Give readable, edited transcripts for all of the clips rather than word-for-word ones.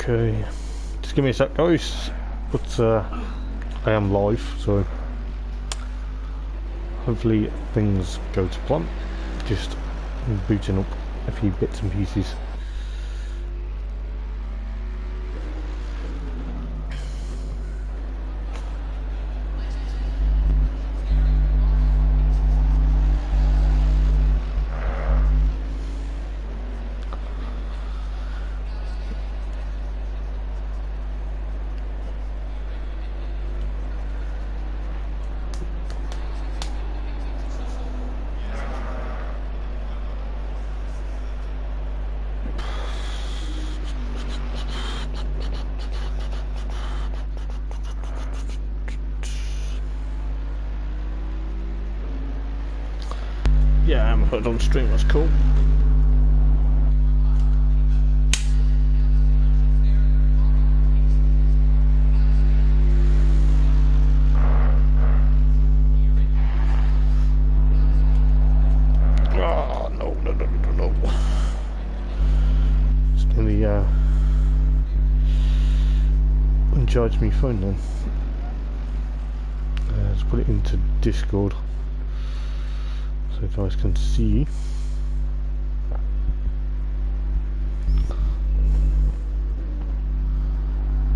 Okay, just give me a sec, guys. But I am live, so hopefully things go to plan. Just booting up a few bits and pieces. Yeah, I'm heard on stream, that's cool. Oh, no. It's nearly uncharged my phone then. Let's put it into Discord so you guys can see.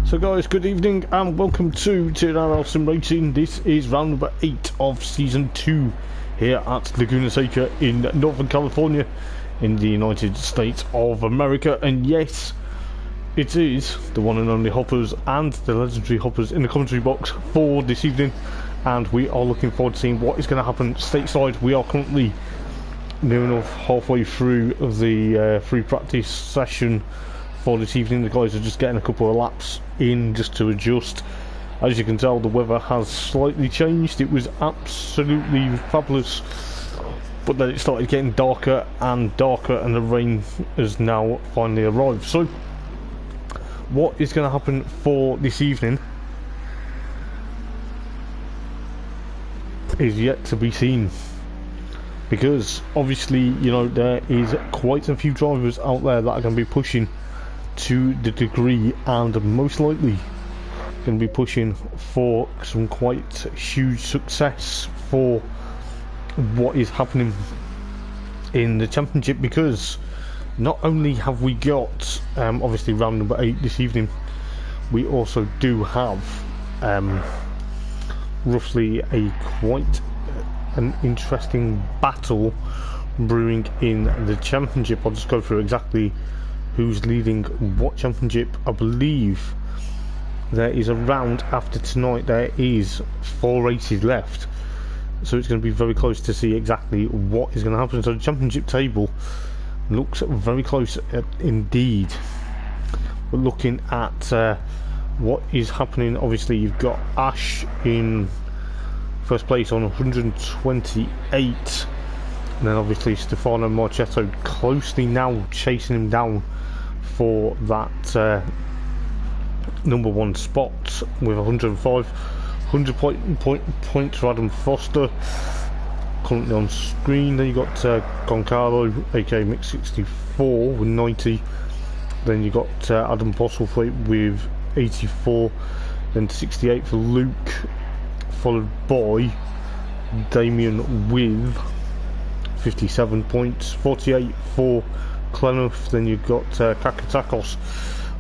So guys, good evening and welcome to TNRL Sim Racing. This is round number 8 of season 2 here at Laguna Seca in Northern California in the United States of America. And yes, it is the one and only Hoppers and the legendary Hoppers in the commentary box for this evening, and we are looking forward to seeing what is going to happen stateside. We are currently near enough halfway through the free practice session for this evening. The guys are just getting a couple of laps in just to adjust. As you can tell, the weather has slightly changed. It was absolutely fabulous, but then it started getting darker and darker, and the rain has now finally arrived. So what is going to happen for this evening is yet to be seen, because obviously, you know, there is quite a few drivers out there that are going to be pushing to the degree, and most likely going to be pushing for some quite huge success for what is happening in the championship. Because not only have we got obviously round number 8 this evening, we also do have roughly a quite an interesting battle brewing in the championship. I'll just go through exactly who's leading what championship. I believe there is a round after tonight. There is 4 races left, so it's going to be very close to see exactly what is going to happen. So the championship table looks very close indeed. We're looking at what is happening. Obviously, you've got Ash in first place on 128, and then obviously Stefano Marchetto closely now chasing him down for that number 1 spot with 105. 100 points for Adam Foster currently on screen. Then you got Goncalo, aka Mix 64, with 90. Then you got Adam Postlethwaite with 84. Then 68 for Luke, followed by Damien with 57 points. 48 for Clenough. Then you've got Kakatakos.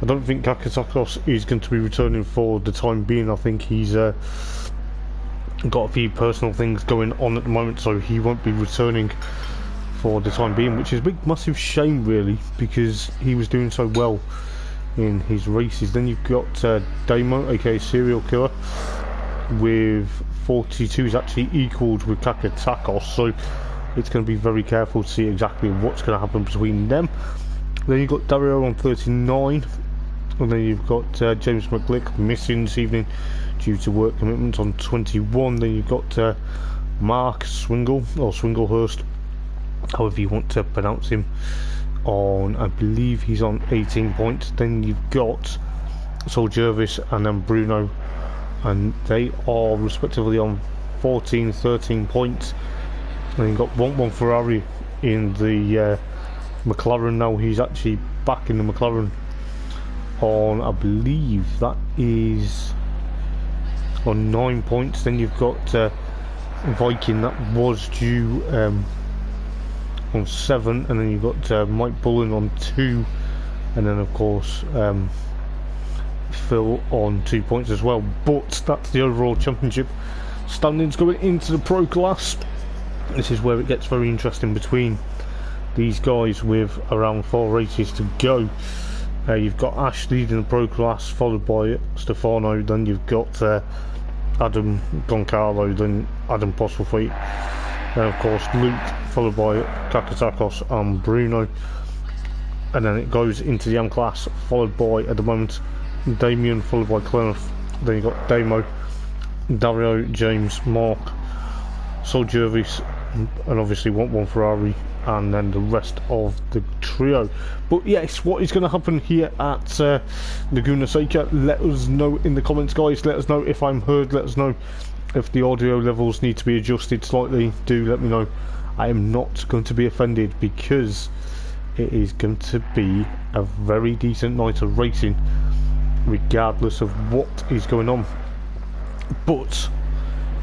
I don't think Kakatakos is going to be returning for the time being. I think he's got a few personal things going on at the moment, so he won't be returning for the time being, which is a big massive shame really, because he was doing so well in his races. Then you've got Damo, aka Serial Killer, with 42. Is actually equalled with Kakatakos, so it's going to be very careful to see exactly what's going to happen between them. Then you've got Dario on 39, and then you've got James McGlick missing this evening due to work commitments on 21. Then you've got Mark Swingle, or Swinglehurst, however you want to pronounce him, on, I believe he's on 18 points. Then you've got Sol Jervis and then Bruno, and they are respectively on 14, 13 points. And then you've got one Ferrari in the McLaren now. He's actually back in the McLaren on, I believe that is on 9 points. Then you've got Viking, that was due on 7, and then you've got Mike Bullen on 2, and then of course Phil on 2 points as well. But that's the overall championship standings going into the pro class. This is where it gets very interesting between these guys with around 4 races to go. You've got Ash leading the pro class, followed by Stefano, then you've got Adam Goncalo, then Adam Postlethwaite, then of course Luke, followed by Kakatakos and Bruno, and then it goes into the M class, followed by, at the moment, Damien, followed by Clenneth, then you've got Damo, Dario, James, Mark, Sol Jervis, and obviously one Ferrari, and then the rest of the trio. But yes, what is going to happen here at Laguna Seca? Let us know in the comments, guys. Let us know if I'm heard. Let us know if the audio levels need to be adjusted slightly. Do let me know. I am not going to be offended, because it is going to be a very decent night of racing regardless of what is going on. But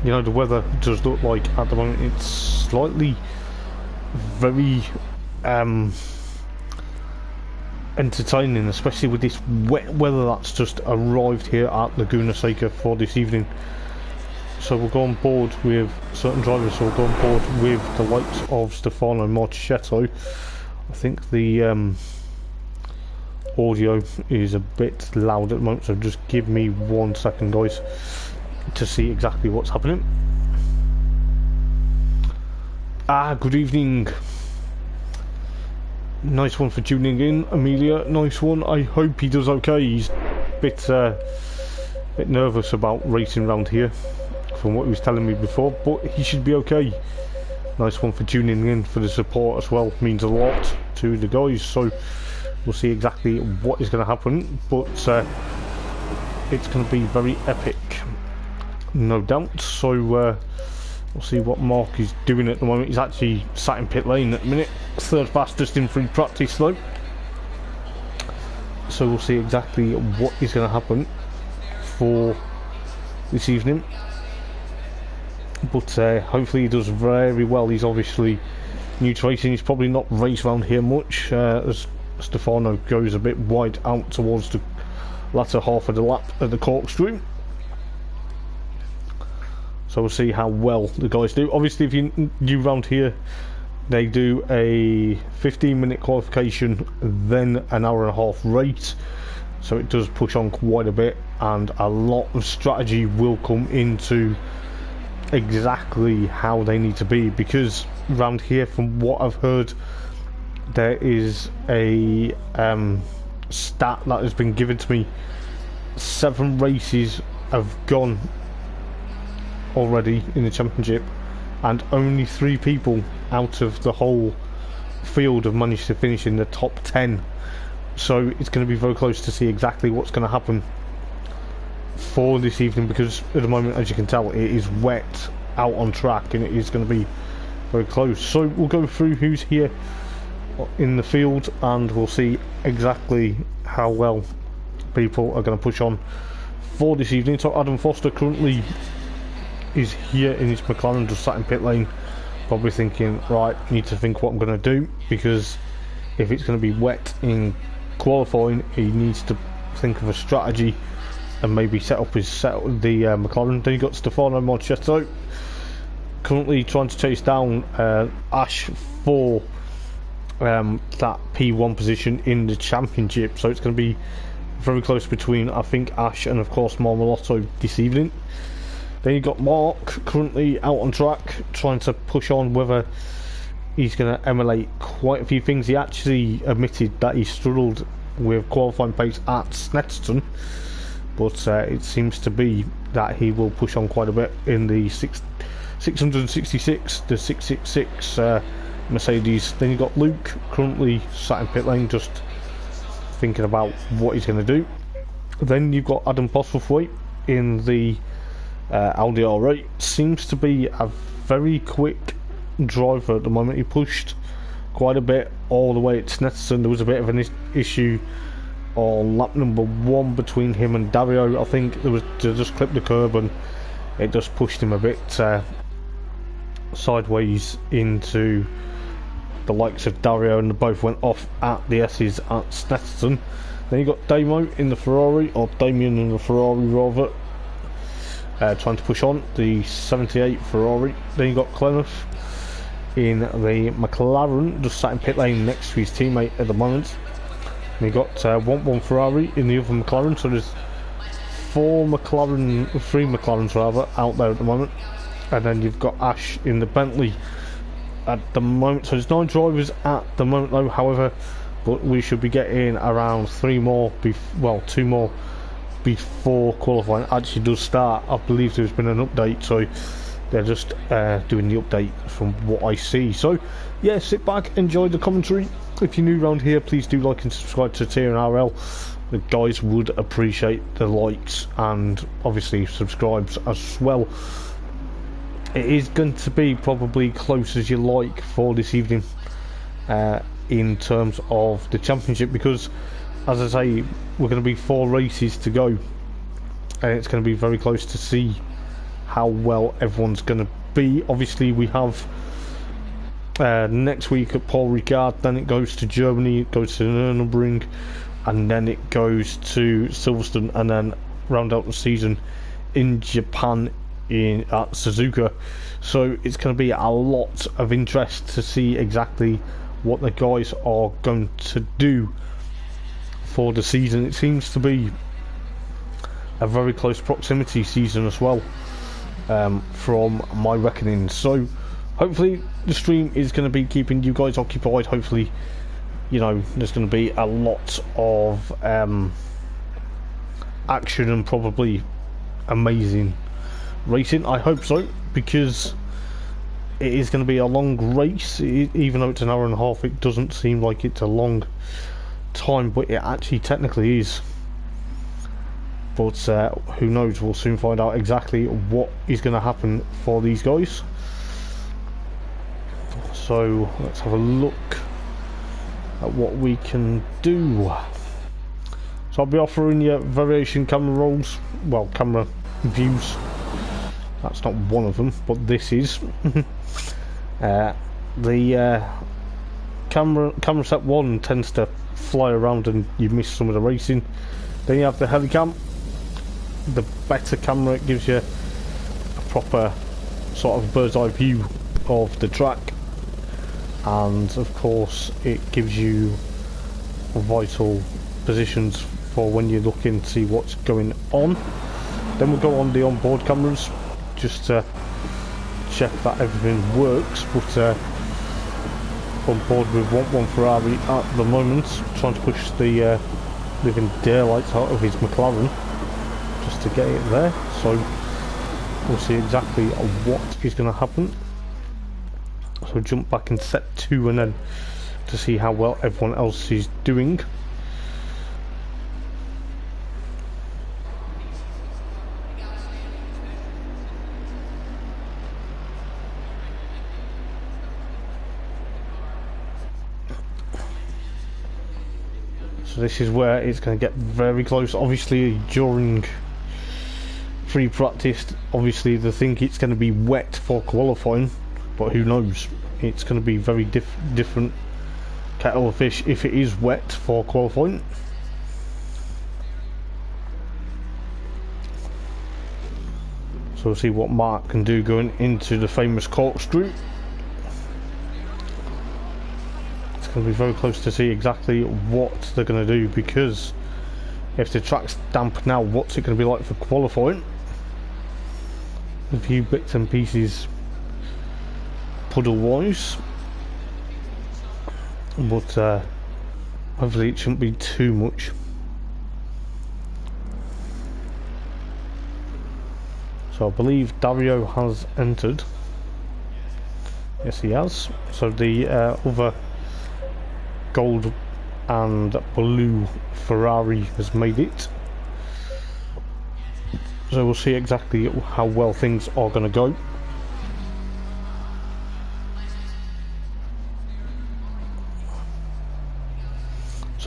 you know, the weather does look like at the moment it's slightly very entertaining, especially with this wet weather that's just arrived here at Laguna Seca for this evening. So we'll go on board with certain drivers, so we'll go on board with the likes of Stefano Marchetto. I think the audio is a bit loud at the moment, so just give me 1 second, guys, to see exactly what's happening. Good evening. Nice one for tuning in, Amelia. Nice one. I hope he does okay. He's a bit nervous about racing around here, from what he was telling me before, but he should be okay. Nice one for tuning in, for the support as well. Means a lot to the guys. So we'll see exactly what is going to happen, but it's going to be very epic, no doubt. So we'll see what Mark is doing at the moment. He's actually sat in pit lane at the minute, 3rd fastest in free practice though. So we'll see exactly what is going to happen for this evening. But hopefully he does very well. He's obviously new to racing. He's probably not raced around here much, as Stefano goes a bit wide out towards the latter half of the lap at the corkscrew. So we'll see how well the guys do. Obviously, if you're new around here, they do a 15-minute qualification, then an hour-and-a-half race. So it does push on quite a bit, and a lot of strategy will come into exactly how they need to be, because around here, from what I've heard, there is a stat that has been given to me. 7 races have gone already in the championship, and only 3 people out of the whole field have managed to finish in the top 10. So it's going to be very close to see exactly what's going to happen for this evening, because at the moment, as you can tell, it is wet out on track, and it is going to be very close. So we'll go through who's here in the field, and we'll see exactly how well people are going to push on for this evening. So Adam Foster currently is here in his McLaren, just sat in pit lane, probably thinking, right, need to think what I'm going to do, because if it's going to be wet in qualifying, he needs to think of a strategy and maybe set up the McLaren. Then you got Stefano Marchetto currently trying to chase down Ash for that P1 position in the championship. So it's going to be very close between, I think, Ash and of course Marmolotto this evening. Then you got Mark currently out on track trying to push on, whether he's going to emulate quite a few things. He actually admitted that he struggled with qualifying pace at Snetterton, but it seems to be that he will push on quite a bit in the 666, the 666 Mercedes. Then you've got Luke currently sat in pit lane, just thinking about what he's going to do. Then you've got Adam Postlethwaite in the Audi R8. Seems to be a very quick driver at the moment. He pushed quite a bit all the way at Snetterton. There was a bit of an issue on lap number 1 between him and Dario. I think they just clipped the curb and it just pushed him a bit sideways into the likes of Dario, and they both went off at the S's at Snetterton. Then you got Damo in the Ferrari, or Damien in the Ferrari rather, trying to push on the 78 Ferrari. Then you got Clemens in the McLaren, just sat in pit lane next to his teammate at the moment. And you got 1-1 Ferrari in the other McLaren, so there's three McLarens rather out there at the moment. And then you've got Ash in the Bentley at the moment. So there's 9 drivers at the moment though, however, but we should be getting around 2 more before qualifying actually does start. I believe there's been an update, so they're just doing the update from what I see. So yeah, sit back, enjoy the commentary. If you're new around here, please do like and subscribe to TNRL. The guys would appreciate the likes and obviously subscribes as well. It is going to be probably close as you like for this evening in terms of the championship, because as I say, we're going to be 4 races to go and it's going to be very close to see how well everyone's going to be. Obviously we have next week at Paul Ricard, then it goes to Germany, it goes to Nürburgring, and then it goes to Silverstone, and then round out the season in Japan at Suzuka. So it's going to be a lot of interest to see exactly what the guys are going to do for the season. It seems to be a very close proximity season as well, from my reckoning. So hopefully the stream is going to be keeping you guys occupied. Hopefully, you know, there's going to be a lot of action and probably amazing racing. I hope so, because it is going to be a long race. Even though it's an hour and a half, it doesn't seem like it's a long time, but it actually technically is. But who knows, we'll soon find out exactly what is going to happen for these guys. So let's have a look at what we can do. So I'll be offering you variation camera rolls, well, camera views. That's not one of them, but this is. The camera set 1 tends to fly around and you miss some of the racing. Then you have the Helicam. The better camera, it gives you a proper sort of bird's eye view of the track, and of course it gives you vital positions for when you're looking to see what's going on. Then we'll go on the onboard cameras just to check that everything works, but on board with 1-1 Ferrari at the moment, trying to push the living daylights out of his McLaren just to get it there. So we'll see exactly what is going to happen. So jump back in set 2 and then to see how well everyone else is doing. So this is where it's going to get very close. Obviously during free practice, obviously they think it's going to be wet for qualifying, but who knows, it's going to be very different kettle of fish if it is wet for qualifying. So we'll see what Mark can do going into the famous corkscrew. It's going to be very close to see exactly what they're going to do, because if the track's damp now, what's it going to be like for qualifying? A few bits and pieces puddle wise, but hopefully it shouldn't be too much. So I believe Dario has entered. Yes, he has. So the other gold and blue Ferrari has made it. So we'll see exactly how well things are going to go.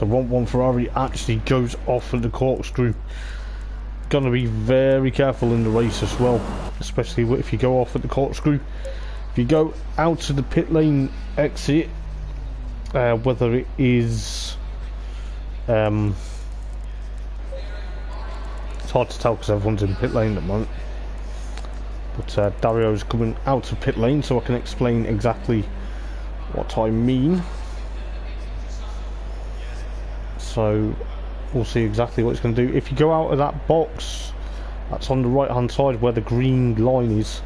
So 1-1 Ferrari actually goes off at the corkscrew. Gonna be very careful in the race as well, especially if you go off at the corkscrew. If you go out to the pit lane exit, whether it is it's hard to tell because everyone's in pit lane at the moment, but Dario's coming out of pit lane, so I can explain exactly what I mean. So we'll see exactly what it's going to do. If you go out of that box that's on the right hand side where the green line is,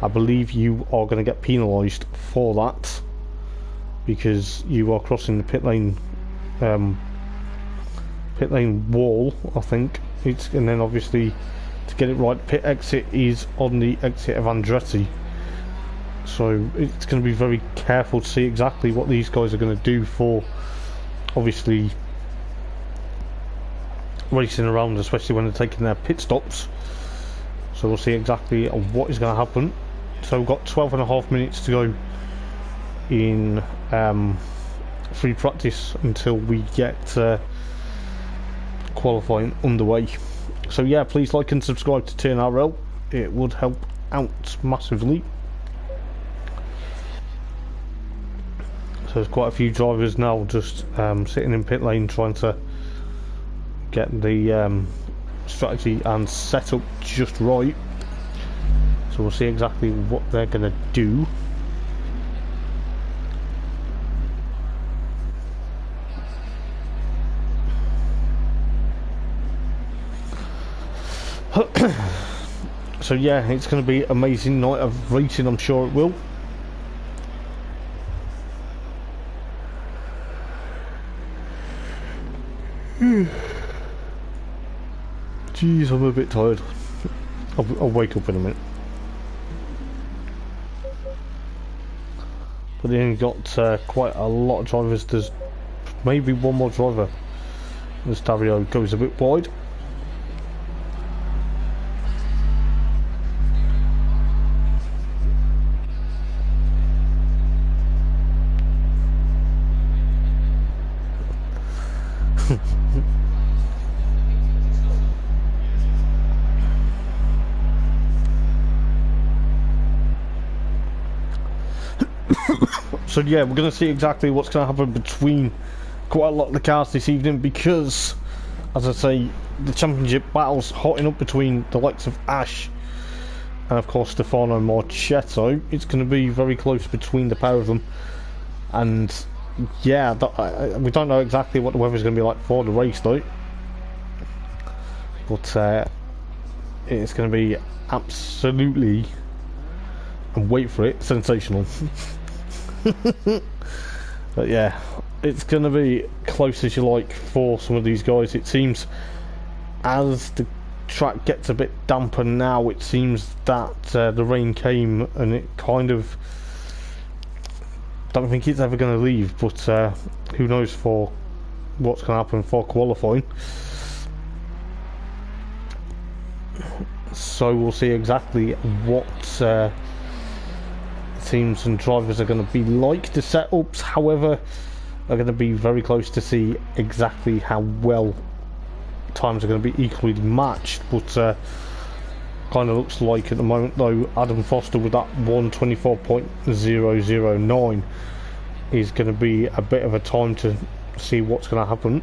I believe you are going to get penalised for that, because you are crossing the pit lane wall, I think. And then obviously to get it right, pit exit is on the exit of Andretti, so it's going to be very careful to see exactly what these guys are going to do for obviously racing around, especially when they're taking their pit stops. So we'll see exactly what is going to happen. So we've got 12.5 minutes to go in free practice until we get qualifying underway. So yeah, please like and subscribe to TNRL, it would help out massively. So there's quite a few drivers now just sitting in pit lane trying to get the strategy and setup just right. So we'll see exactly what they're going to do. So yeah, it's going to be an amazing night of racing, I'm sure it will. Jeez, I'm a bit tired. I'll wake up in a minute. But then you've got quite a lot of drivers. There's maybe one more driver. As Dario goes a bit wide. So yeah, we're going to see exactly what's going to happen between quite a lot of the cars this evening, because, as I say, the championship battle's hotting up between the likes of Ash and of course Stefano Marchetto. It's going to be very close between the pair of them, and yeah, we don't know exactly what the weather's going to be like for the race though, but it's going to be absolutely, and wait for it, sensational. But yeah, it's going to be close as you like for some of these guys. It seems as the track gets a bit damper now, it seems that the rain came and it kind of, don't think it's ever going to leave, but who knows for what's going to happen for qualifying. So we'll see exactly what teams and drivers are going to be like. The setups, however, are going to be very close to see exactly how well times are going to be equally matched, but kind of looks like at the moment though Adam Foster with that 1:24.009 is going to be a bit of a time to see what's going to happen.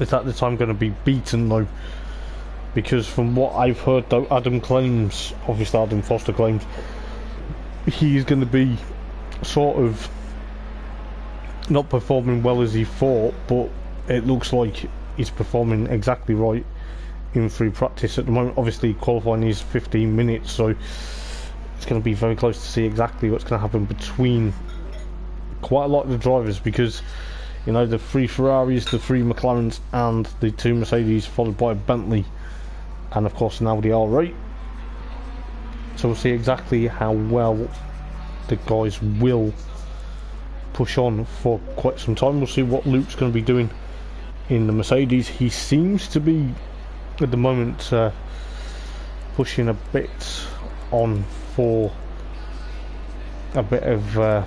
Is that the time going to be beaten though? Because from what I've heard though, Adam Foster claims he's going to be sort of not performing well as he thought, but it looks like he's performing exactly right in free practice at the moment. Obviously qualifying is 15 minutes, so it's going to be very close to see exactly what's going to happen between quite a lot of the drivers, because you know, the 3 Ferraris, the 3 McLarens and the 2 Mercedes, followed by a Bentley and of course an Audi R8. So we'll see exactly how well the guys will push on for quite some time. We'll see what Luke's going to be doing in the Mercedes. He seems to be at the moment pushing a bit on for a bit of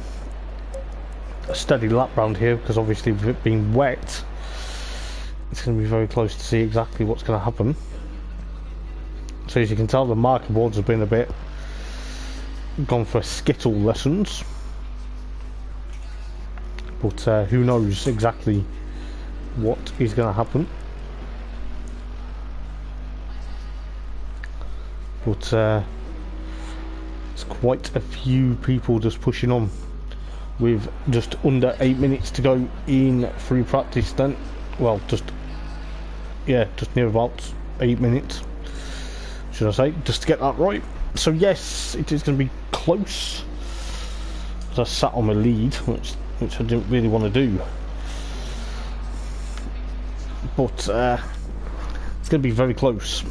a steady lap round here, because obviously with it being wet, it's going to be very close to see exactly what's going to happen. So as you can tell, the marker boards have been a bit gone for skittle lessons, but who knows exactly what is going to happen. But it's quite a few people just pushing on with just under 8 minutes to go in free practice then. Well, just near about 8 minutes, should I say, just to get that right. So yes, it is going to be close, as I sat on my lead, which I didn't really want to do. But it's going to be very close.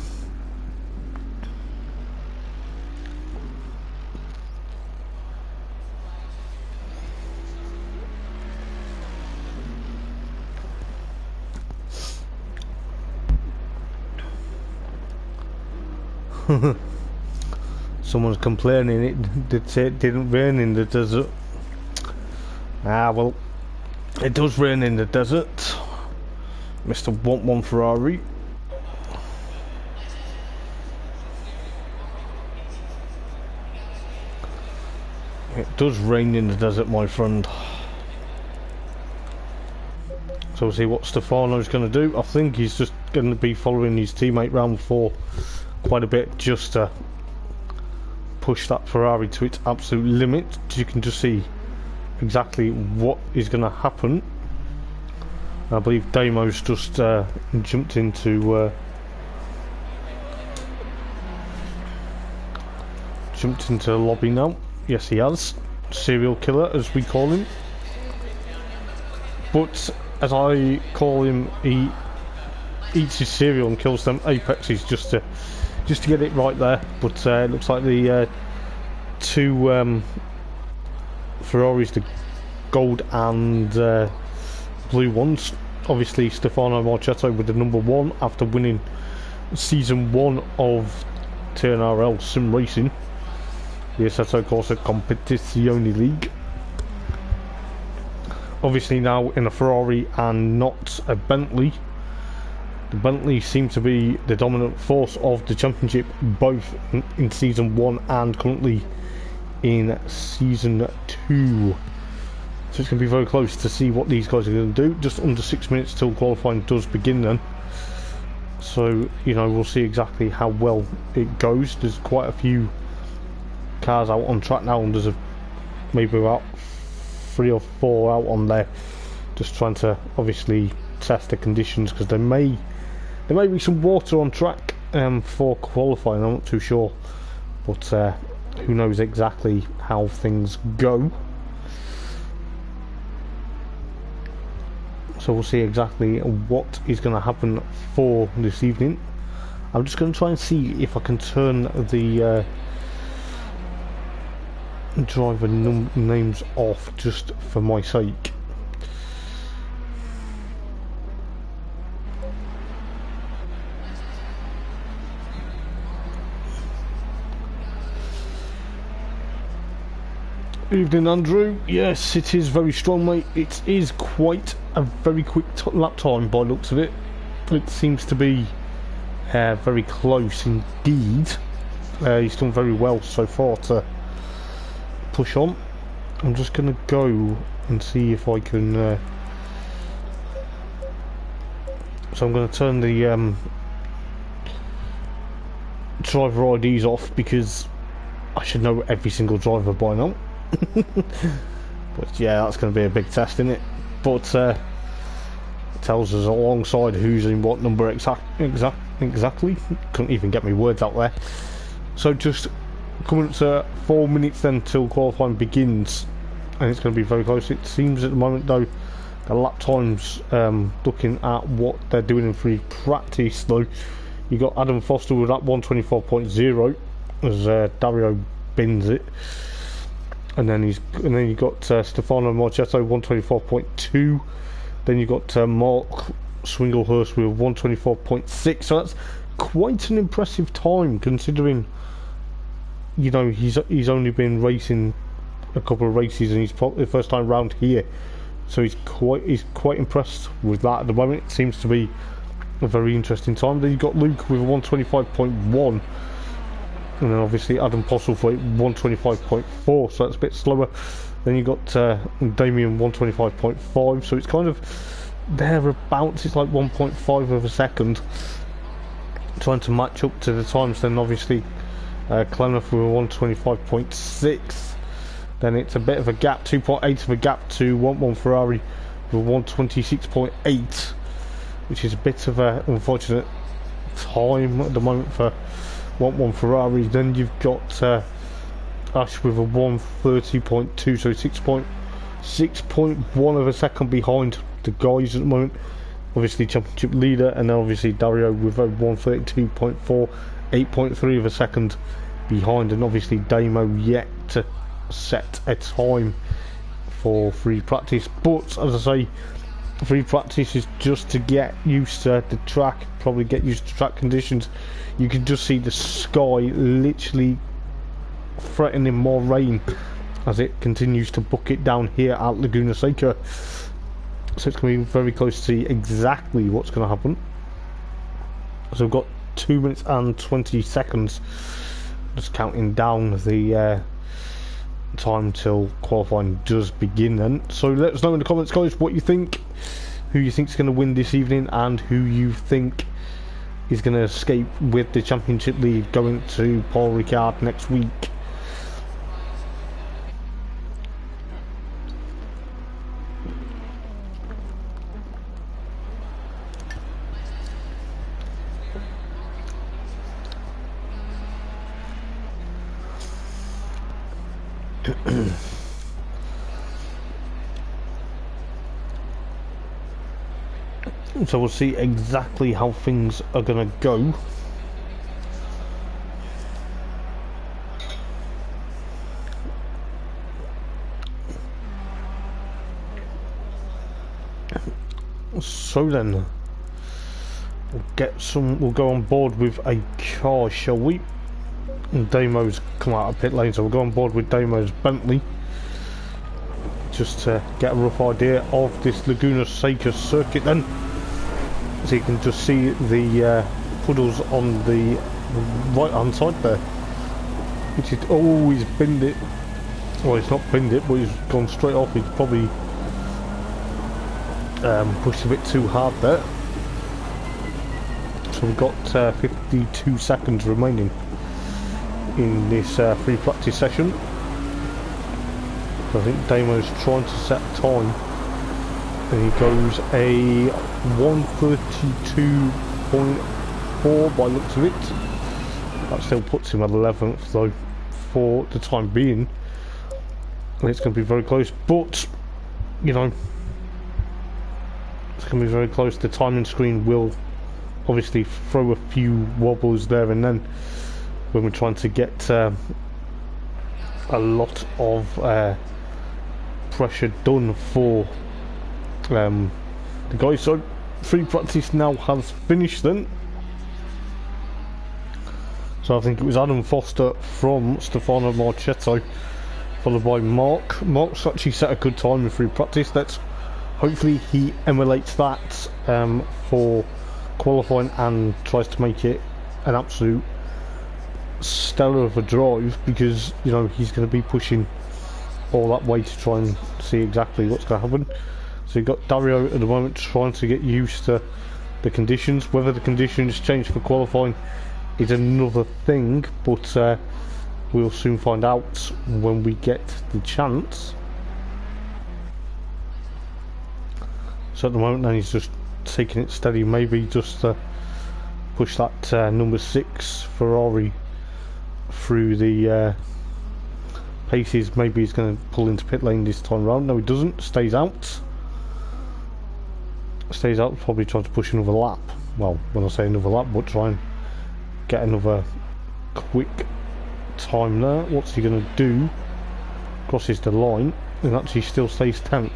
Someone's complaining it didn't rain in the desert. Ah, well, it does rain in the desert, Mr. Want One Ferrari. It does rain in the desert, my friend. So we'll see what Stefano's going to do. I think he's just going to be following his teammate round for quite a bit, just to push that Ferrari to its absolute limit. You can just see exactly what is going to happen. I believe Damo's just jumped into the lobby now. Yes, he has. Serial killer, as we call him. But as I call him, he eats his cereal and kills them apexes just to get it right there. But it looks like the two Ferraris, the gold and blue ones, obviously Stefano Marchetto with the number 1 after winning season 1 of TNRL Sim Racing, the Assetto Corsa Competizione League. Obviously now in a Ferrari and not a Bentley. The Bentley seem to be the dominant force of the championship, both in season 1 and currently in season 2. So it's going to be very close to see what these guys are going to do. Just under 6 minutes till qualifying does begin then. So, you know, we'll see exactly how well it goes. There's quite a few cars out on track now, and there's maybe about 3 or 4 out on there, just trying to obviously test the conditions, because there may be some water on track for qualifying. I'm not too sure, but who knows exactly how things go. So we'll see exactly what is going to happen for this evening. I'm just going to try and see if I can turn the driver names off, just for my sake. Evening, Andrew. Yes, it is very strong, mate. It is quite a very quick lap time by the looks of it. It seems to be very close indeed. He's done very well so far to push on. I'm just going to go and see if I can so I'm going to turn the driver IDs off, because I should know every single driver by now. But yeah, that's going to be a big test, isn't it? But it tells us alongside who's in what number exactly. Couldn't even get my words out there. So just coming up to 4 minutes then till qualifying begins, and it's going to be very close. It seems at the moment though the lap times, looking at what they're doing in free practice though, you got Adam Foster with that 124.0 as Dario bins it. And then you got Stefano Marchetto 124.2. Then you got Mark Swinglehurst with 124.6. So that's quite an impressive time, considering, you know, he's only been racing a couple of races, and he's probably the first time round here, so he's quite impressed with that at the moment. It seems to be a very interesting time. Then you've got Luke with a 125.1, and then obviously Adam Postlethwaite 125.4, so that's a bit slower. Then you've got Damien 125.5, so it's kind of thereabouts. It's like 1.5 of a second, trying to match up to the times. Then obviously Clenough with a 125.6. Then it's a bit of a gap, 2.8 of a gap to 1-1 Ferrari with 126.8, which is a bit of an unfortunate time at the moment for 1-1 Ferrari. Then you've got Ash with a 130.2, so 6.1 of a second behind the guys at the moment. Obviously championship leader, and then obviously Dario with a 132.4, 8.3 of a second behind, and obviously Damo yet to set a time for free practice. But as I say, free practice is just to get used to the track, probably get used to track conditions. You can just see the sky literally threatening more rain as it continues to bucket down here at Laguna Seca. So it's going to be very close to see exactly what's going to happen. So we've got 2 minutes and 20 seconds, just counting down the time till qualifying does begin then. So let us know in the comments, guys, what you think, who you think is going to win this evening, and who you think is going to escape with the championship lead going to Paul Ricard next week. So we'll see exactly how things are going to go. So then, we'll go on board with a car, shall we? And Damo's come out of pit lane, so we'll go on board with Damo's Bentley, just to get a rough idea of this Laguna Seca circuit then. So you can just see the puddles on the right hand side there, which is always binned it. Well, it's not binned it, but he's gone straight off. He's probably pushed a bit too hard there. So we've got 52 seconds remaining in this free practice session. So I think Damo's trying to set time, and he goes a 132.4 by looks of it. That still puts him at 11th though for the time being, and it's going to be very close. But you know, it's going to be very close. The timing screen will obviously throw a few wobbles there and then when we're trying to get a lot of pressure done for the guys. So free practice now has finished then. So I think it was Adam Foster from Stefano Marchetto, followed by Mark. Mark's actually set a good time in free practice. Let's hopefully he emulates that for qualifying and tries to make it an absolute stellar of a drive, because you know he's going to be pushing all that way to try and see exactly what's going to happen. So you've got Dario at the moment trying to get used to the conditions. Whether the conditions change for qualifying is another thing, but we'll soon find out when we get the chance. So at the moment then he's just taking it steady, maybe just push that number 6 Ferrari through the paces. Maybe he's going to pull into pit lane this time round. No, he doesn't. Stays out, probably trying to push another lap. Well, when I say another lap, but try and get another quick time there. What's he going to do? Crosses the line and actually still stays 10th.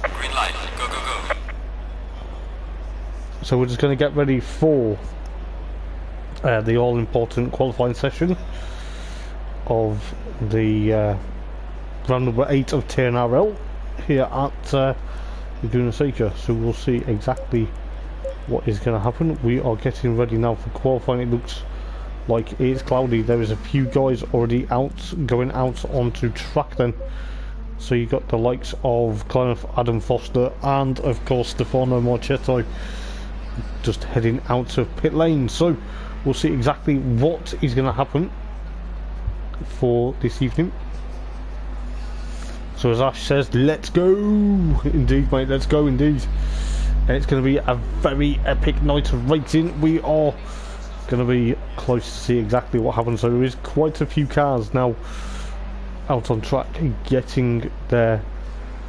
Green light, go, go, go. So we're just going to get ready for the all-important qualifying session of the round number 8 of TNRL here at Laguna Seca. So we'll see exactly what is going to happen. We are getting ready now for qualifying. It looks like it's cloudy. There is a few guys already going out onto track then. So you got the likes of Kenneth, Adam Foster, and of course Stefano Marchetto just heading out of pit lane. So we'll see exactly what is going to happen for this evening. So as Ash says, let's go! Indeed, mate, let's go indeed. And it's going to be a very epic night of racing. We are going to be close to see exactly what happens. So there is quite a few cars now out on track, getting their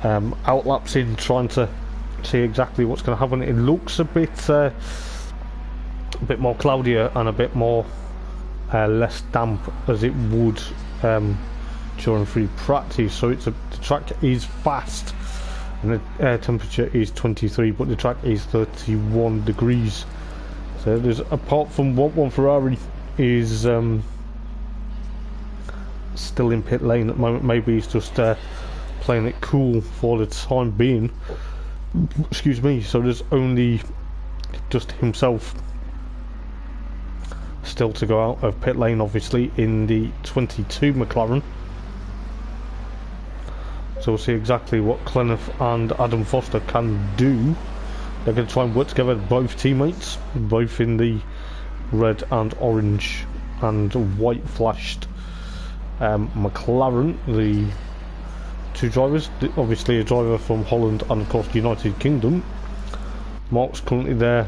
outlaps in, trying to see exactly what's going to happen. It looks a bit more cloudier and a bit more less damp as it would during free practice. So the track is fast and the air temperature is 23, but the track is 31 degrees. So there's, apart from one Ferrari is still in pit lane at the moment. Maybe he's just playing it cool for the time being. Excuse me. So there's only just himself still to go out of pit lane, obviously, in the 22 McLaren. So we'll see exactly what Kenneth and Adam Foster can do. They're going to try and work together, both teammates, both in the red and orange and white flashed McLaren. The two drivers, obviously a driver from Holland and of course the United Kingdom. Mark's currently there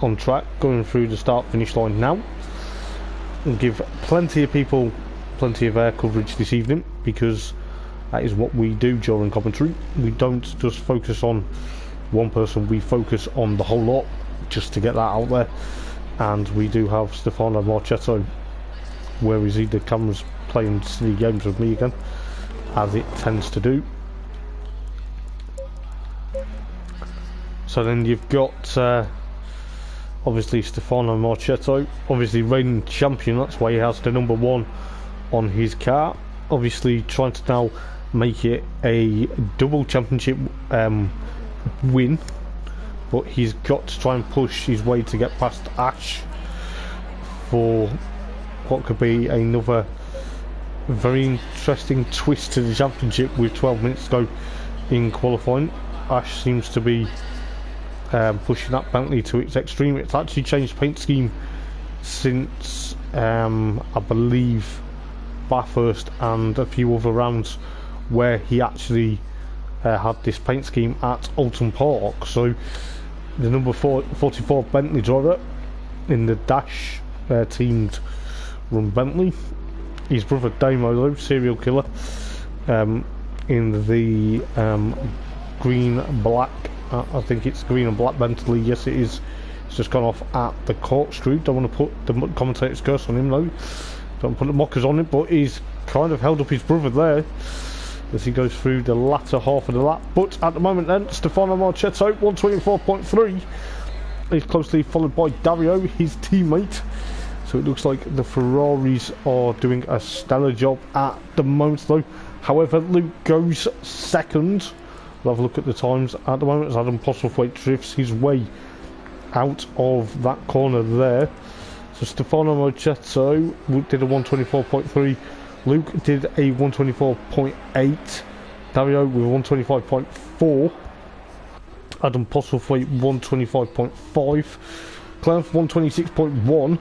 on track, going through the start finish line now, and give plenty of people plenty of air coverage this evening, because that is what we do during commentary. We don't just focus on one person, we focus on the whole lot just to get that out there. And we do have Stefano Marchetto, where is he? The camera's playing silly games with me again, as it tends to do. So then you've got obviously Stefano Marchetto, obviously reigning champion, that's why he has the number 1 on his car, obviously trying to now make it a double championship win, but he's got to try and push his way to get past Ash for what could be another very interesting twist to the championship with 12 minutes to go in qualifying. Ash seems to be pushing that Bentley to its extreme. It's actually changed paint scheme since I believe Bathurst and a few other rounds where he actually had this paint scheme at Alton Park. So the number 44 Bentley driver in the Dash teamed run Bentley, his brother Damo though, serial killer, in the green black, I think it's green and black Bentley, yes it is. It's just gone off at the corkscrew. Don't want to put the commentator's curse on him though, don't put the mockers on it, but he's kind of held up his brother there as he goes through the latter half of the lap. But at the moment then, Stefano Marchetto, 124.3, is closely followed by Dario, his teammate. So it looks like the Ferraris are doing a stellar job at the moment though. However, Luke goes second. We'll have a look at the times at the moment as Adam Postlethwaite drifts his way out of that corner there. So Stefano Marchetto did a 124.3, Luke did a 124.8, Dario with 125.4, Adam Postlethwaite 125.5, Clem 126.1,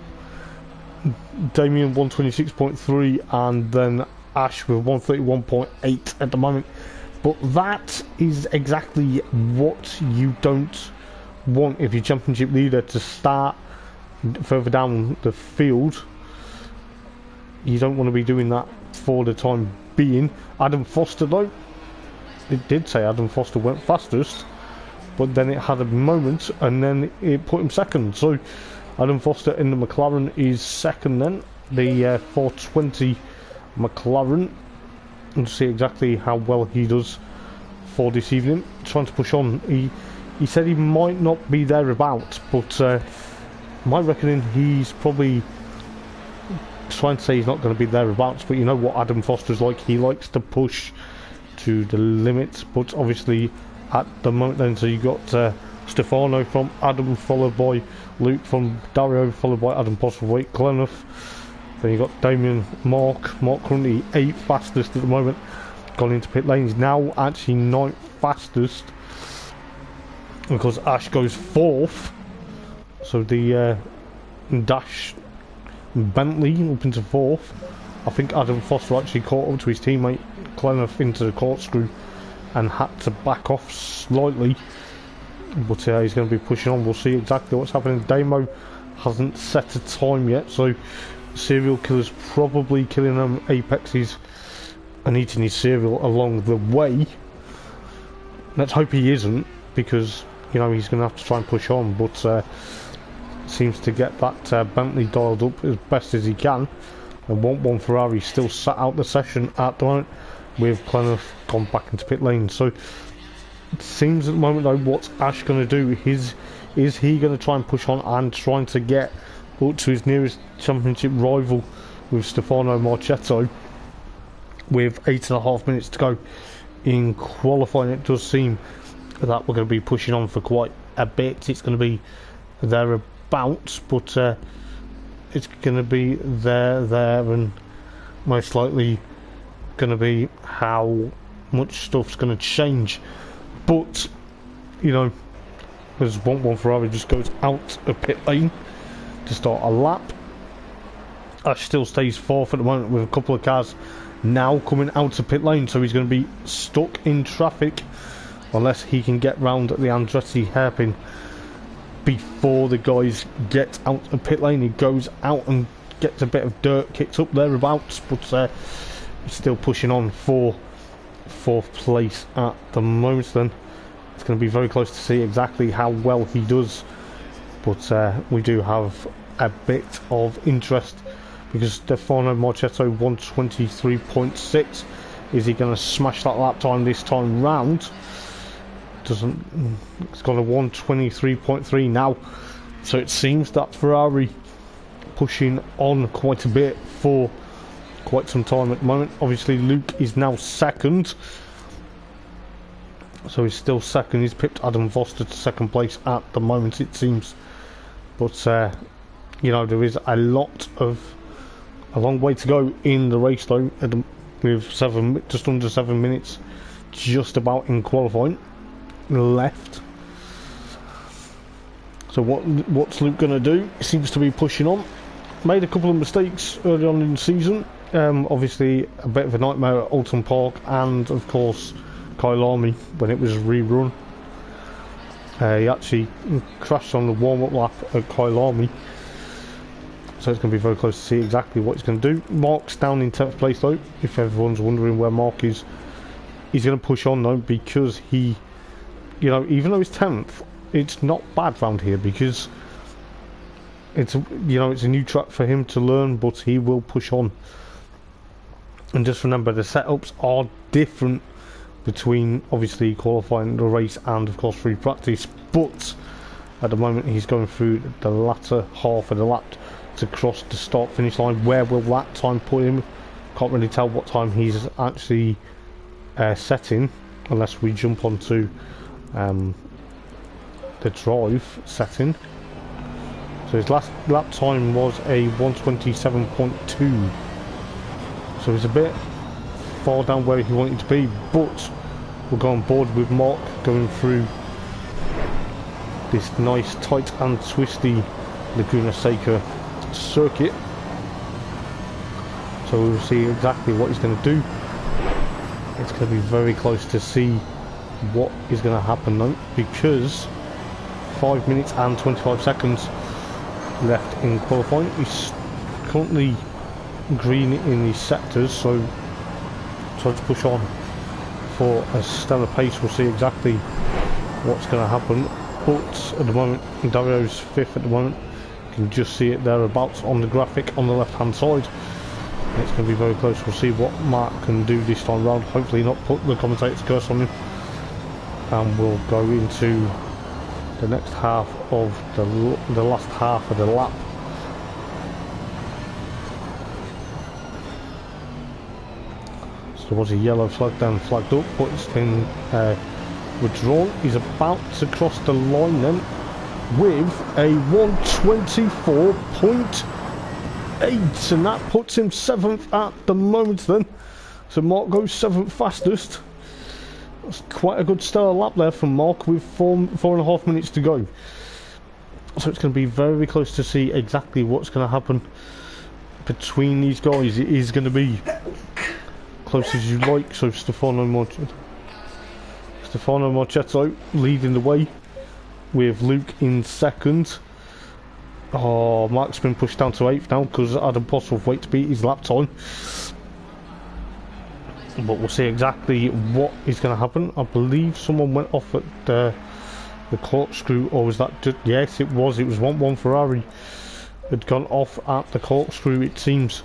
Damien 126.3, and then Ash with 131.8 at the moment. But that is exactly what you don't want if you're championship leader, to start further down the field. You don't want to be doing that for the time being. Adam Foster though, it did say Adam Foster went fastest, but then it had a moment and then it put him second. So Adam Foster in the McLaren is second then, the 420 McLaren, and see exactly how well he does for this evening. Trying to push on. He said he might not be thereabouts, but my reckoning he's probably trying to say he's not going to be thereabouts, but you know what Adam Foster's like, he likes to push to the limits. But obviously at the moment then, so you got Stefano from Adam, followed by Luke from Dario, followed by Adam Postlewaite, Gleneth. Then you got Damien, Mark currently 8th fastest at the moment, gone into pit lane. He's now actually 9th fastest because Ash goes 4th. So the Dash Bentley up into 4th. I think Adam Foster actually caught up to his teammate Gleneth into the corkscrew and had to back off slightly. But he's going to be pushing on. We'll see exactly what's happening. Damo hasn't set a time yet, so Serial Killer's probably killing them apexes and eating his cereal along the way. Let's hope he isn't, because you know he's going to have to try and push on, but seems to get that Bentley dialed up as best as he can. And 1-1 Ferrari still sat out the session at the moment, with Gleneth gone back into pit lane. So it seems at the moment though, what's Ash going to do? Is he going to try and push on and trying to get up to his nearest championship rival with Stefano Marchetto with 8.5 minutes to go in qualifying? It does seem that we're going to be pushing on for quite a bit. It's going to be thereabouts, but it's going to be there, and most likely going to be how much stuff's going to change. But you know, as 1-1 Ferrari just goes out of pit lane to start a lap. Ash still stays 4th at the moment, with a couple of cars now coming out of pit lane, so he's going to be stuck in traffic unless he can get round the Andretti hairpin before the guys get out of pit lane. He goes out and gets a bit of dirt kicked up thereabouts, but still pushing on for 4th place at the moment. Then it's going to be very close to see exactly how well he does, but we do have a bit of interest because Stefano Marchetto 123.6. Is he going to smash that lap time this time round? Doesn't. It's got a 123.3 now, so it seems that Ferrari pushing on quite a bit for quite some time at the moment. Obviously Luke is now 2nd, so he's still 2nd. He's picked Adam Foster to 2nd place at the moment, it seems, but you know, there is a long way to go in the race though, with just under 7 minutes just about in qualifying left. So what's Luke going to do? He seems to be pushing on. Made a couple of mistakes early on in the season, obviously a bit of a nightmare at Alton Park, and of course Kyalami when it was rerun. He actually crashed on the warm-up lap at Kyalami, so it's going to be very close to see exactly what he's going to do. Mark's down in 10th place though, if everyone's wondering where Mark is. He's going to push on though, because he, you know, even though he's 10th, it's not bad round here, because it's, you know, it's a new track for him to learn, but he will push on. And just remember, the setups are different between obviously qualifying the race and of course free practice, but at the moment he's going through the latter half of the lap to cross the start finish line. Where will that time put him? Can't really tell what time he's actually setting unless we jump onto the drive setting. So his last lap time was a 127.2, so he's a bit far down where he wanted to be, but we'll go on board with Mark going through this nice tight and twisty Laguna Seca circuit. So we'll see exactly what he's going to do. It's going to be very close to see what is going to happen though, because 5 minutes and 25 seconds left in qualifying. He's currently green in these sectors, so try to push on for a stellar pace. We'll see exactly what's going to happen, but at the moment Dario's 5th at the moment. You can just see it thereabouts on the graphic on the left hand side. It's going to be very close. We'll see what Mark can do this time round. Hopefully not put the commentator's curse on him. And we'll go into the next half of the last half of the lap. There was a yellow flag down, flagged up, but it's been withdrawn. He's about to cross the line then with a 1:24.8, and that puts him 7th at the moment then. So Mark goes 7th fastest. That's quite a good stellar lap there from Mark with 4.5 minutes to go. So it's going to be very close to see exactly what's going to happen between these guys. It is going to be close as you like. So Stefano Marchetto leading the way with Luke in 2nd. Oh, Mark's been pushed down to 8th now because Adam Postlethwaite to beat his lap time. But we'll see exactly what is going to happen. I believe someone went off at the corkscrew, or was that just... Yes, it was 1-1 Ferrari had gone off at the corkscrew, it seems.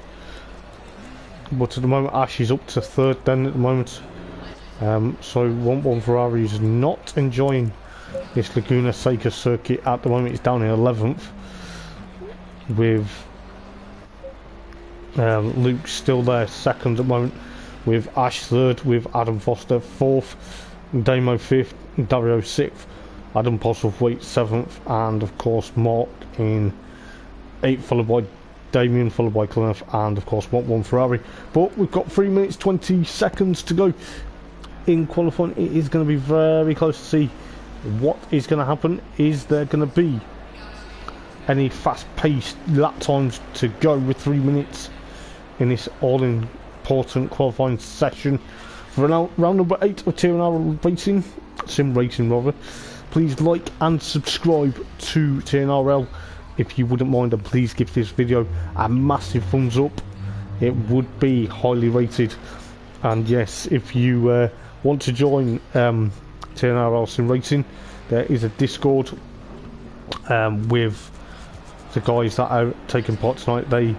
But at the moment Ash is up to 3rd then at the moment. So 1-1 Ferrari is not enjoying this Laguna Seca circuit at the moment. It's down in 11th with Luke still there 2nd at the moment, with Ash 3rd, with Adam Foster 4th, Damo 5th, Dario 6th, Adam Postlethwaite 7th, and of course Mark in 8th, followed by Damien, followed by Clenneth, and of course 1-1 Ferrari. But we've got 3 minutes 20 seconds to go in qualifying. It is going to be very close to see what is going to happen. Is there going to be any fast-paced lap times to go with 3 minutes in this all-important qualifying session for round number 8 of TNRL Racing, Sim Racing rather? Please like and subscribe to TNRL if you wouldn't mind, and please give this video a massive thumbs up. It would be highly rated. And yes, if you want to join TNRL Sim Racing, there is a Discord with the guys that are taking part tonight. They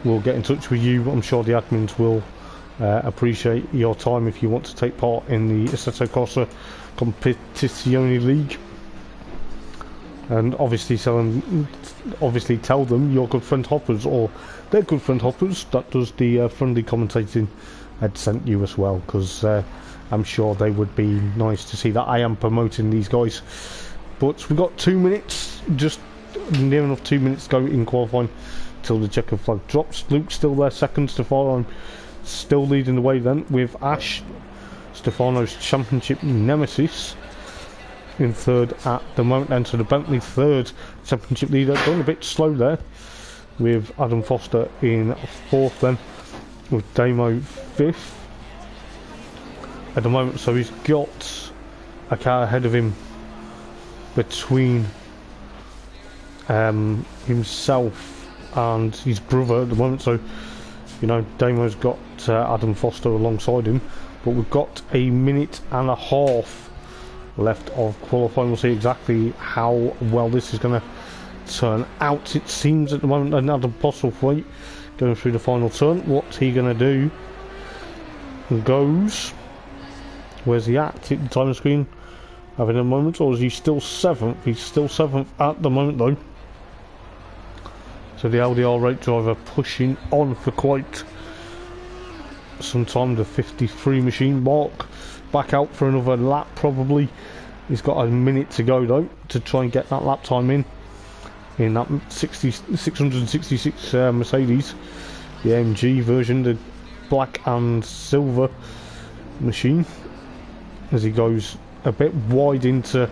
will get in touch with you. I'm sure the admins will appreciate your time if you want to take part in the Assetto Corsa Competizione League. And obviously tell them your good friend Hoppers, or their good friend Hoppers, that does the friendly commentating, had sent you as well, because I'm sure they would be nice to see that I am promoting these guys. But we've got 2 minutes, just near enough 2 minutes to go in qualifying till the checkered flag drops. Luke's still there 2nd, Stefano still leading the way then, with Ash, Stefano's championship nemesis, in 3rd at the moment then. So the Bentley 3rd championship leader, going a bit slow there, with Adam Foster in 4th then, with Damo 5th at the moment. So he's got a car ahead of him between himself and his brother at the moment. So, you know, Damo's got Adam Foster alongside him, but we've got a minute and a half left of qualifying. We'll see exactly how well this is going to turn out. It seems at the moment another Postlethwaite going through the final turn. What's he going to do? Goes. Where's he at? Hit the timer screen. Having a moment, or is he still 7th? He's still 7th at the moment though. So the LDR rate driver pushing on for quite some time. The 53 machine Mark back out for another lap probably. He's got a minute to go though to try and get that lap time in that 666 Mercedes, the AMG version, the black and silver machine, as he goes a bit wide into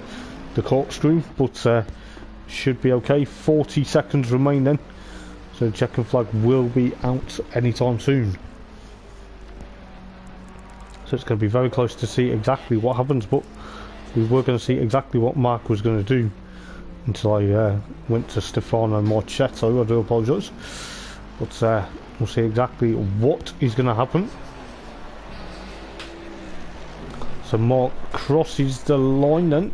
the corkscrew, but should be okay. 40 seconds remain then, so the checkered flag will be out anytime soon. So it's going to be very close to see exactly what happens, but we were going to see exactly what Mark was going to do until I went to Stefano Marchetto. I do apologise, but we'll see exactly what is going to happen. So Mark crosses the line then,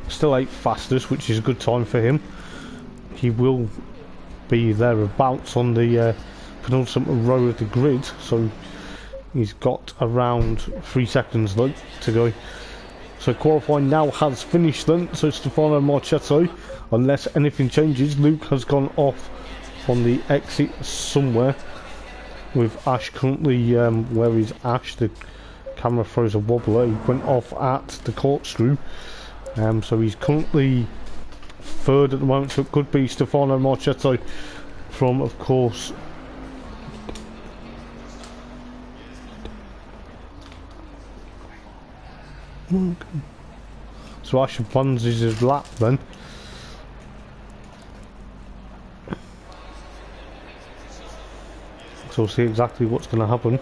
still 8th fastest, which is a good time for him. He will be thereabouts on the penultimate row of the grid, so he's got around 3 seconds though to go. So qualifying now has finished then, so Stefano Marchetto, unless anything changes, Luke has gone off on the exit somewhere. with Ash currently, where is Ash? The camera throws a wobbler. He went off at the corkscrew. So he's currently third at the moment, so it could be Stefano Marchetto from, of course, so Ash runs his lap then. So we'll see exactly what's going to happen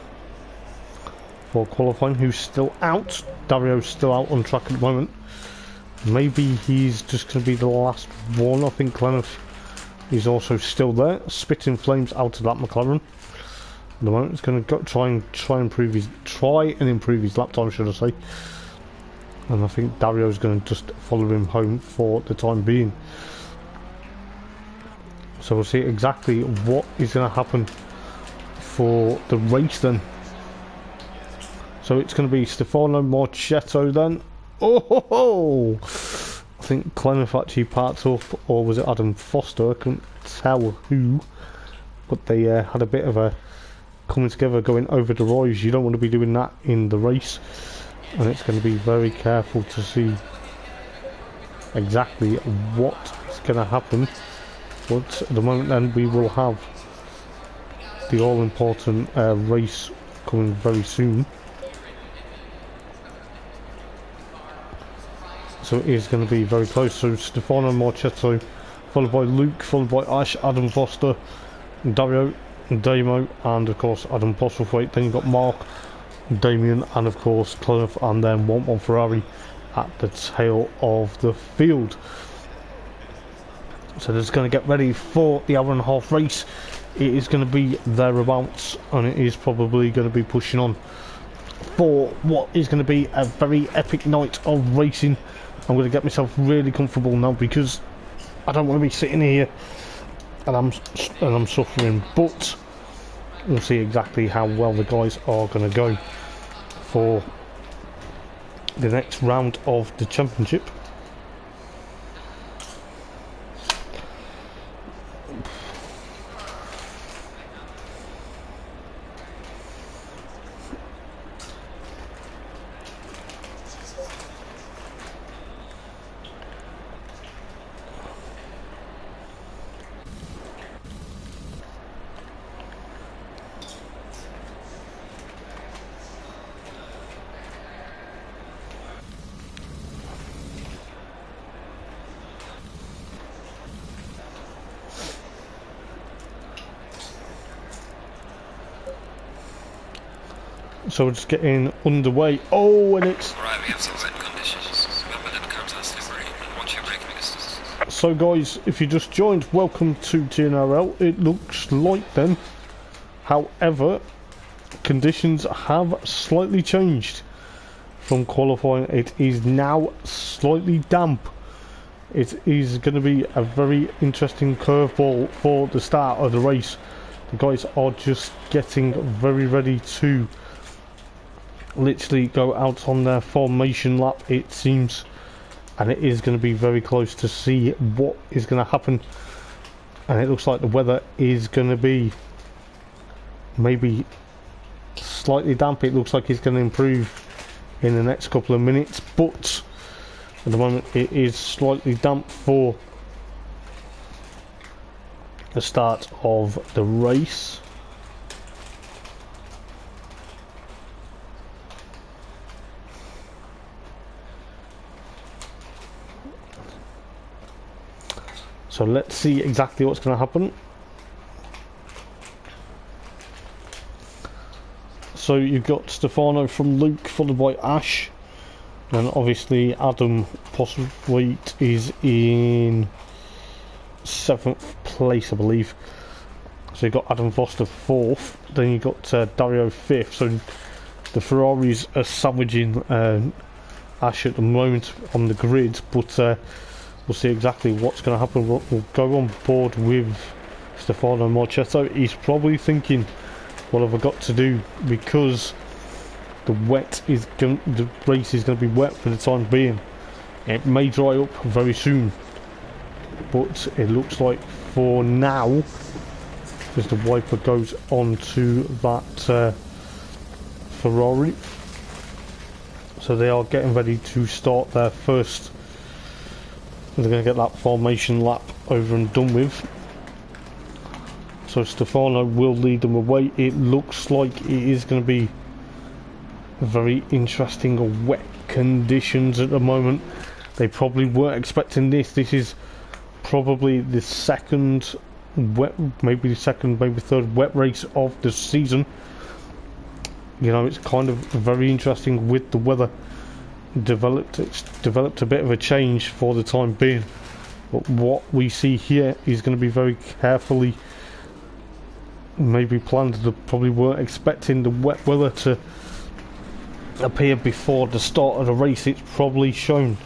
for qualifying. Who's still out? Dario's still out on track at the moment. Maybe he's just going to be the last one. I think Clenneth is also still there, spitting flames out of that McLaren. At the moment, he's going to go try and improve his lap time, should I say? And I think Dario's going to just follow him home for the time being. So we'll see exactly what is going to happen for the race then. So it's going to be Stefano Marchetto then. Oh, I think Clenneth actually parked up, or was it Adam Foster? I couldn't tell who, but they had a bit of a coming together going over the rise. You don't want to be doing that in the race, and it's going to be very careful to see exactly what is going to happen. But at the moment then, we will have the all-important race coming very soon. So it is going to be very close. So Stefano Marchetto, followed by Luke, followed by Ash, Adam Foster, Dario, Damo, and of course Adam Postlethwaite. Then you've got Mark, Damien, and of course Clenneth, and then one Ferrari at the tail of the field. So they're just going to get ready for the hour-and-a-half race. It is going to be thereabouts, and it is probably going to be pushing on for what is going to be a very epic night of racing. I'm going to get myself really comfortable now because I don't want to be sitting here and I'm suffering. But we'll see exactly how well the guys are going to go for the next round of the championship. So we're just getting underway. Oh, and it's... Alright, we have some wet conditions. Remember that cars are slippery and watch your braking distance. So guys, if you just joined, welcome to TNRL. It looks like then, however, conditions have slightly changed from qualifying. It is now slightly damp. It is going to be a very interesting curveball for the start of the race. The guys are just getting very ready to literally go out on their formation lap, it seems, and it is going to be very close to see what is going to happen. And it looks like the weather is going to be maybe slightly damp. It looks like it's going to improve in the next couple of minutes, but at the moment it is slightly damp for the start of the race. So let's see exactly what's going to happen. So you've got Stefano from Luke, followed by Ash, and obviously Adam Postlethwaite is in 7th place, I believe. So you've got Adam Foster 4th, then you've got Dario 5th. So the Ferraris are savaging Ash at the moment on the grid, but we'll see exactly what's going to happen. We'll go on board with Stefano Marchetto. He's probably thinking, what have I got to do? Because the race is going to be wet for the time being. It may dry up very soon, but it looks like for now as the wiper goes onto that Ferrari. So they are getting ready to start their first. They're going to get that formation lap over and done with. So Stefano will lead them away. It looks like it is going to be very interesting wet conditions at the moment. They probably weren't expecting this. This is probably the second wet, maybe third wet race of the season. You know, it's kind of very interesting with the weather. It's developed a bit of a change for the time being. But what we see here is going to be very carefully maybe planned. They probably weren't expecting the wet weather to appear before the start of the race. It's probably shown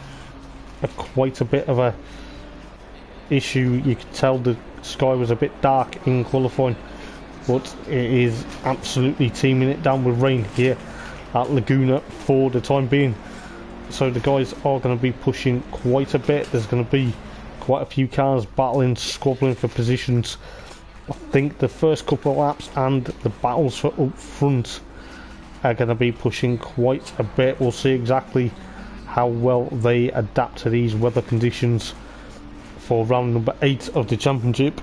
quite a bit of a issue. You could tell the sky was a bit dark in qualifying, but it is absolutely teeming it down with rain here at Laguna for the time being. So the guys are going to be pushing quite a bit. There's going to be quite a few cars battling, squabbling for positions. I think the first couple of laps and the battles for up front are going to be pushing quite a bit. We'll see exactly how well they adapt to these weather conditions for round number 8 of the championship.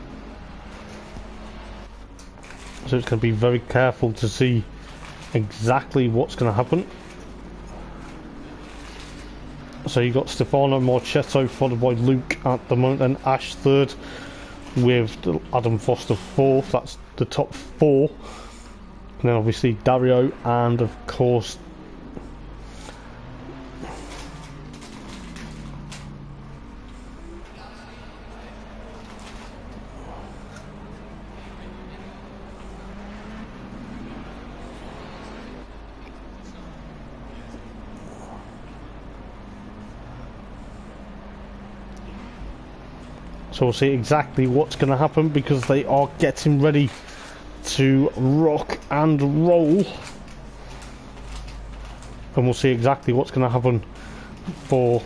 So it's going to be very careful to see exactly what's going to happen. So you got Stefano Marchetto followed by Luke at the moment, and Ash third with Adam Foster fourth. That's the top 4. And then obviously Dario and of course so we'll see exactly what's going to happen, because they are getting ready to rock and roll, and we'll see exactly what's going to happen for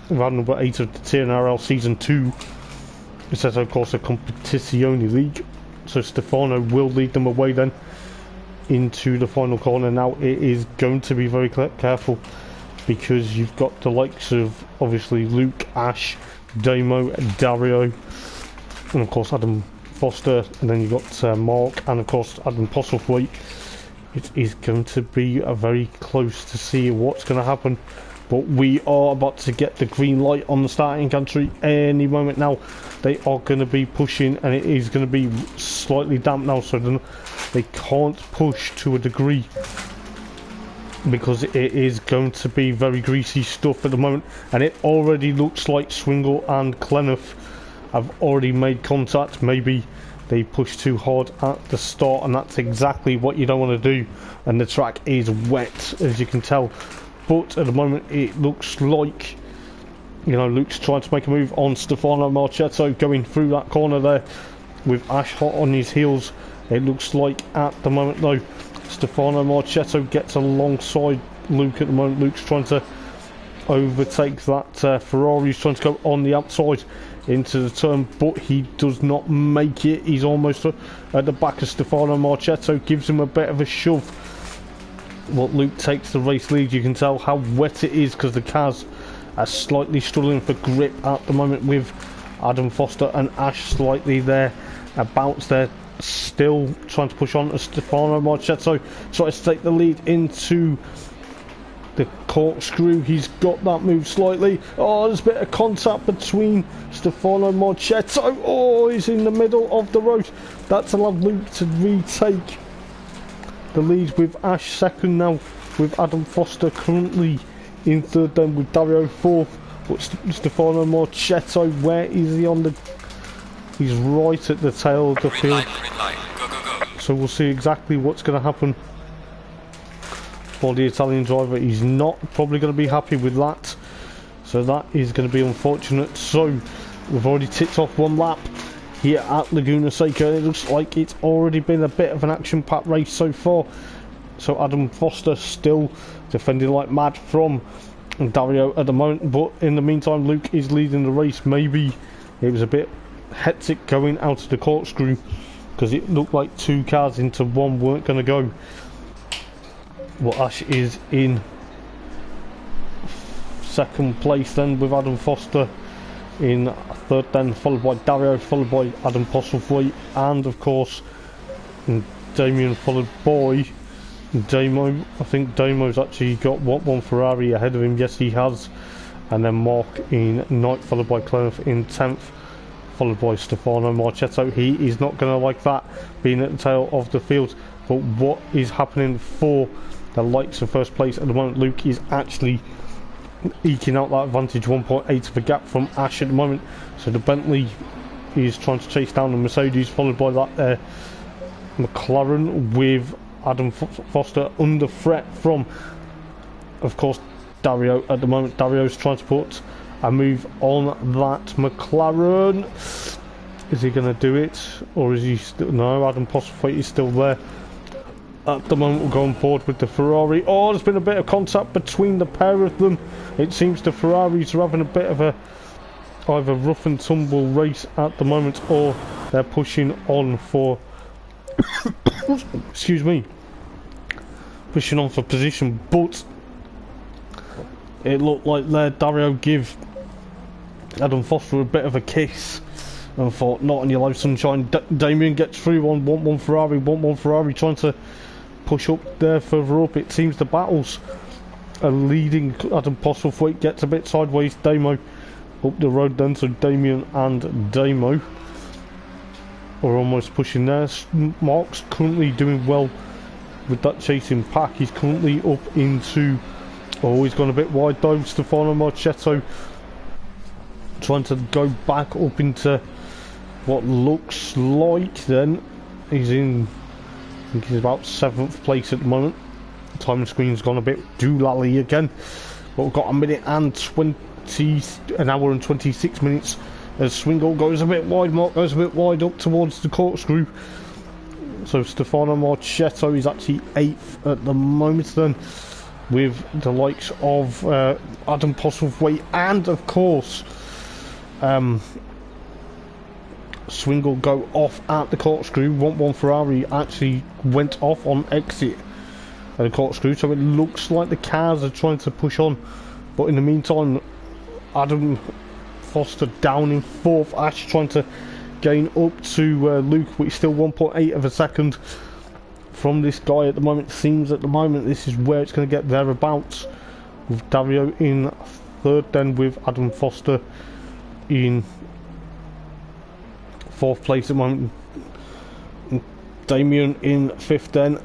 round number 8 of the TNRL season 2. It says of course a Competizione League. So Stefano will lead them away then into the final corner. Now it is going to be very careful, because you've got the likes of obviously Luke, Ash, Damo, Dario, and of course Adam Foster, and then you've got Mark, and of course Adam Postlethwaite. It is going to be very close to see what's going to happen, but we are about to get the green light on the starting gantry any moment now. They are going to be pushing, and it is going to be slightly damp now, so they can't push to a degree, because it is going to be very greasy stuff at the moment. And it already looks like Swingle and Clenough have already made contact. Maybe they push too hard at the start, and that's exactly what you don't want to do. And the track is wet, as you can tell, but at the moment it looks like, you know, Luke's trying to make a move on Stefano Marchetto, going through that corner there with Ash hot on his heels. It looks like at the moment though Stefano Marchetto gets alongside Luke at the moment. Luke's trying to overtake that Ferrari. He's trying to go on the outside into the turn, but he does not make it. He's almost at the back of Stefano Marchetto, gives him a bit of a shove. Well, Luke takes the race lead. You can tell how wet it is, because the cars are slightly struggling for grip at the moment, with Adam Foster and Ash slightly there about there, still trying to push on to Stefano Marchetto, trying to take the lead into the corkscrew. He's got that move slightly. Oh, there's a bit of contact between Stefano Marchetto. Oh, he's in the middle of the road. That's allowed Luke to retake the lead, with Ash second now, with Adam Foster currently in third, then with Dario fourth. But Stefano Marchetto, where is he on the... He's right at the tail of the field. Green light. Go, go, go. So we'll see exactly what's going to happen for the Italian driver. He's not probably going to be happy with that, so that is going to be unfortunate. So we've already ticked off one lap here at Laguna Seca. It looks like it's already been a bit of an action-packed race so far. So Adam Foster still defending like mad from Dario at the moment, but in the meantime Luke is leading the race. Maybe it was a bit hectic going out of the corkscrew because it looked like two cars into one weren't going to go. Well, Ash is in second place then, with Adam Foster in third then, followed by Dario, followed by Adam Postlethwaite, and of course Damien, followed by Damo. I think Damo's actually got one Ferrari ahead of him, yes he has, and then Mark in ninth, followed by Clonif in 10th, followed by Stefano Marchetto. He is not going to like that, being at the tail of the field. But what is happening for the likes of first place at the moment? Luke is actually eking out that advantage, 1.8 of a gap from Ash at the moment. So the Bentley is trying to chase down the Mercedes, followed by that McLaren, with Adam Foster under threat from, of course, Dario at the moment. Dario's trying to put a move on that McLaren. Is he going to do it, or is he still? No, Adam Postlethwaite is still there. At the moment, we'll go on board with the Ferrari. Oh, there's been a bit of contact between the pair of them. It seems the Ferraris are having a bit of a either rough and tumble race at the moment, or they're pushing on for excuse me, pushing on for position. But it looked like there Dario give Adam Foster a bit of a kiss and thought, not in your life, sunshine. Damien gets through on 1-1 Ferrari, 1-1 Ferrari, trying to push up there, further up. It seems the battles are leading. Adam Postlethwaite gets a bit sideways. Damo up the road then, so Damien and Damo are almost pushing there. Mark's currently doing well with that chasing pack. He's currently up into, oh, he's gone a bit wide though. Stefano Marchetto trying to go back up into what looks like then he's in, I think he's about 7th place at the moment. The time screen's gone a bit doolally again, but we've got an hour and 26 minutes as Swingle goes a bit wide, Mark goes a bit wide up towards the corkscrew. So Stefano Marchetto is actually 8th at the moment then, with the likes of Adam Postlethwaite and of course Swingle go off at the corkscrew. 1-1 Ferrari actually went off on exit at the corkscrew, so it looks like the cars are trying to push on, but in the meantime Adam Foster down in 4th. Ash trying to gain up to Luke, but he's still 1.8 of a second from this guy at the moment. Seems at the moment this is where it's going to get thereabouts, with Dario in 3rd then, with Adam Foster in 4th place at the moment. Damien in 5th then.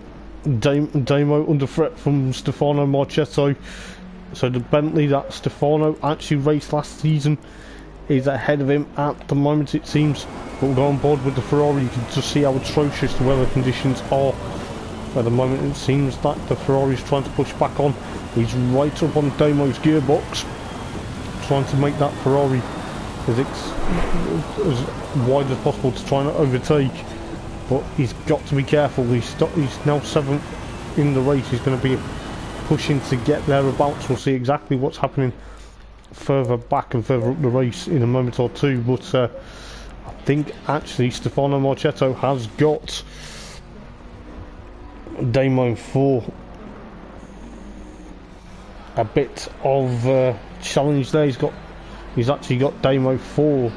Damo under threat from Stefano Marchetto. So the Bentley that Stefano actually raced last season is ahead of him at the moment, it seems. But we'll go on board with the Ferrari. You can just see how atrocious the weather conditions are at the moment. It seems that the Ferrari's trying to push back on. He's right up on Damo's gearbox, trying to make that Ferrari as wide as possible to try and overtake. But he's got to be careful. He's now 7th in the race. He's going to be pushing to get thereabouts. We'll see exactly what's happening further back and further up the race in a moment or two. But I think actually Stefano Marchetto has got Damo for a bit of challenge there. He's actually got Damo for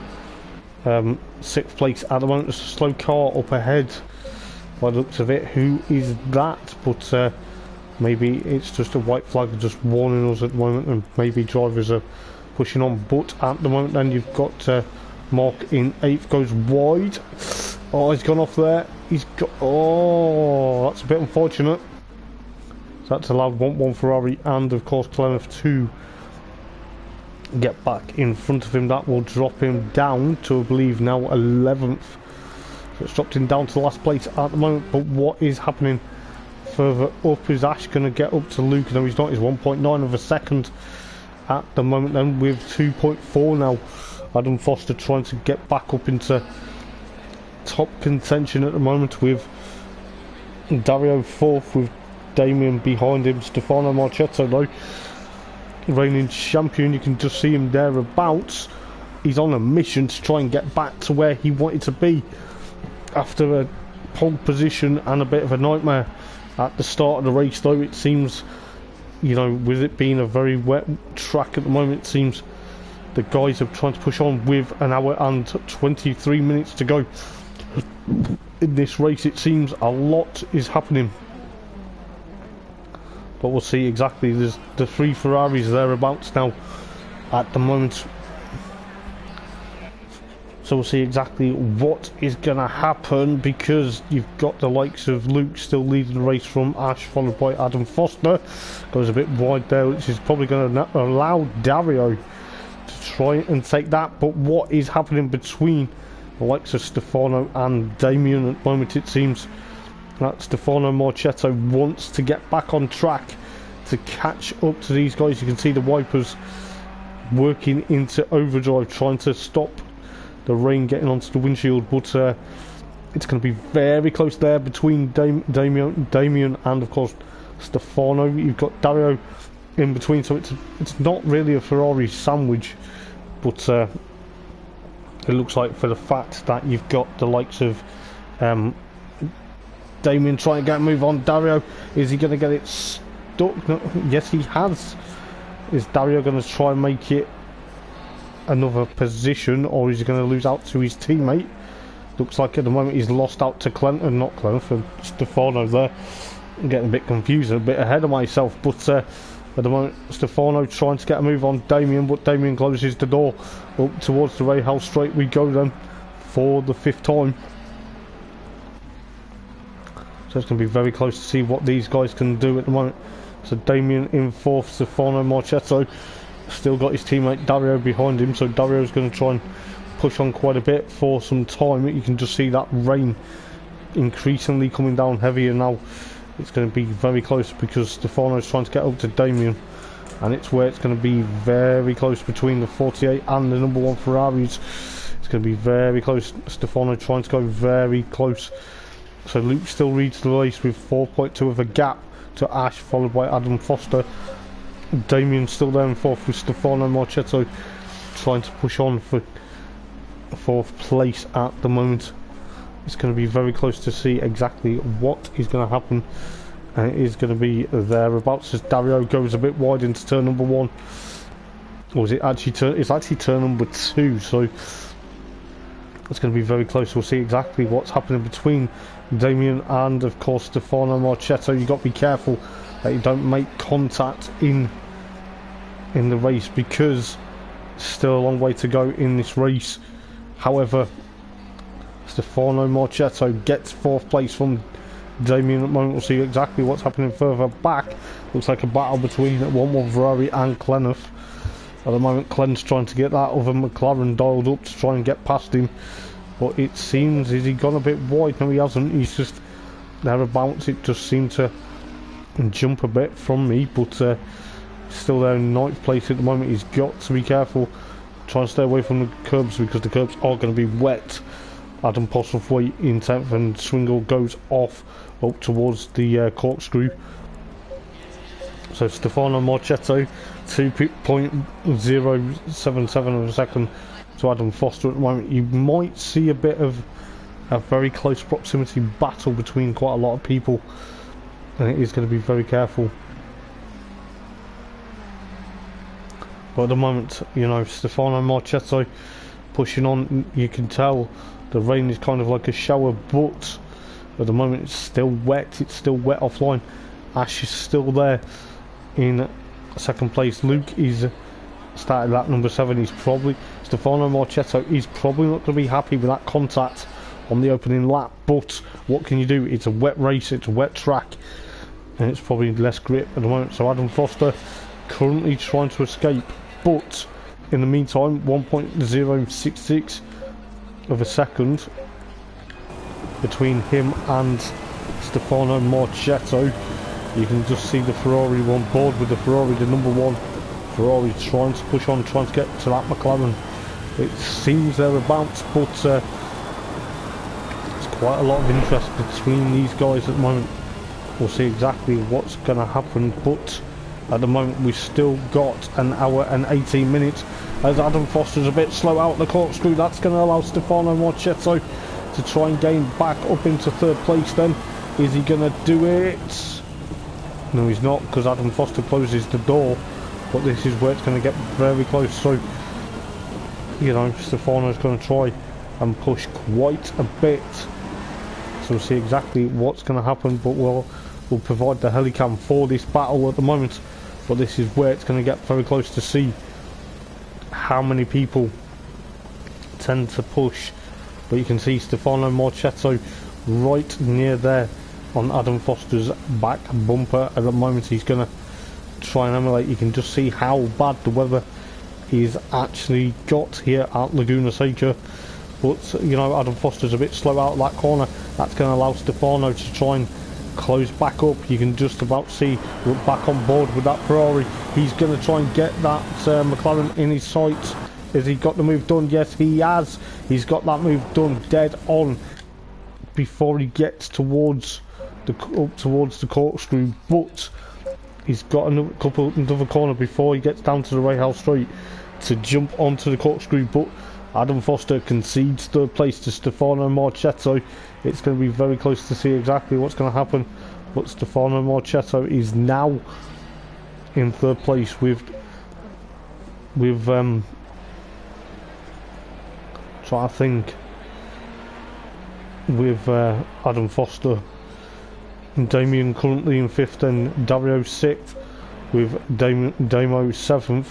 6th place at the moment. There's a slow car up ahead by the looks of it. Who is that? But maybe it's just a white flag just warning us at the moment, and maybe drivers are pushing on. But at the moment then you've got Mark in 8th, goes wide. Oh, he's gone off there. He's got, oh, that's a bit unfortunate. So that's allowed 1-1 Ferrari and of course Clonif to get back in front of him. That will drop him down to, I believe, now 11th. So it's dropped him down to last place at the moment. But what is happening further up? Is Ash going to get up to Luke? No, he's not. He's 1.9 of a second at the moment then, with 2.4 now. Adam Foster trying to get back up into top contention at the moment, with Dario 4th, with Damien behind him. Stefano Marchetto though, reigning champion, you can just see him thereabouts. He's on a mission to try and get back to where he wanted to be after pole position and a bit of a nightmare at the start of the race, though. It seems, you know, with it being a very wet track at the moment, it seems the guys are trying to push on with an hour and 23 minutes to go in this race. It seems a lot is happening, but we'll see exactly. There's the 3 Ferraris thereabouts now at the moment, so we'll see exactly what is going to happen, because you've got the likes of Luke still leading the race from Ash, followed by Adam Foster. Goes a bit wide there, which is probably going to allow Dario to try and take that. But what is happening between the likes of Stefano and Damien at the moment? It seems that Stefano Marchetto wants to get back on track to catch up to these guys. You can see the wipers working into overdrive, trying to stop the rain getting onto the windshield, but it's going to be very close there between Damien and of course Stefano. You've got Dario in between, so it's not really a Ferrari sandwich, but it looks like, for the fact that you've got the likes of Damien trying to get a move on Dario. Is he going to get it stuck? No, yes, he has. Is Dario going to try and make it another position, or is he going to lose out to his teammate? Looks like at the moment he's lost out to Stefano there. I'm getting a bit confused, a bit ahead of myself, but at the moment Stefano trying to get a move on Damien, but Damien closes the door up towards the Rahal straight. We go then for the 5th time, so it's going to be very close to see what these guys can do at the moment. So Damien in 4th, Stefano Marchetto still got his teammate Dario behind him, so Dario's going to try and push on quite a bit for some time. You can just see that rain increasingly coming down heavier now. It's going to be very close, because Stefano's trying to get up to Damien, and it's where it's going to be very close between the 48 and the number 1 Ferraris. It's going to be very close. Stefano trying to go very close, so Luke still leads the race with 4.2 of a gap to Ash, followed by Adam Foster. Damien still there in 4th with Stefano Marchetto trying to push on for 4th place at the moment. It's going to be very close to see exactly what is going to happen, and it is going to be thereabouts as Dario goes a bit wide into turn number 1. Or is it actually turn? It's actually turn number 2, so it's going to be very close. We'll see exactly what's happening between Damien and of course Stefano Marchetto. You've got to be careful that you don't make contact in the race, because it's still a long way to go in this race. However, Stefano Marchetto gets 4th place from Damien at the moment. We'll see exactly what's happening further back. Looks like a battle between 1-1 Ferrari and Clenough. At the moment Clen's trying to get that other McLaren dialed up to try and get past him, but it seems, is he gone a bit wide? No, he hasn't. He's just thereabouts. It just seemed to jump a bit from me, but still there in 9th place at the moment. He's got to be careful, try and stay away from the curbs, because the curbs are going to be wet. Adam Postlethwaite in 10th, and Swingle goes off up towards the corkscrew. So Stefano Marchetto 2.077 of a second to Adam Foster at the moment. You might see a bit of a very close proximity battle between quite a lot of people, and it is going to be very careful. But at the moment, you know, Stefano Marchetto pushing on. You can tell the rain is kind of like a shower, but at the moment it's still wet. It's still wet offline. Ash is still there in 2nd place. Luke is started at number 7. He's probably, Stefano Marchetto, he's probably not going to be happy with that contact on the opening lap, but what can you do? It's a wet race, it's a wet track, and it's probably less grip at the moment. So Adam Foster currently trying to escape, but in the meantime 1.066 of a second between him and Stefano Marchetto. You can just see the Ferrari on board with the Ferrari, the number 1 Ferrari, trying to push on, trying to get to that McLaren. It seems thereabouts, but there's quite a lot of interest between these guys at the moment. We'll see exactly what's going to happen, but at the moment we've still got an hour and 18 minutes as Adam Foster's a bit slow out the corkscrew. That's going to allow Stefano Marchetto to try and gain back up into third place then. Is he going to do it? No, he's not, because Adam Foster closes the door. But this is where it's going to get very close. So, you know, Stefano's going to try and push quite a bit. So we'll see exactly what's going to happen. But we'll provide the helicam for this battle at the moment. But this is where it's going to get very close to see how many people tend to push. But you can see Stefano Marchetto right near there on Adam Foster's back bumper at the moment. He's going to try and emulate. You can just see how bad the weather is actually got here at Laguna Seca. But you know, Adam Foster's a bit slow out of that corner. That's going to allow Stefano to try and close back up. You can just about see we're back on board with that Ferrari. He's going to try and get that McLaren in his sights. Has he got the move done? Yes, he has. He's got that move done dead on before he gets towards the corkscrew. But he's got another corner before he gets down to the rail straight to jump onto the corkscrew. But Adam Foster concedes third place to Stefano Marchetto. It's going to be very close to see exactly what's going to happen. But Stefano Marchetto is now in third place with trying to think, with Adam Foster and Damien currently in 5th and Dario 6th, with Damo 7th,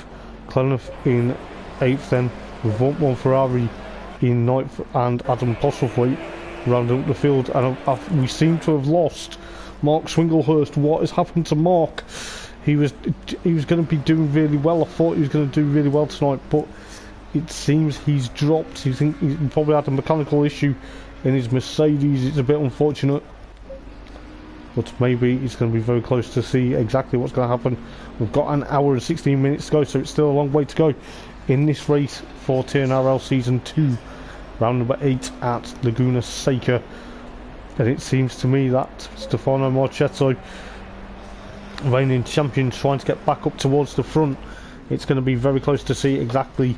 Clenough in 8th then, with 1 Ferrari in 9th and Adam Postlethwaite rounding up the field. And we seem to have lost Mark Swinglehurst. What has happened to Mark? He was going to be doing really well. I thought he was going to do really well tonight, but it seems he's dropped. He probably had a mechanical issue in his Mercedes. It's a bit unfortunate, but maybe it's going to be very close to see exactly what's going to happen. We've got an hour and 16 minutes to go, so it's still a long way to go in this race for TNRL Season 2, round number 8 at Laguna Seca. And it seems to me that Stefano Marchetto, reigning champion, trying to get back up towards the front. It's going to be very close to see exactly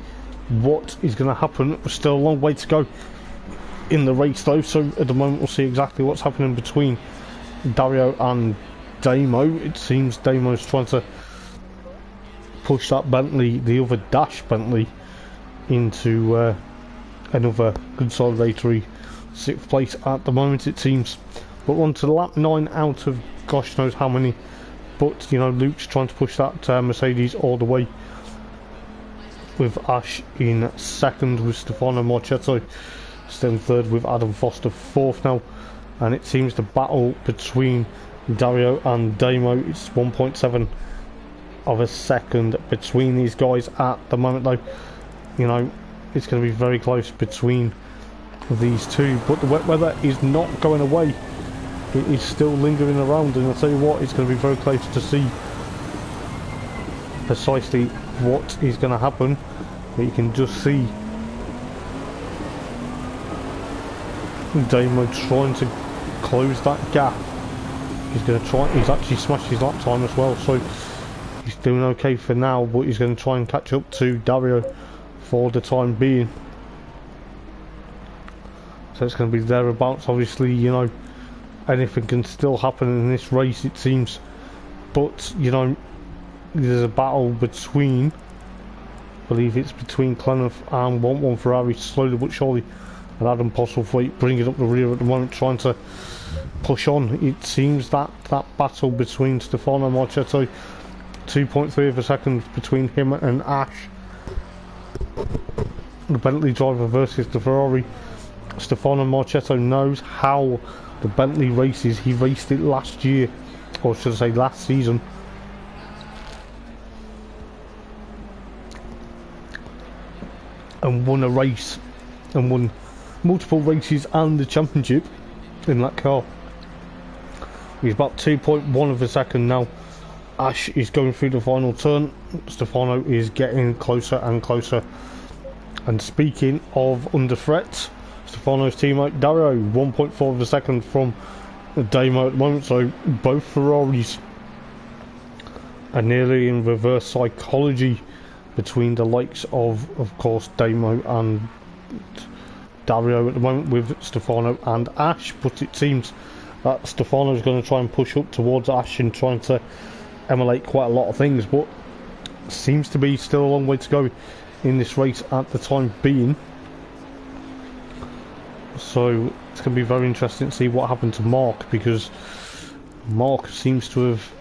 what is going to happen. There's still a long way to go in the race though, so at the moment we'll see exactly what's happening between Dario and Damo. It seems Damo's trying to push that Bentley, the other Dash Bentley, into another consolidatory 6th place at the moment, it seems. But on to lap 9 out of gosh knows how many. But you know, Luke's trying to push that Mercedes all the way, with Ash in 2nd, with Stefano Marchetto still in 3rd, with Adam Foster 4th now. And it seems the battle between Dario and Damo, it's 1.7 of a second between these guys at the moment though. You know, it's going to be very close between these two, but the wet weather is not going away. It is still lingering around, and I'll tell you what, it's going to be very close to see precisely what is going to happen. But you can just see Damo trying to close that gap. He's going to try. He's actually smashed his lap time as well, so he's doing okay for now. But he's going to try and catch up to Dario for the time being. So it's going to be thereabouts. Obviously, you know, anything can still happen in this race, it seems. But you know, there's a battle between, I believe it's between Clenough and 1 Ferrari, slowly but surely. And Adam Postlethwaite bringing up the rear at the moment, trying to push on. It seems that battle between Stefano Marchetto, 2.3 of a second between him and Ash, the Bentley driver versus the Ferrari. Stefano Marchetto knows how the Bentley races. He raced it last year, or should I say last season. And won a race, and won multiple races and the championship in that car. He's about 2.1 of a second now. Ash is going through the final turn. Stefano is getting closer and closer. And speaking of under threat, Stefano's teammate Dario, 1.4 of a second from Damo at the moment. So both Ferraris are nearly in reverse psychology between the likes of course, Damo and Dario at the moment with Stefano and Ash, but it seems that Stefano's going to try and push up towards Ash and trying to emulate quite a lot of things, but seems to be still a long way to go in this race at the time being. So it's going to be very interesting to see what happened to Mark, because Mark seems to have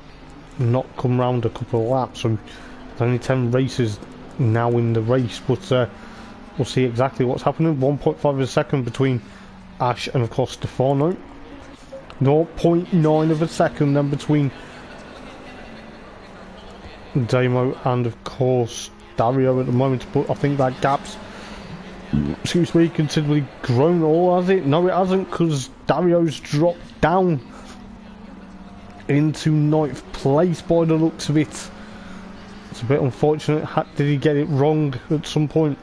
not come round a couple of laps, so there's only 10 races now in the race, but we'll see exactly what's happening. 1.5 of a second between Ash and of course Stefano, 0.9 of a second then between Damo and of course Dario at the moment, but I think that gap's seems to be considerably grown, or has it? No, it hasn't, because Dario's dropped down into 9th place by the looks of it. It's a bit unfortunate. Did he get it wrong at some point?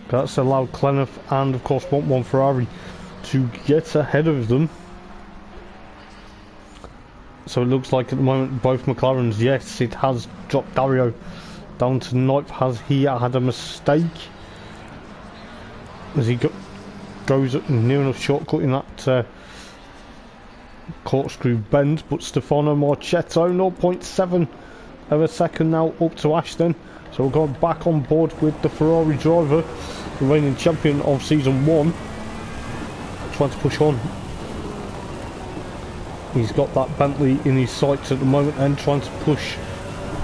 That's allowed Clenneth and of course 1 Ferrari to get ahead of them. So it looks like at the moment both McLarens, yes, it has dropped Dario down to 9th. Has he had a mistake as he goes near enough shortcutting that corkscrew bend? But Stefano Marchetto, 0.7 of a second now up to Ashton. So we're going back on board with the Ferrari driver, the reigning champion of season 1, trying to push on. He's got that Bentley in his sights at the moment and trying to push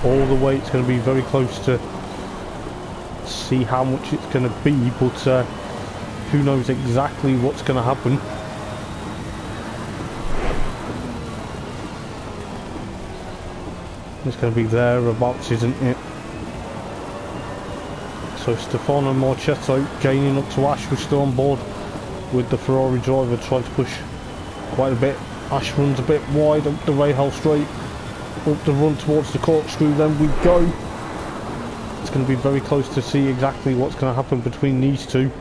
all the way. It's going to be very close to see how much it's going to be, but who knows exactly what's going to happen. It's going to be thereabouts, isn't it? So Stefano Marchetto gaining up to Ash, who's still on board with the Ferrari driver, trying to push quite a bit. Ash runs a bit wide up the Rahal straight, up the run towards the corkscrew, then we go. It's going to be very close to see exactly what's going to happen between these two.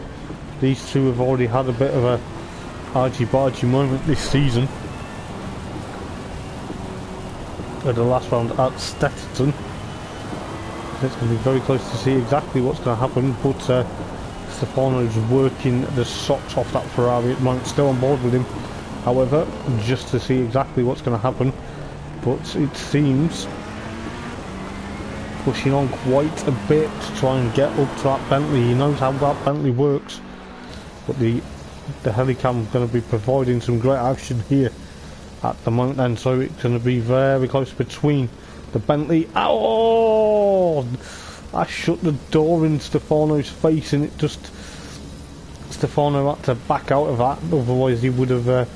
These two have already had a bit of a argy-bargy moment this season at the last round at Stetson. It's going to be very close to see exactly what's going to happen, but Stefano's working the socks off that Ferrari at the moment, still on board with him, however, just to see exactly what's going to happen. But it seems pushing on quite a bit to try and get up to that Bentley. He knows how that Bentley works, but the Helicam is going to be providing some great action here at the moment then, so it's going to be very close between the Bentley. Oh! I shut the door in Stefano's face, and it just, Stefano had to back out of that, otherwise he would have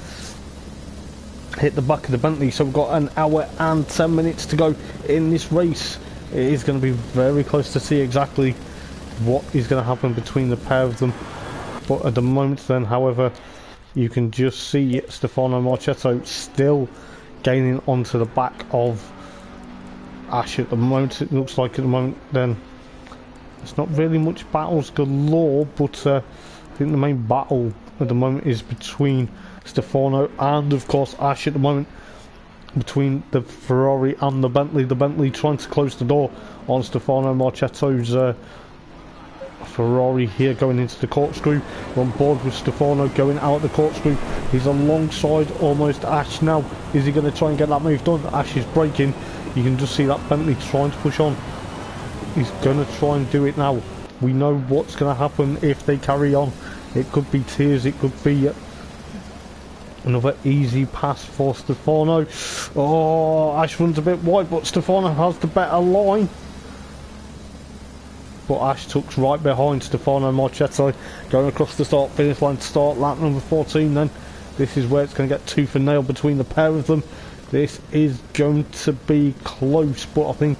hit the back of the Bentley. So we've got an hour and 10 minutes to go in this race. It is going to be very close to see exactly what is going to happen between the pair of them, but at the moment then, however, you can just see Stefano Marchetto still gaining onto the back of Ash at the moment. It looks like at the moment then it's not really much battles galore, but I think the main battle at the moment is between Stefano and of course Ash at the moment, between the Ferrari and the Bentley trying to close the door on Stefano Marchetto's Ferrari here, going into the corkscrew. We're on board with Stefano going out the corkscrew. He's alongside almost Ash now. Is he going to try and get that move done? Ash is braking. You can just see that Bentley trying to push on. He's going to try and do it now. We know what's going to happen if they carry on. It could be tears, it could be another easy pass for Stefano. Oh, Ash runs a bit wide, but Stefano has the better line. But Ash tucks right behind Stefano Marchetto, going across the finish line to start lap number 14 then. This is where it's going to get tooth and nail between the pair of them. This is going to be close, but I think,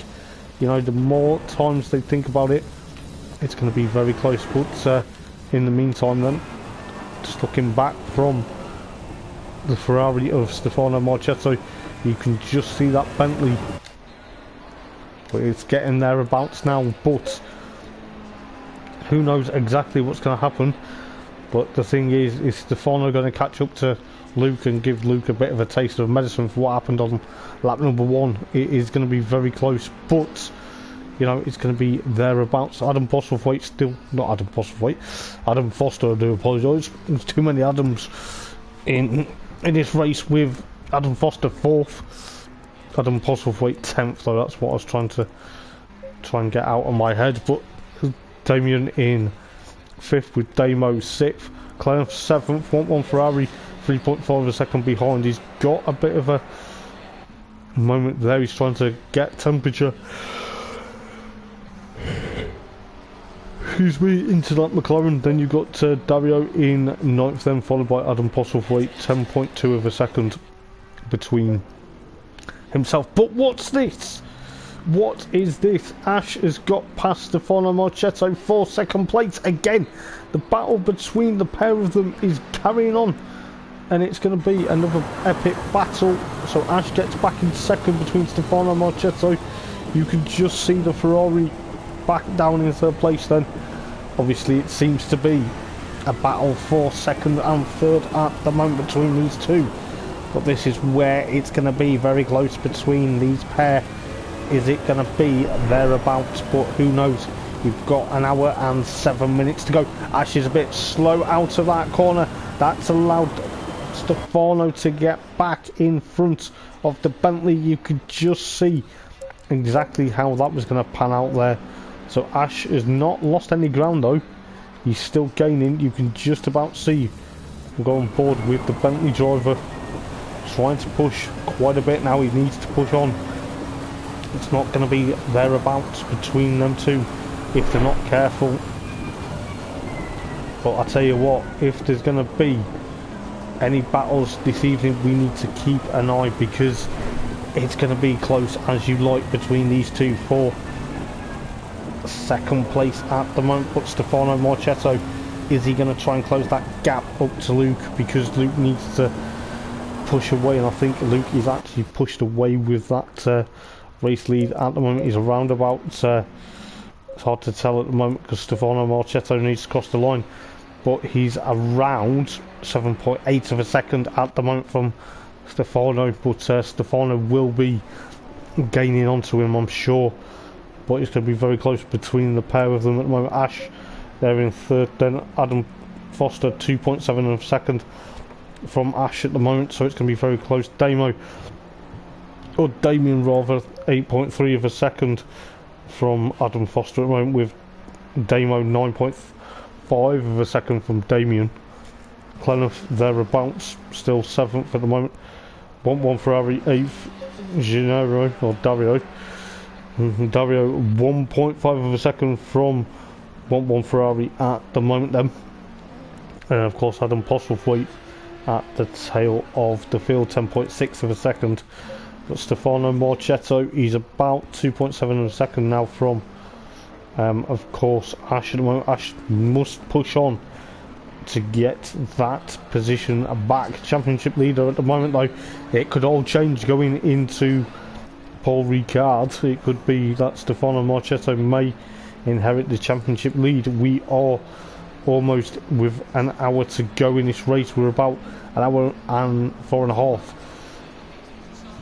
you know, the more times they think about it, it's going to be very close. But in the meantime then, just looking back from the Ferrari of Stefano Marchetto, you can just see that Bentley, but it's getting thereabouts now. But who knows exactly what's going to happen. But the thing is Stefano going to catch up to Luke and give Luke a bit of a taste of medicine for what happened on lap number 1? It is going to be very close, but you know, it's going to be thereabouts. Adam Postlethwaite still, not Adam Postlethwaite, Adam Foster, I do apologise. There's too many Adams in this race, with Adam Foster 4th, Adam Postlethwaite 10th, though that's what I was trying and get out of my head. But Damien in 5th with Damo 6th, Clem 7th, 1-1 Ferrari, 3.5 of a second behind. He's got a bit of a moment there, he's trying to get temperature, excuse me, into that McLaren. Then you've got Dario in 9th, then followed by Adam Postlethwaite, 10.2 of a second between himself. But what's this? What is this? Ash has got past Stefano Marchetto for second place again. The battle between the pair of them is carrying on, and it's going to be another epic battle. So Ash gets back in second between Stefano Marchetto. You can just see the Ferrari back down in third place then. Obviously it seems to be a battle for second and third at the moment between these two. But this is where it's going to be very close between these pair. Is it going to be thereabouts? But who knows? We've got an hour and 7 minutes to go. Ash is a bit slow out of that corner. That's allowed Stefano to get back in front of the Bentley. You could just see exactly how that was going to pan out there. So Ash has not lost any ground though. He's still gaining. You can just about see him go on board with the Bentley driver, trying to push quite a bit now. He needs to push on. It's not going to be thereabouts between them two if they're not careful. But I tell you what, if there's going to be any battles this evening, we need to keep an eye, because it's going to be close as you like between these two for second place at the moment. But Stefano Marchetto, is he going to try and close that gap up to Luke? Because Luke needs to push away, and I think Luke is actually pushed away with that race lead at the moment. He's around about, it's hard to tell at the moment because Stefano Marchetto needs to cross the line, but he's around 7.8 of a second at the moment from Stefano. But Stefano will be gaining onto him, I'm sure, but it's going to be very close between the pair of them at the moment. Ash there in third, then Adam Foster 2.7 of a second from Ash at the moment, so it's going to be very close. Damien rather, 8.3 of a second from Adam Foster at the moment, with Damo 9.5 of a second from Damien. Clenough thereabouts, still 7th at the moment. 1-1 Ferrari 8th, Gennaro or Dario. Dario 1.5 of a second from 1-1 Ferrari at the moment then. And of course Adam Postlethwaite at the tail of the field, 10.6 of a second. But Stefano Marchetto, he's about 2.7 of a second now from of course Ash at the moment. Ash must push on to get that position back. Championship leader at the moment though. It could all change going into Paul Ricard. It could be that Stefano Marchetto may inherit the championship lead. We are almost with an hour to go in this race. We're about an hour and 4.5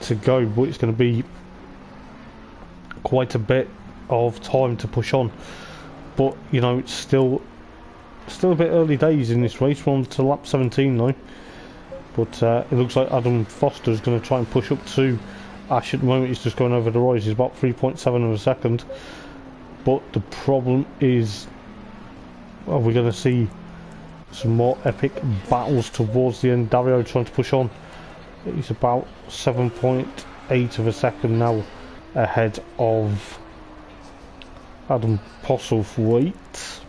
to go, but it's going to be quite a bit of time to push on. But you know, it's still a bit early days in this race. We're on to lap 17 now, but it looks like Adam Foster is going to try and push up to Ash at the moment. He's just going over the rise. He's about 3.7 of a second. But the problem is, are we going to see some more epic battles towards the end? Dario trying to push on. He's about 7.8 of a second now ahead of Adam Postlethwaite.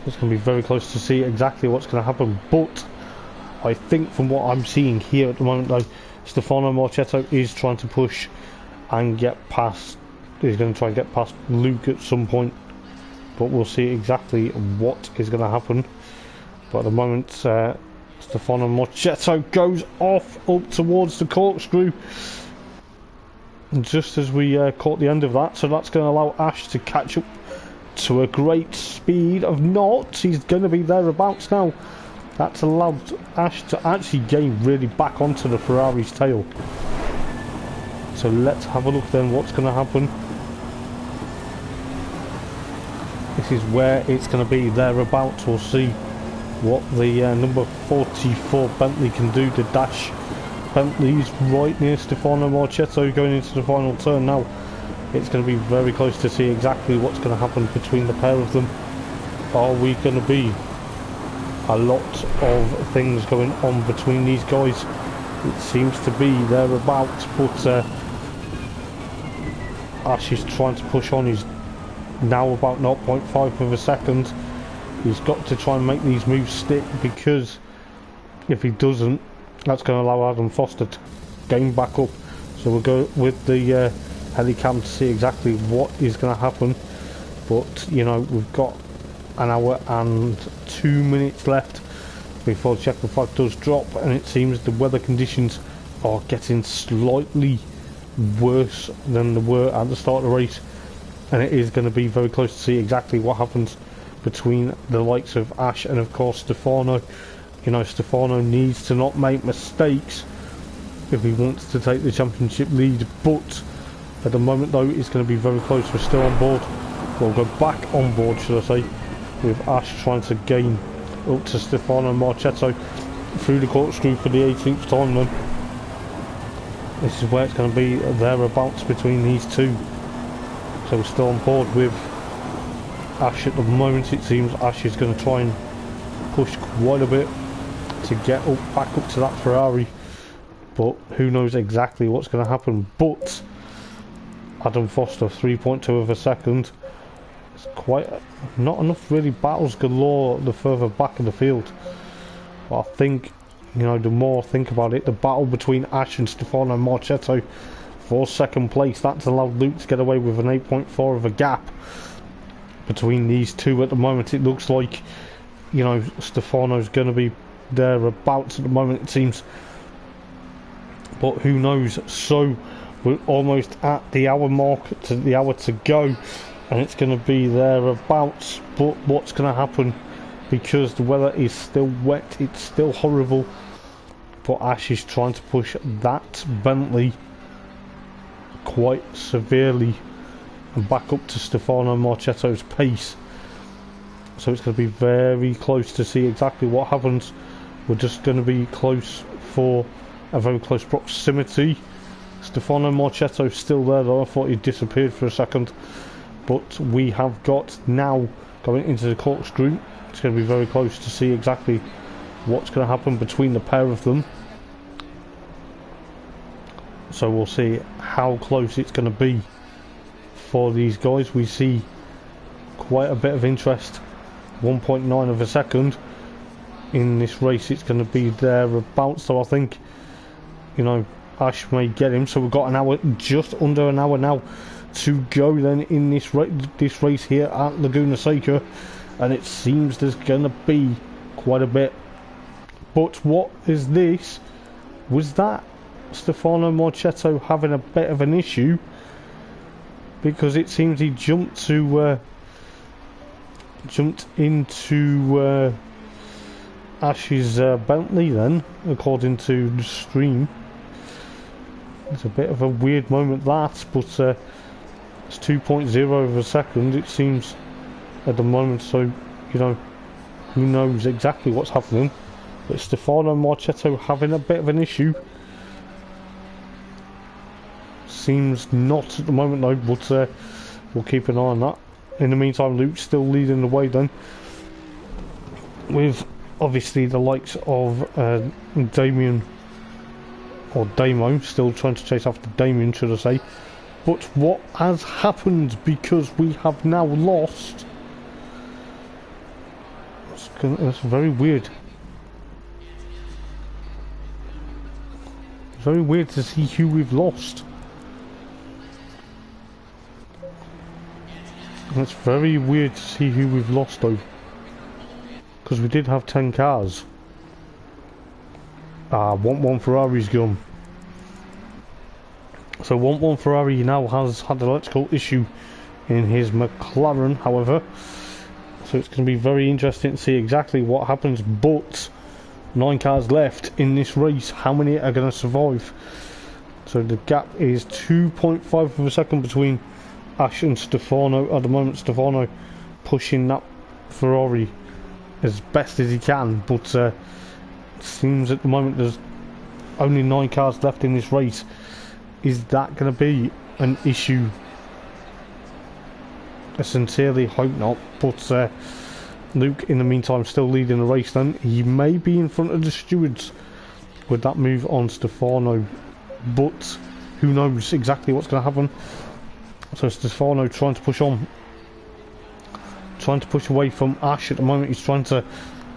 It's going to be very close to see exactly what's going to happen, but I think from what I'm seeing here at the moment though, Stefano Marchetto is trying to push and get past. He's going to try and get past Luke at some point, but we'll see exactly what is going to happen. But at the moment Stefano Marchetto goes off up towards the corkscrew just as we caught the end of that, so that's going to allow Ash to catch up to a great speed of knots. He's going to be thereabouts now. That's allowed Ash to actually gain really back onto the Ferrari's tail. So let's have a look then what's going to happen. This is where it's going to be thereabouts. We'll see what the number 44 Bentley can do. The dash Bentley's right near Stefano Marchetto going into the final turn now. It's going to be very close to see exactly what's going to happen between the pair of them. Are we going to be a lot of things going on between these guys? It seems to be thereabouts, but Ash is trying to push on. He's now about 0.5 of a second. He's got to try and make these moves stick, because if he doesn't, that's going to allow Adam Foster to gain back up. So we'll go with the helicam to see exactly what is going to happen. But you know, we've got an hour and 2 minutes left before the checker flag does drop, and it seems the weather conditions are getting slightly worse than they were at the start of the race, and it is going to be very close to see exactly what happens between the likes of Ash and of course Stefano. You know, Stefano needs to not make mistakes if he wants to take the championship lead, but at the moment though it's going to be very close. We're still on board. We'll go back on board, should I say, with Ash trying to gain up to Stefano Marchetto through the corkscrew for the 18th time then. This is where it's going to be thereabouts between these two. So we're still on board with Ash at the moment. It seems Ash is going to try and push quite a bit to get up, back up to that Ferrari, but who knows exactly what's going to happen. But Adam Foster 3.2 of a second. It's quite not enough really battles galore the further back in the field. But I think, you know, the more I think about it, the battle between Ash and Stefano Marchetto for second place, that's allowed Luke to get away with an 8.4 of a gap between these two at the moment. It looks like, you know, Stefano's going to be thereabouts at the moment, it seems, but who knows. So we're almost at the hour mark, to the hour to go, and it's going to be thereabouts. But what's going to happen, because the weather is still wet, it's still horrible, but Ash is trying to push that Bentley quite severely and back up to Stefano Marchetto's pace. So it's going to be very close to see exactly what happens. We're just going to be close for a very close proximity. Stefano Marchetto's still there though. I thought he disappeared for a second, but we have got now going into the corkscrew. It's going to be very close to see exactly what's going to happen between the pair of them. So we'll see how close it's going to be for these guys. We see quite a bit of interest. 1.9 of a second in this race. It's going to be thereabouts. So I think, you know, Ash may get him. So we've got an hour, just under an hour now to go then in this race here at Laguna Seca, and it seems there's going to be quite a bit. But what is this? Was that Stefano Marchetto having a bit of an issue? Because it seems he jumped into Ash's Bentley then, according to the stream. It's a bit of a weird moment that, but it's 2.0 of a second it seems at the moment, so you know, who knows exactly what's happening. But Stefano Marchetto having a bit of an issue. Seems not at the moment though, but we'll keep an eye on that. In the meantime, Luke's still leading the way then, with obviously the likes of Damien, or Damo, still trying to chase after Damien, should I say. But what has happened, because we have now lost, that's very weird. Very weird to see who we've lost. It's very weird to see who we've lost though, because we did have 10 cars. 1-1 Ferrari's gone. So 1-1 Ferrari now has had an electrical issue in his McLaren, however. So it's going to be very interesting to see exactly what happens. But 9 cars left in this race. How many are going to survive? So the gap is 2.5 of a second between Ash and Stefano. At the moment, Stefano pushing that Ferrari as best as he can, but seems at the moment there's only 9 cars left in this race. Is that going to be an issue? I sincerely hope not, but Luke in the meantime still leading the race. Then he may be in front of the stewards with that move on Stefano, but who knows exactly what's going to happen. So Stefano trying to push on, trying to push away from Ash at the moment. He's trying to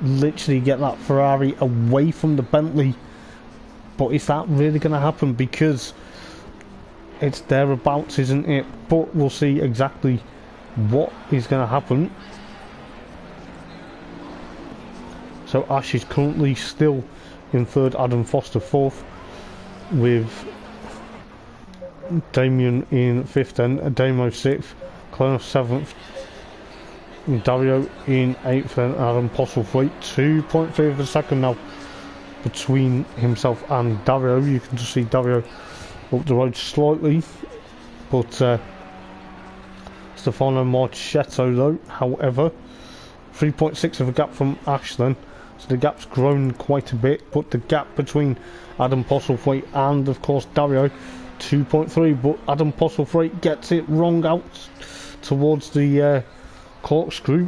literally get that Ferrari away from the Bentley, but is that really going to happen? Because it's thereabouts, isn't it? But we'll see exactly what is going to happen. So Ash is currently still in third, Adam Foster fourth, with Damien in fifth, and Damo sixth, Clone seventh, Dario in eighth, and Adam Postlethwaite 2.3 of a second now between himself and Dario. You can just see Dario up the road slightly, but Stefano Marchetto though, however, 3.6 of a gap from Ash then. So the gap's grown quite a bit, but the gap between Adam Postlethwaite and of course Dario 2.3, but Adam Postlethwaite gets it wrong out towards the corkscrew,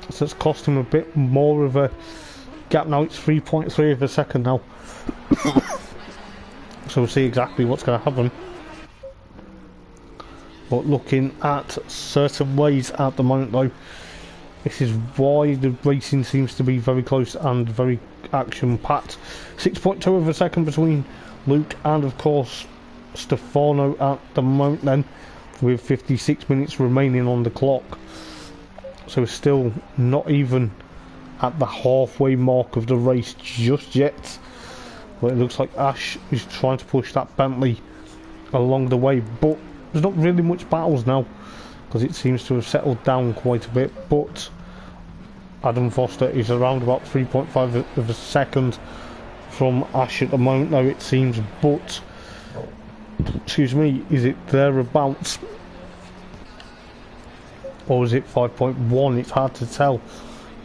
so it's cost him a bit more of a gap now. It's 3.3 of a second now. So we'll see exactly what's going to happen. But looking at certain ways at the moment though, this is why the racing seems to be very close and very action-packed. 6.2 of a second between Luke and of course Stefano at the moment then, with 56 minutes remaining on the clock. So we're still not even at the halfway mark of the race just yet. But it looks like Ash is trying to push that Bentley along the way, but there's not really much battles now because it seems to have settled down quite a bit. But Adam Foster is around about 3.5 of a second from Ash at the moment now, it seems, but excuse me, is it thereabouts or is it 5.1? It's hard to tell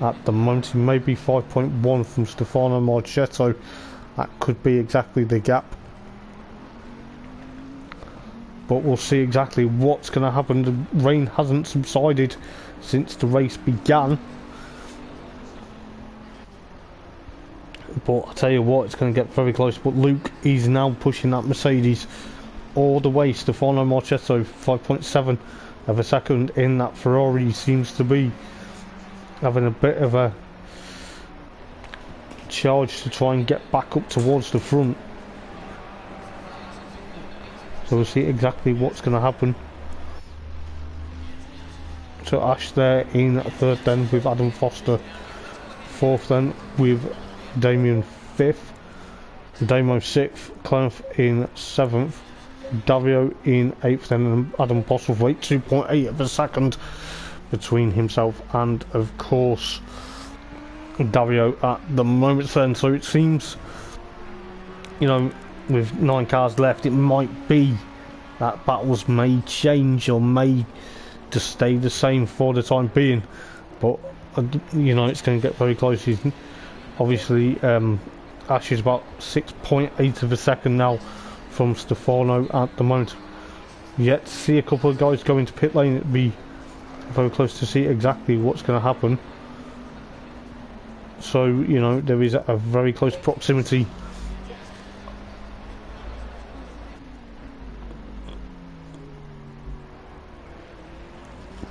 at the moment. It may be 5.1 from Stefano Marchetto. That could be exactly the gap, but we'll see exactly what's going to happen. The rain hasn't subsided since the race began, but I tell you what, it's going to get very close. But Luke is now pushing that Mercedes all the way. Stefano Marchetto 5.7 of a second in that Ferrari. Seems to be having a bit of a charge to try and get back up towards the front. So we'll see exactly what's going to happen. So Ash there in third then with Adam Foster fourth, then with Damien fifth, Damo sixth, Clonth in seventh, Dario in eighth, then Adam Postlethwaite 2.8 of a second between himself and of course Dario at the moment then. So it seems, you know, with 9 cars left, it might be that battles may change or may just stay the same for the time being, but you know, it's going to get very close. Obviously Ash is about 6.8 of a second now from Stefano at the moment. Yet to see a couple of guys go into pit lane. It'd be very close to see exactly what's going to happen. So, you know, there is a very close proximity.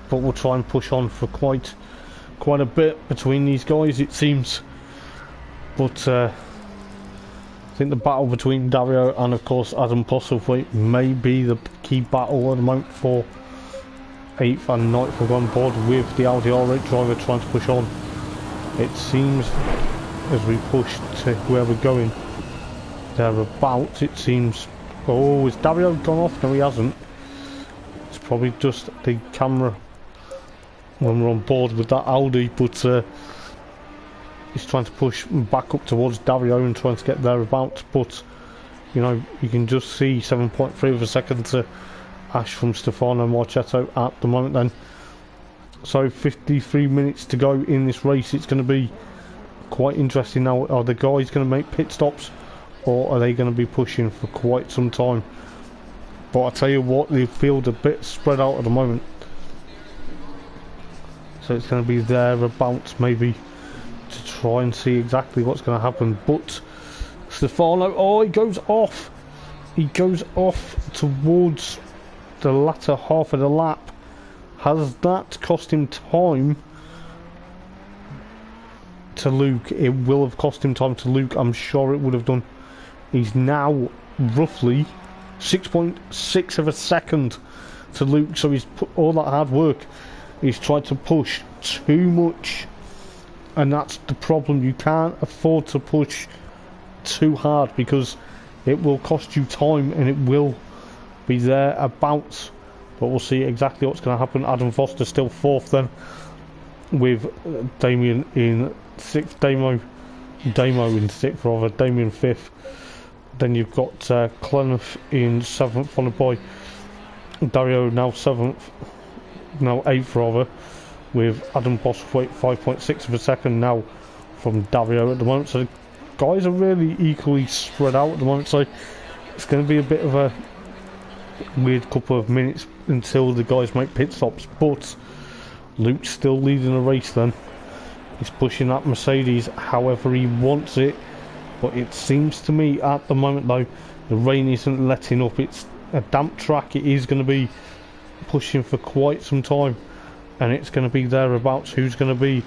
But we'll try and push on for quite a bit between these guys, it seems. But I think the battle between Dario and of course Adam Postlethwaite may be the key battle at the moment for 8th and 9th. We're on board with the Audi R8 driver trying to push on. It seems as we push to where we're going thereabouts, it seems. Oh, has Dario gone off? No, he hasn't. It's probably just the camera when we're on board with that Audi, but he's trying to push back up towards Dario and trying to get thereabouts. But you know, you can just see 7.3 of a second to Ash from Stefano Marchetto at the moment then. So 53 minutes to go in this race. It's going to be quite interesting now. Are the guys going to make pit stops, or are they going to be pushing for quite some time? But I tell you what, the field a bit spread out at the moment, so it's going to be thereabouts maybe to try and see exactly what's going to happen. But Stefano, oh, he goes off towards the latter half of the lap. Has that cost him time to Luke? It will have cost him time to Luke, I'm sure it would have done. He's now roughly 6.6 of a second to Luke, so he's put all that hard work. He's tried to push too much, and that's the problem. You can't afford to push too hard because it will cost you time and it will be thereabouts. But we'll see exactly what's going to happen. Adam Foster still fourth then, with Damien in sixth, Damo in sixth rather, Damien fifth. Then you've got Clenough in seventh, followed by Dario now seventh, now eighth rather, with Adam Boswaite 5.6 of a second now from Dario at the moment. So the guys are really equally spread out at the moment, so it's going to be a bit of a weird couple of minutes until the guys make pit stops. But Luke's still leading the race then. He's pushing that Mercedes however he wants it, but it seems to me at the moment though the rain isn't letting up. It's a damp track, it is going to be pushing for quite some time, and it's going to be thereabouts who's going to be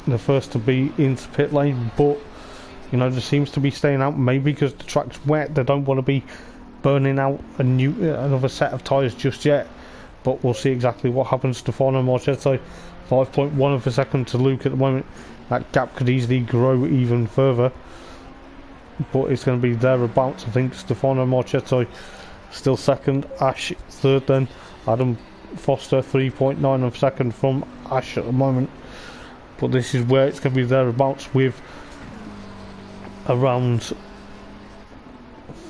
the first to be into pit lane. But you know, there seems to be staying out, maybe because the track's wet, they don't want to be burning out another set of tyres just yet. But we'll see exactly what happens. Stefano Marchetto 5.1 of a second to Luke at the moment. That gap could easily grow even further, but it's going to be thereabouts. I think Stefano Marchetto still second, Ash third then, Adam Foster 3.9 of a second from Ash at the moment. But this is where it's going to be thereabouts, with around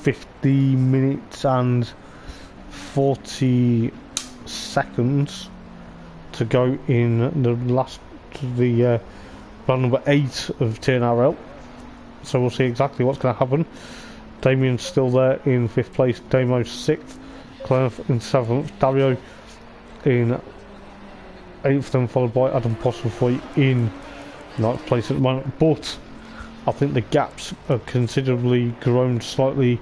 50 minutes and 40 seconds to go in the round number 8 of TNRL. So we'll see exactly what's going to happen. Damien's still there in 5th place, Damo 6th, Clenough in 7th, Dario in 8th, then followed by Adam Postlefoy in 9th place at the moment. But I think the gaps have considerably grown slightly,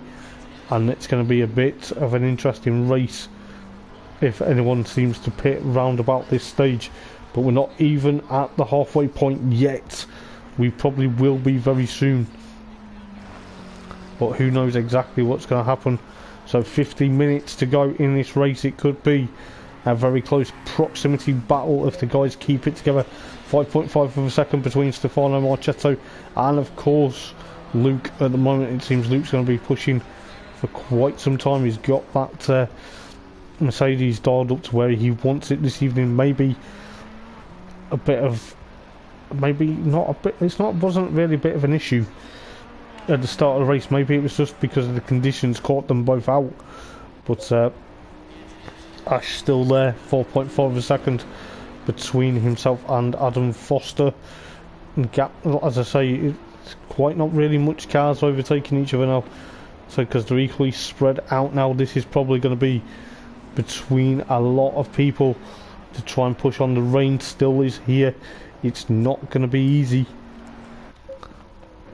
and it's going to be a bit of an interesting race if anyone seems to pit round about this stage. But we're not even at the halfway point yet. We probably will be very soon, but who knows exactly what's going to happen. So 50 minutes to go in this race. It could be a very close proximity battle if the guys keep it together. 5.5 of a second between Stefano Marchetto and of course Luke. At the moment it seems Luke's going to be pushing for quite some time. He's got that Mercedes dialed up to where he wants it this evening. Maybe a bit of, maybe not a bit, wasn't really a bit of an issue at the start of the race. Maybe it was just because the conditions caught them both out. But Ash still there, 4.4 of a second between himself and Adam Foster. And gap, as I say, it's quite not really much cars overtaking each other now. So because they're equally spread out now, this is probably going to be between a lot of people to try and push on. The rain still is here. It's not going to be easy.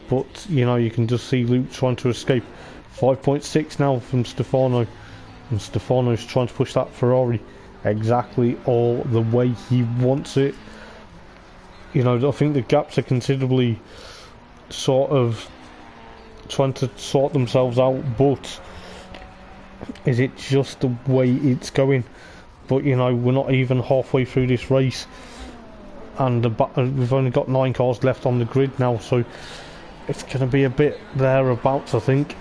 But, you know, you can just see Luke trying to escape. 5.6 now from Stefano. And Stefano's trying to push that Ferrari exactly all the way he wants it. You know, I think the gaps are considerably sort of trying to sort themselves out. But is it just the way it's going? But, you know, we're not even halfway through this race. And we've only got 9 cars left on the grid now. So it's going to be a bit thereabouts, I think.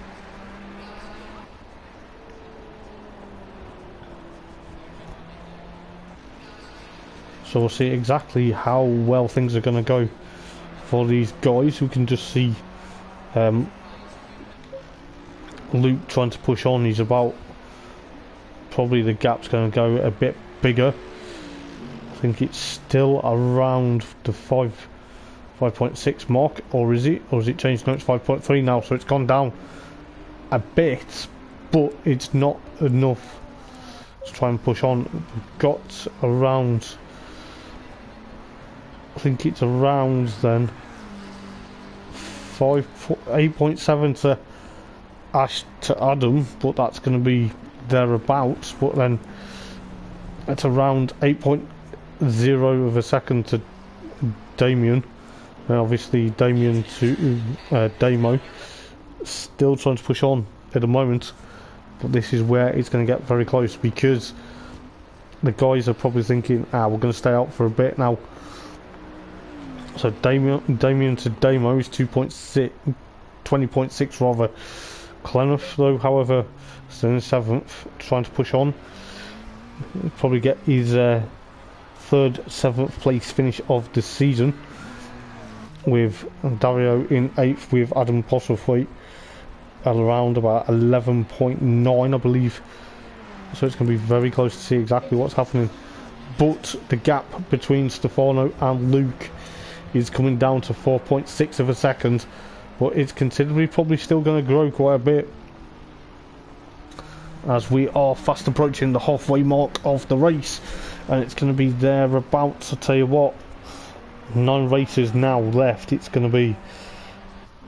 So we'll see exactly how well things are going to go for these guys. We can just see Luke trying to push on. He's about, probably the gap's going to go a bit bigger. think it's still around the 5.6 mark, or is it? Or has it changed? No, it's 5.3 now, so it's gone down a bit, but it's not enough to try and push on. We've got around, I think it's around then 8.7 to Ash to Adam, but that's going to be thereabouts. But then it's around 8.0 of a second to Damien, and obviously Damien to Damo. Still trying to push on at the moment, but this is where it's going to get very close, because the guys are probably thinking, we're going to stay out for a bit now. So Damien to Damo is 20.6 rather. Clenough though, however, still in 7th, trying to push on. He'll probably get his 3rd 7th place finish of the season, with Dario in 8th, with Adam Postlethwaite at around about 11.9, I believe. So it's going to be very close to see exactly what's happening. But the gap between Stefano and Luke is coming down to 4.6 of a second, but it's considerably probably still going to grow quite a bit, as we are fast approaching the halfway mark of the race, and it's going to be thereabouts. I tell you what, 9 races now left. It's going to be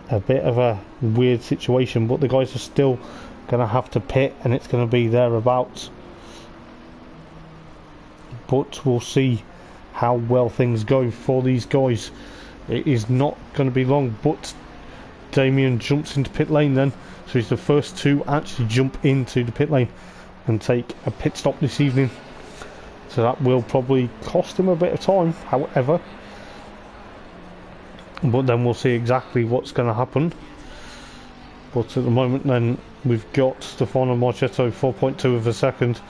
a bit of a weird situation, but the guys are still going to have to pit, and it's going to be thereabouts. But we'll see how well things go for these guys. It is not going to be long, but Damien jumps into pit lane then, so he's the first to actually jump into the pit lane and take a pit stop this evening. So that will probably cost him a bit of time, however, but then we'll see exactly what's going to happen. But at the moment then, we've got Stefano Marchetto 4.2 of a second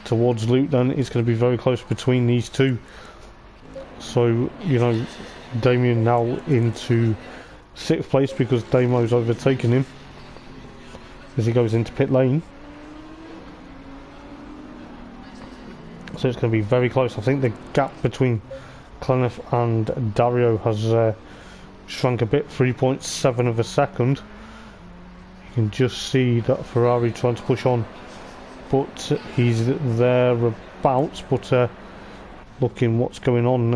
towards Luke. Then it's going to be very close between these two. So, you know, Damien now into 6th place, because Damo's overtaken him as he goes into pit lane. So it's going to be very close. I think the gap between Clenough and Dario has shrunk a bit, 3.7 of a second. You can just see that Ferrari trying to push on, but he's thereabouts. But looking what's going on,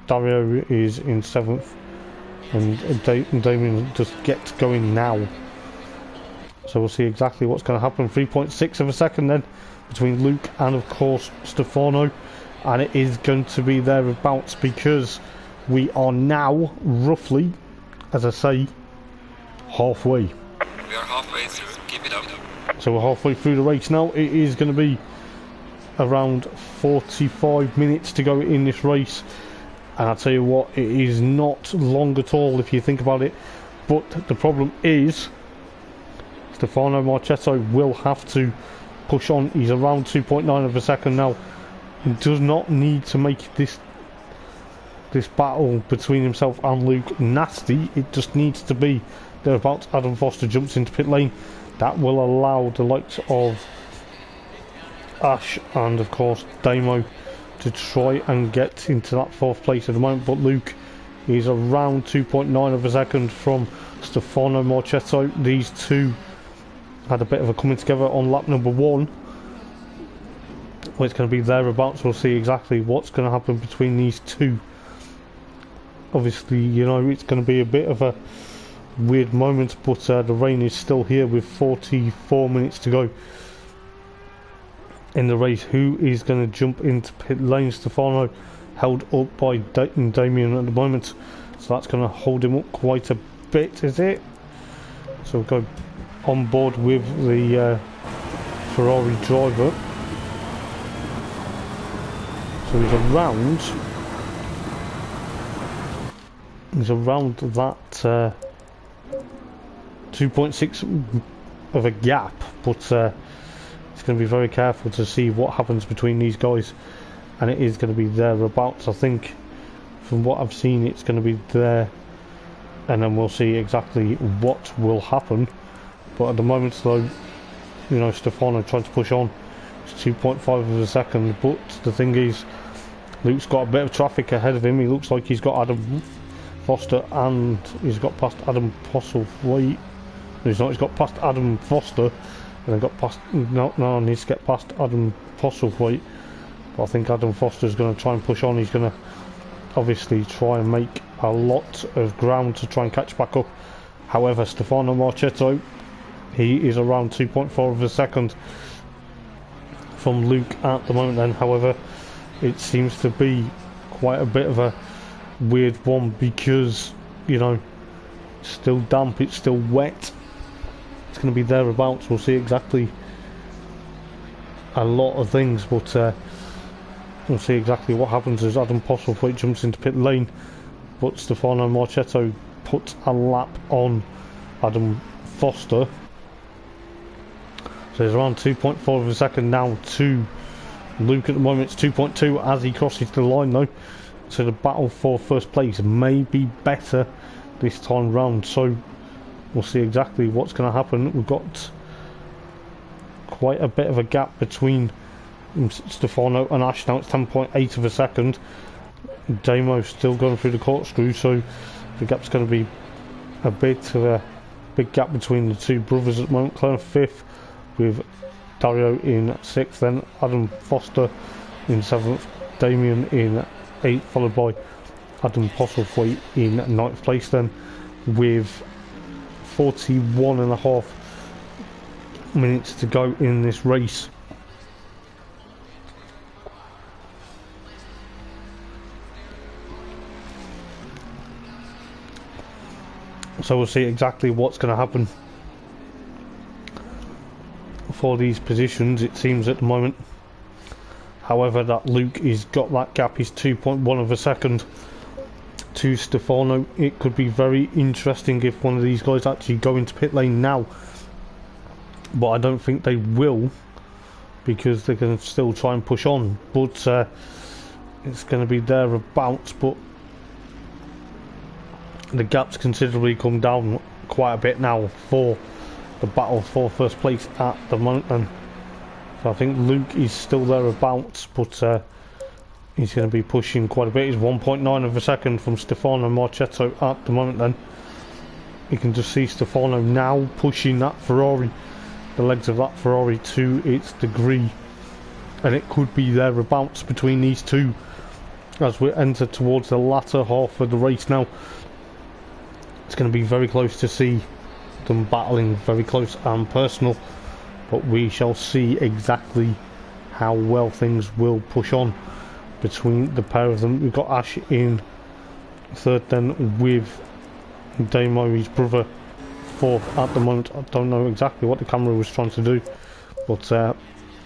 Dario is in 7th, and Damien just gets going now. So we'll see exactly what's going to happen. 3.6 of a second then between Luke and of course Stefano, and it is going to be thereabouts, because we are now roughly, as I say, halfway. We are halfway through. Keep it up. So we're halfway through the race now. It is going to be around 45 minutes to go in this race, and I'll tell you what, it is not long at all if you think about it. But the problem is Stefano Marchetto will have to push on. He's around 2.9 of a second now. He does not need to make this battle between himself and Luke nasty. It just needs to be thereabouts. Adam Foster jumps into pit lane. That will allow the likes of Ash and of course Damo to try and get into that 4th place at the moment. But Luke is around 2.9 of a second from Stefano Marchetto. These two had a bit of a coming together on lap number 1. Well, it's going to be thereabouts. We'll see exactly what's going to happen between these two. Obviously, you know, it's going to be a bit of a weird moment, but the rain is still here with 44 minutes to go in the race. Who is going to jump into pit lane? Stefano held up by Damien at the moment, so that's going to hold him up quite a bit, is it? So we'll go on board with the Ferrari driver. So he's around that 2.6 of a gap, but it's going to be very careful to see what happens between these guys, and it is going to be thereabouts. I think from what I've seen it's going to be there, and then we'll see exactly what will happen. But at the moment though, you know, Stefano trying to push on. It's 2.5 of a second, but the thing is, Luke's got a bit of traffic ahead of him. He looks like he's got Adam Foster and he's got past Adam Postlethwaite. He's not. He's got past Adam Foster and then got past. No, I needs to get past Adam Postlethwaite. But I think Adam Foster's going to try and push on. He's going to obviously try and make a lot of ground to try and catch back up. However, Stefano Marchetto, he is around 2.4 of a second from Luke at the moment then. However, it seems to be quite a bit of a weird one because, you know, it's still damp, it's still wet. It's going to be thereabouts. We'll see exactly a lot of things, but we'll see exactly what happens as Adam Postlethwaite jumps into pit lane, but Stefano Marchetto puts a lap on Adam Foster. So he's around 2.4 of a second now to Luke at the moment. It's 2.2 as he crosses the line though. So the battle for first place may be better this time round. So we'll see exactly what's going to happen. We've got quite a bit of a gap between Stefano and Ash now. It's 10.8 of a second. Damo still going through the corkscrew, so the gap's going to be a bit of a big gap between the two brothers at the moment. Claire 5th with Dario in 6th, then Adam Foster in 7th, Damien in 8th, followed by Adam Postlethwaite in 9th place then, with 41.5 minutes to go in this race. So we'll see exactly what's going to happen for these positions, it seems at the moment. However, that Luke has got that gap, he's 2.1 of a second to Stefano. It could be very interesting if one of these guys actually go into pit lane now, but I don't think they will, because they're going to still try and push on, but it's going to be thereabouts. But the gap's considerably come down quite a bit now for the battle for first place at the moment, and so I think Luke is still thereabouts, but he's going to be pushing quite a bit. He's 1.9 of a second from Stefano Marchetto at the moment then. You can just see Stefano now pushing that Ferrari, the legs of that Ferrari to its degree, and it could be thereabouts between these two as we enter towards the latter half of the race now. It's going to be very close to see them battling, very close and personal, but we shall see exactly how well things will push on between the pair of them. We've got Ash in 3rd then with Damo, his brother, 4th at the moment. I don't know exactly what the camera was trying to do, but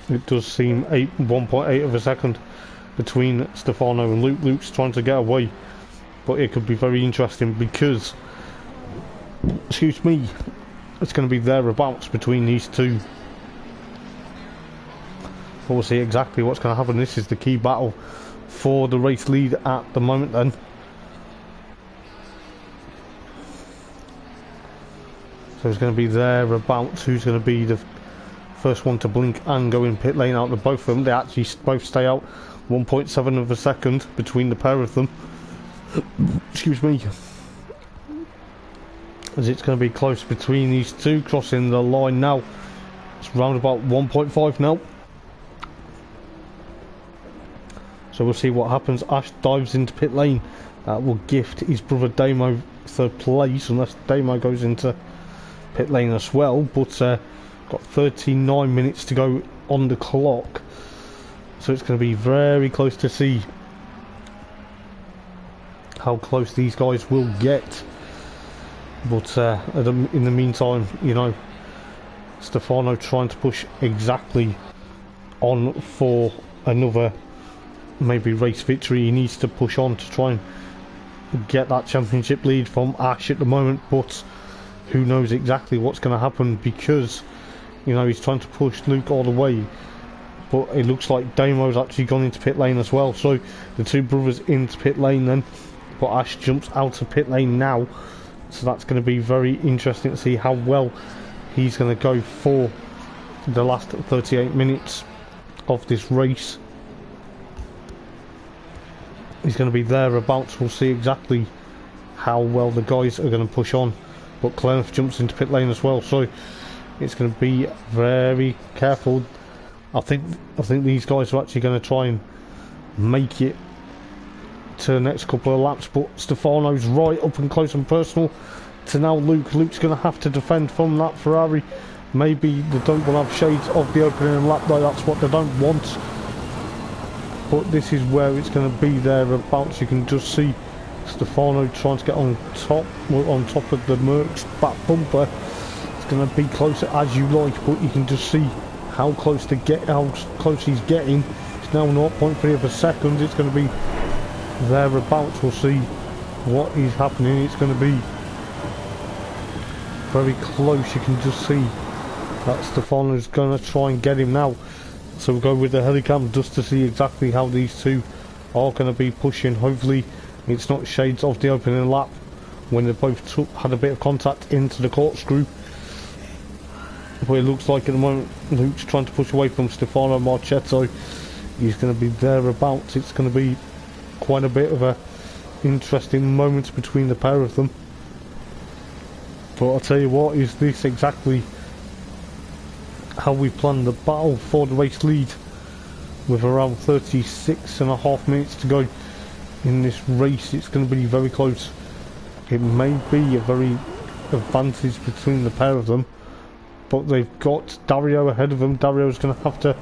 it does seem 1.8 of a second between Stefano and Luke. Luke's trying to get away, but it could be very interesting because, excuse me, it's going to be thereabouts between these two. But we'll see exactly what's going to happen. This is the key battle for the race lead at the moment then. So it's going to be thereabouts. Who's going to be the first one to blink and go in pit lane out of both of them? They actually both stay out 1.7 of a second between the pair of them. Excuse me. As it's going to be close between these two, crossing the line now. It's round about 1.5 now. So we'll see what happens. Ash dives into pit lane. That will gift his brother Damo 3rd place, unless Damo goes into pit lane as well. But got 39 minutes to go on the clock, so it's going to be very close to see how close these guys will get. But in the meantime, you know, Stefano trying to push exactly on for another maybe race victory. He needs to push on to try and get that championship lead from Ash at the moment, but who knows exactly what's going to happen, because, you know, he's trying to push Luke all the way, but it looks like Damo's actually gone into pit lane as well. So the two brothers into pit lane then, but Ash jumps out of pit lane now. So that's going to be very interesting to see how well he's going to go for the last 38 minutes of this race. He's going to be thereabouts. We'll see exactly how well the guys are going to push on. But Clarence jumps into pit lane as well, so it's going to be very careful. I think these guys are actually going to try and make it to the next couple of laps, but Stefano's right up and close and personal to now Luke. Luke's going to have to defend from that Ferrari. Maybe they don't want to have shades of the opening lap, though that's what they don't want. But this is where it's going to be thereabouts. You can just see Stefano trying to get on top of the Merc's back bumper. It's going to be closer as you like, but you can just see how close he's getting. It's now 0.3 of a second. It's going to be thereabouts. We'll see what is happening. It's going to be very close. You can just see that Stefano's going to try and get him now. So we'll go with the helicam just to see exactly how these two are going to be pushing. Hopefully it's not shades of the opening lap when they both had a bit of contact into the corkscrew. But it looks like at the moment Luke's trying to push away from Stefano Marchetto. He's going to be thereabouts. It's going to be quite a bit of a interesting moment between the pair of them. But I'll tell you what, is this exactly how we planned the battle for the race lead, with around 36.5 minutes to go in this race. It's going to be very close. It may be a very advantage between the pair of them, but they've got Dario ahead of them. Dario's going to have to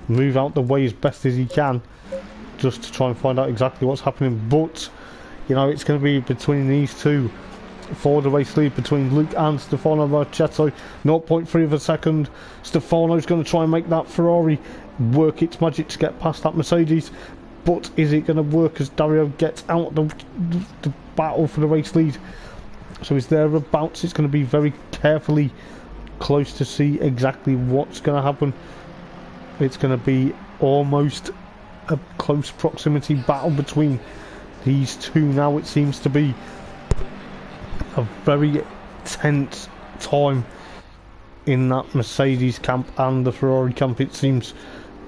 move out the way as best as he can just to try and find out exactly what's happening. But you know, it's going to be between these two for the race lead, between Luke and Stefano Marchetto. 0.3 of a second. Stefano's going to try and make that Ferrari work its magic to get past that Mercedes, but is it going to work as Dario gets out the battle for the race lead? So he's thereabouts. It's going to be very carefully close to see exactly what's going to happen. It's going to be almost a close proximity battle between these two now. It seems to be a very tense time in that Mercedes camp and the Ferrari camp, it seems.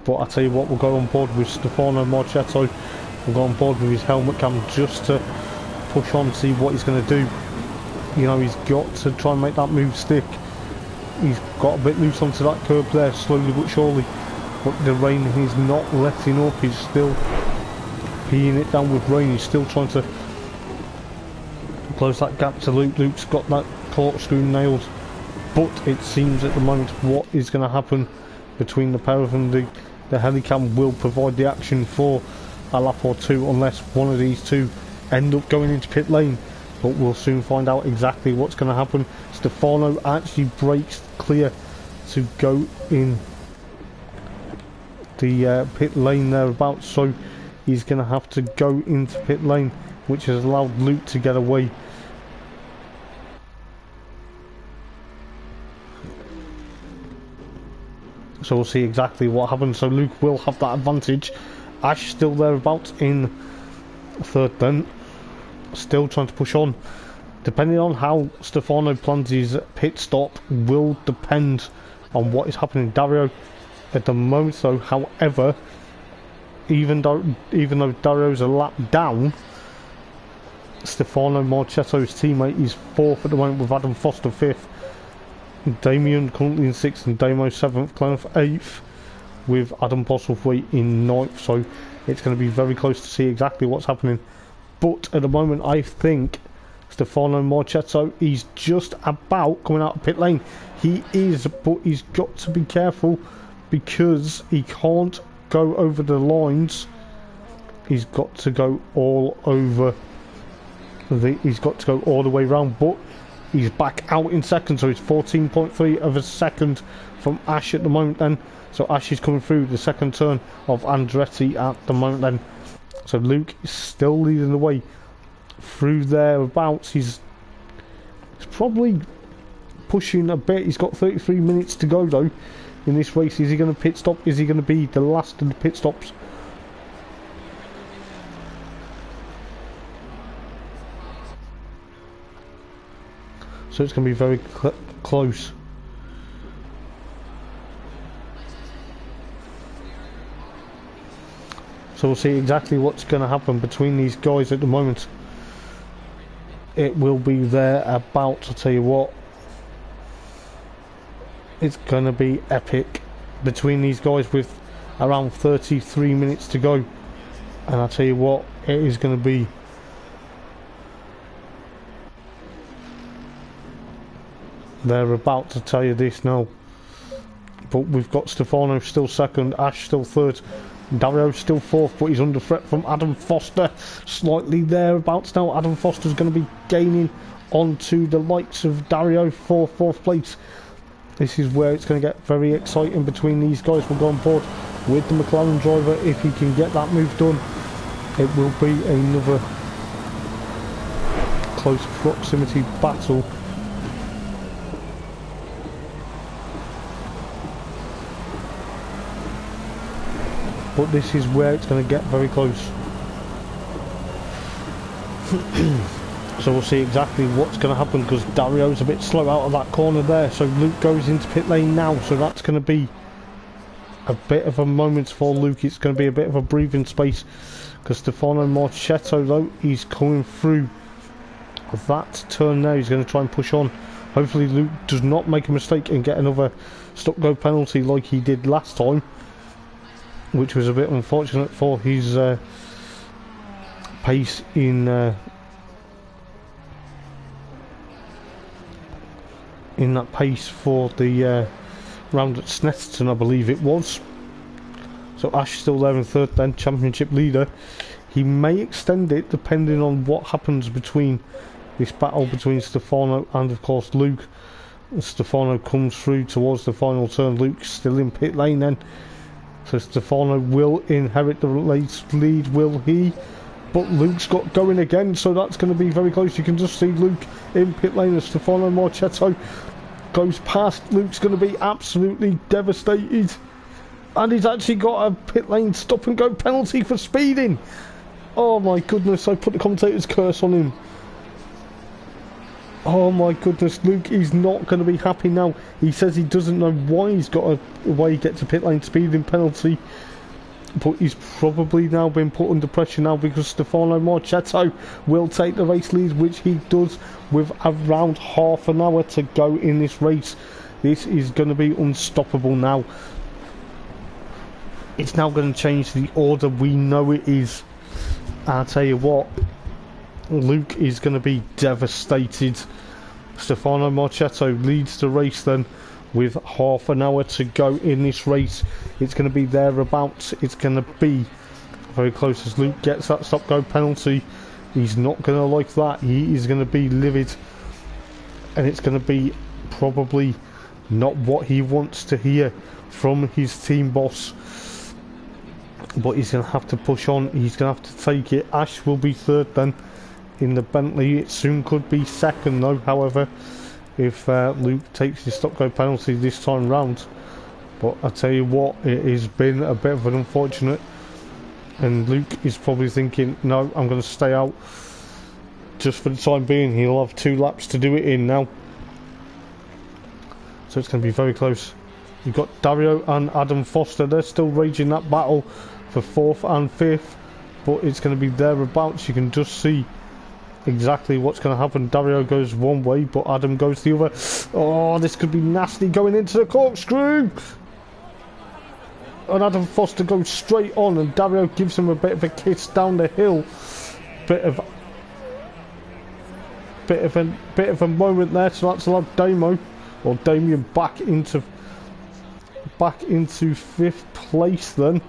But I tell you what, we'll go on board with Stefano Marchetto. We'll go on board with his helmet cam just to push on, see what he's going to do. You know, he's got to try and make that move stick. He's got a bit loose onto that curb there, slowly but surely. But the rain is not letting up. He's still peeing it down with rain. He's still trying to close that gap to Luke. Luke's got that corkscrew nailed. But it seems at the moment what is going to happen between the pair of them, the helicam will provide the action for a lap or two, unless one of these two end up going into pit lane. But we'll soon find out exactly what's going to happen. Stefano actually breaks clear to go in the pit lane thereabouts, so he's going to have to go into pit lane, which has allowed Luke to get away. So we'll see exactly what happens. So Luke will have that advantage. Ash still thereabouts in third then, still trying to push on. Depending on how Stefano plans his pit stop will depend on what is happening. Dario at the moment, so however, even though Dario's a lap down, Stefano Marchetto's teammate is fourth at the moment, with Adam Foster fifth, Damien currently in sixth, and Damo seventh, Clarence eighth, with Adam Postlethwaite in ninth. So it's going to be very close to see exactly what's happening. But at the moment, I think Stefano Marchetto, he's just about coming out of pit lane. He is, but he's got to be careful because he can't go over the lines. He's got to go all over he's got to go all the way around, but he's back out in second, so it's 14.3 of a second from Ash at the moment then. So Ash is coming through the second turn of Andretti at the moment then. So Luke is still leading the way through thereabouts. He's probably pushing a bit. He's got 33 minutes to go though in this race. Is he going to pit stop? Is he going to be the last of the pit stops? So it's going to be very close. So we'll see exactly what's going to happen between these guys at the moment. It will be there about, to tell you what, it's going to be epic between these guys with around 33 minutes to go. And I'll tell you what, it is going to be they're about to tell you this now. But we've got Stefano still second, Ash still third, Dario still fourth, but he's under threat from Adam Foster. Slightly thereabouts now. Adam Foster's going to be gaining onto the likes of Dario for fourth place. This is where it's going to get very exciting between these guys. We'll go on board with the McLaren driver. If he can get that move done, it will be another close proximity battle. But this is where it's going to get very close. So we'll see exactly what's going to happen, because Dario's a bit slow out of that corner there. So Luke goes into pit lane now, so that's going to be a bit of a moment for Luke. It's going to be a bit of a breathing space, because Stefano Marchetto, though, he's coming through that turn there. He's going to try and push on. Hopefully Luke does not make a mistake and get another stop-go penalty like he did last time, which was a bit unfortunate for his pace in that pace for the round at Snetterton, I believe it was. So Ash still there in third then, championship leader. He may extend it depending on what happens between this battle between Stefano and of course Luke. Stefano comes through towards the final turn. Luke's still in pit lane then. So Stefano will inherit the lead, will he? But Luke's got going again, so that's going to be very close. You can just see Luke in pit lane as Stefano Marchetto goes past. Luke's going to be absolutely devastated. And he's actually got a pit lane stop and go penalty for speeding. Oh my goodness, I put the commentator's curse on him. Oh my goodness, Luke is not going to be happy now. He says he doesn't know why he's got why he gets a pit lane speeding penalty, but he's probably now been put under pressure now, because Stefano Marchetto will take the race lead, which he does with around half an hour to go in this race. This is going to be unstoppable now. It's now going to change the order we know it is. I'll tell you what, Luke is going to be devastated. Stefano Marchetto leads the race then with half an hour to go in this race. It's going to be thereabouts. It's going to be very close as Luke gets that stop-go penalty. He's not going to like that. He is going to be livid, and it's going to be probably not what he wants to hear from his team boss. But he's going to have to push on. He's going to have to take it. Ash will be third then in the Bentley. It soon could be second though, however, if Luke takes his stop-go penalty this time round. But I tell you what, it has been a bit of an unfortunate, and Luke is probably thinking, no, I'm going to stay out just for the time being. He'll have 2 laps to do it in now, so it's going to be very close. You've got Dario and Adam Foster. They're still raging that battle for 4th and 5th, but it's going to be thereabouts. You can just see exactly what's going to happen. Dario goes one way, but Adam goes the other. Oh, this could be nasty going into the corkscrew. And Adam Foster goes straight on, and Dario gives him a bit of a kiss down the hill. Bit of a moment there. So that's allowed Damien back into 5th place then.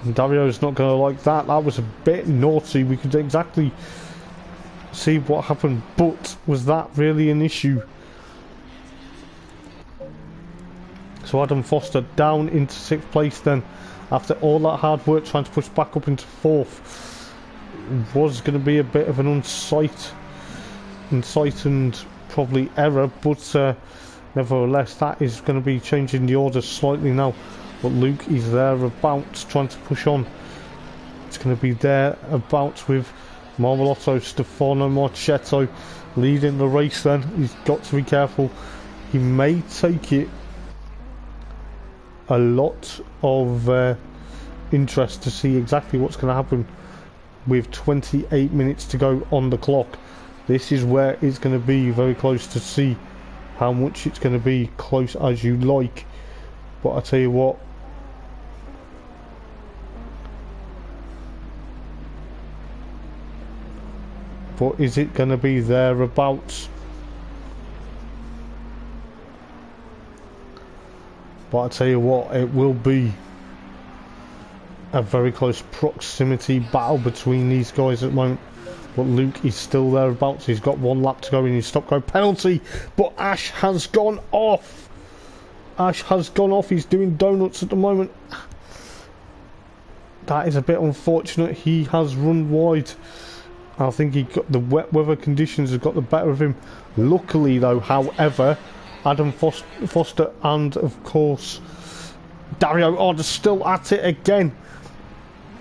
And Dario's not going to like that. That was a bit naughty. We could exactly see what happened, but was that really an issue? So Adam Foster down into 6th place then, after all that hard work trying to push back up into 4th. Was going to be a bit of an insight and probably error, but nevertheless that is going to be changing the order slightly now. But Luke is thereabouts trying to push on. It's going to be thereabouts with Marmolotto. Stefano Marchetto leading the race then. He's got to be careful. He may take it a lot of interest to see exactly what's going to happen with 28 minutes to go on the clock. This is where it's going to be very close to see how much it's going to be close as you like. But I tell you what, but is it going to be thereabouts? But I tell you what, it will be a very close proximity battle between these guys at the moment. But Luke is still thereabouts. He's got 1 lap to go in his stop-go penalty. But Ash has gone off. Ash has gone off. He's doing donuts at the moment. That is a bit unfortunate. He has run wide. I think he got the wet weather conditions have got the better of him. Luckily, though, however, Adam Foster and, of course, Dario are still at it again.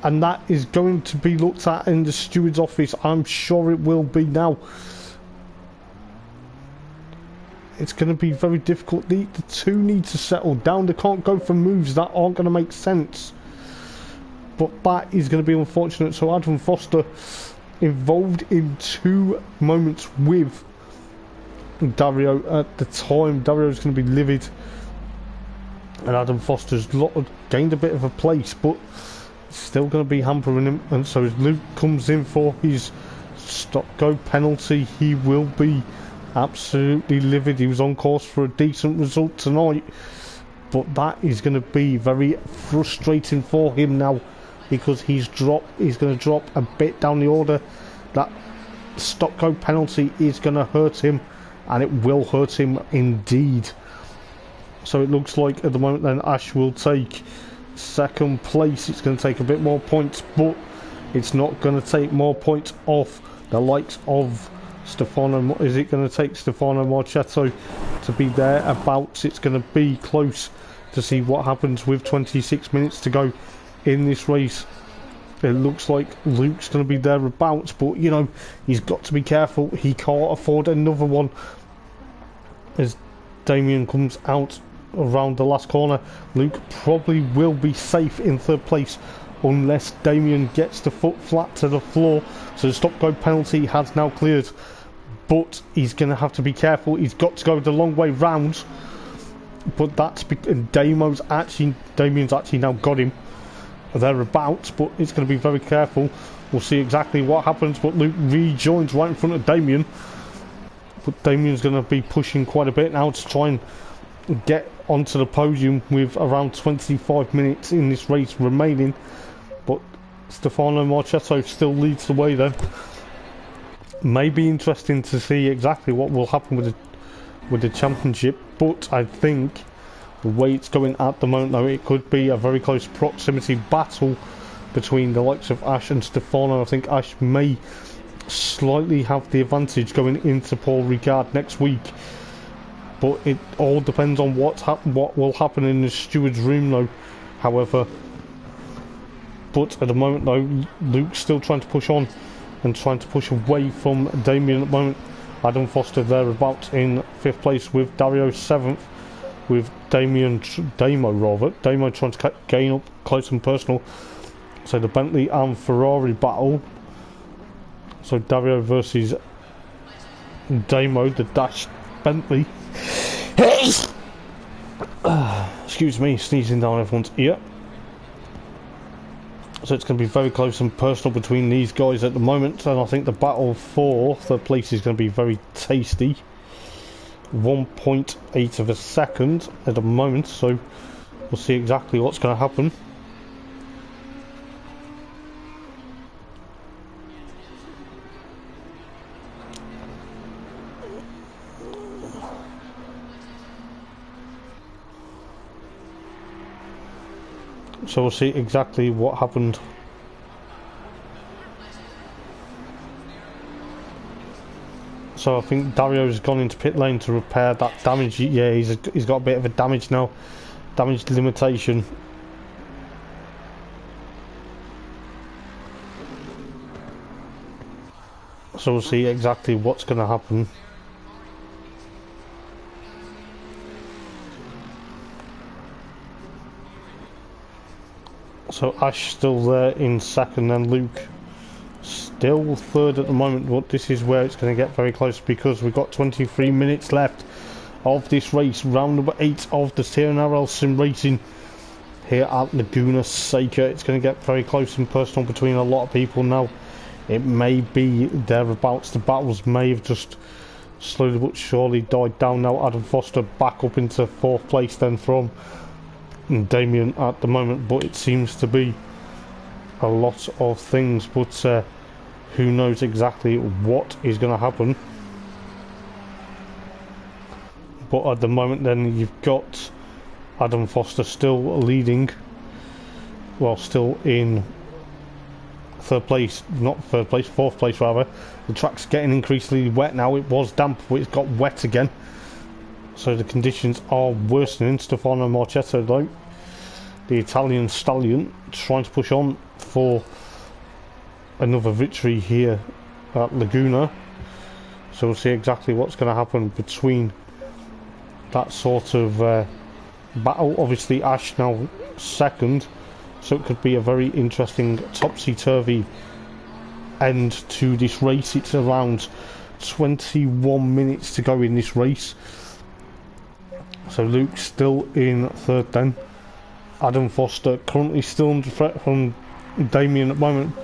And that is going to be looked at in the steward's office. I'm sure it will be now. It's going to be very difficult. The two need to settle down. They can't go for moves that aren't going to make sense. But that is going to be unfortunate. So Adam Foster involved in 2 moments with Dario at the time. Dario's going to be livid. And Adam Foster's gained a bit of a place, but still going to be hampering him. And so as Luke comes in for his stop-go penalty, he will be absolutely livid. He was on course for a decent result tonight, but that is going to be very frustrating for him now, because he's going to drop a bit down the order. That stop-go penalty is going to hurt him, and it will hurt him indeed. So it looks like at the moment then Ash will take 2nd place. It's going to take a bit more points, but it's not going to take more points off the likes of Stefano. Is it going to take Stefano Marchetto to be thereabouts? It's going to be close to see what happens with 26 minutes to go in this race. It looks like Luke's going to be thereabouts, but you know, he's got to be careful. He can't afford another one as Damien comes out around the last corner. Luke probably will be safe in 3rd place unless Damien gets the foot flat to the floor. So the stop-go penalty has now cleared, but he's going to have to be careful. He's got to go the long way round, but that's Damien's actually now got him thereabouts, but it's going to be very careful. We'll see exactly what happens, but Luke rejoins right in front of Damien. But Damien's going to be pushing quite a bit now to try and get onto the podium with around 25 minutes in this race remaining. But Stefano Marchetto still leads the way then. May be interesting to see exactly what will happen with the championship, but I think the way it's going at the moment, though, it could be a very close proximity battle between the likes of Ash and Stefano. I think Ash may slightly have the advantage going into Paul Ricard next week, but it all depends on what will happen in the steward's room, though. However, but at the moment, though, Luke's still trying to push on and trying to push away from Damien at the moment. Adam Foster thereabouts in 5th place with Dario 7th, with Damo trying to gain up close and personal. So the Bentley and Ferrari battle. So Dario versus Damo, the Dash Bentley. Excuse me, sneezing down everyone's ear. So it's going to be very close and personal between these guys at the moment, and I think the battle for 3rd place is going to be very tasty. 1.8 of a second at the moment, so we'll see exactly what's going to happen. So we'll see exactly what happened. So I think Dario's gone into pit lane to repair that damage. Yeah, he's got a bit of a damage now. Damage limitation. So we'll see exactly what's going to happen. So Ash still there in second, and Luke still third at the moment, but this is where it's going to get very close because we've got 23 minutes left of this race. Round number 8 of the TNRL sim racing here at Laguna Seca. It's going to get very close and personal between a lot of people now. It may be thereabouts. The battles may have just slowly but surely died down now. Adam Foster back up into 4th place then from Damien at the moment, but it seems to be a lot of things, but who knows exactly what is going to happen. But at the moment then you've got Adam Foster still leading, well, still in 3rd place, not 3rd place, 4th place rather. The track's getting increasingly wet now. It was damp, but it's got wet again, so the conditions are worsening. Stefano Marchetto though, the Italian stallion, trying to push on for another victory here at Laguna. So we'll see exactly what's going to happen between that sort of battle. Obviously Ash now second, so it could be a very interesting topsy-turvy end to this race. It's around 21 minutes to go in this race. So Luke still in 3rd then. Adam Foster currently still under threat from Damien at the moment.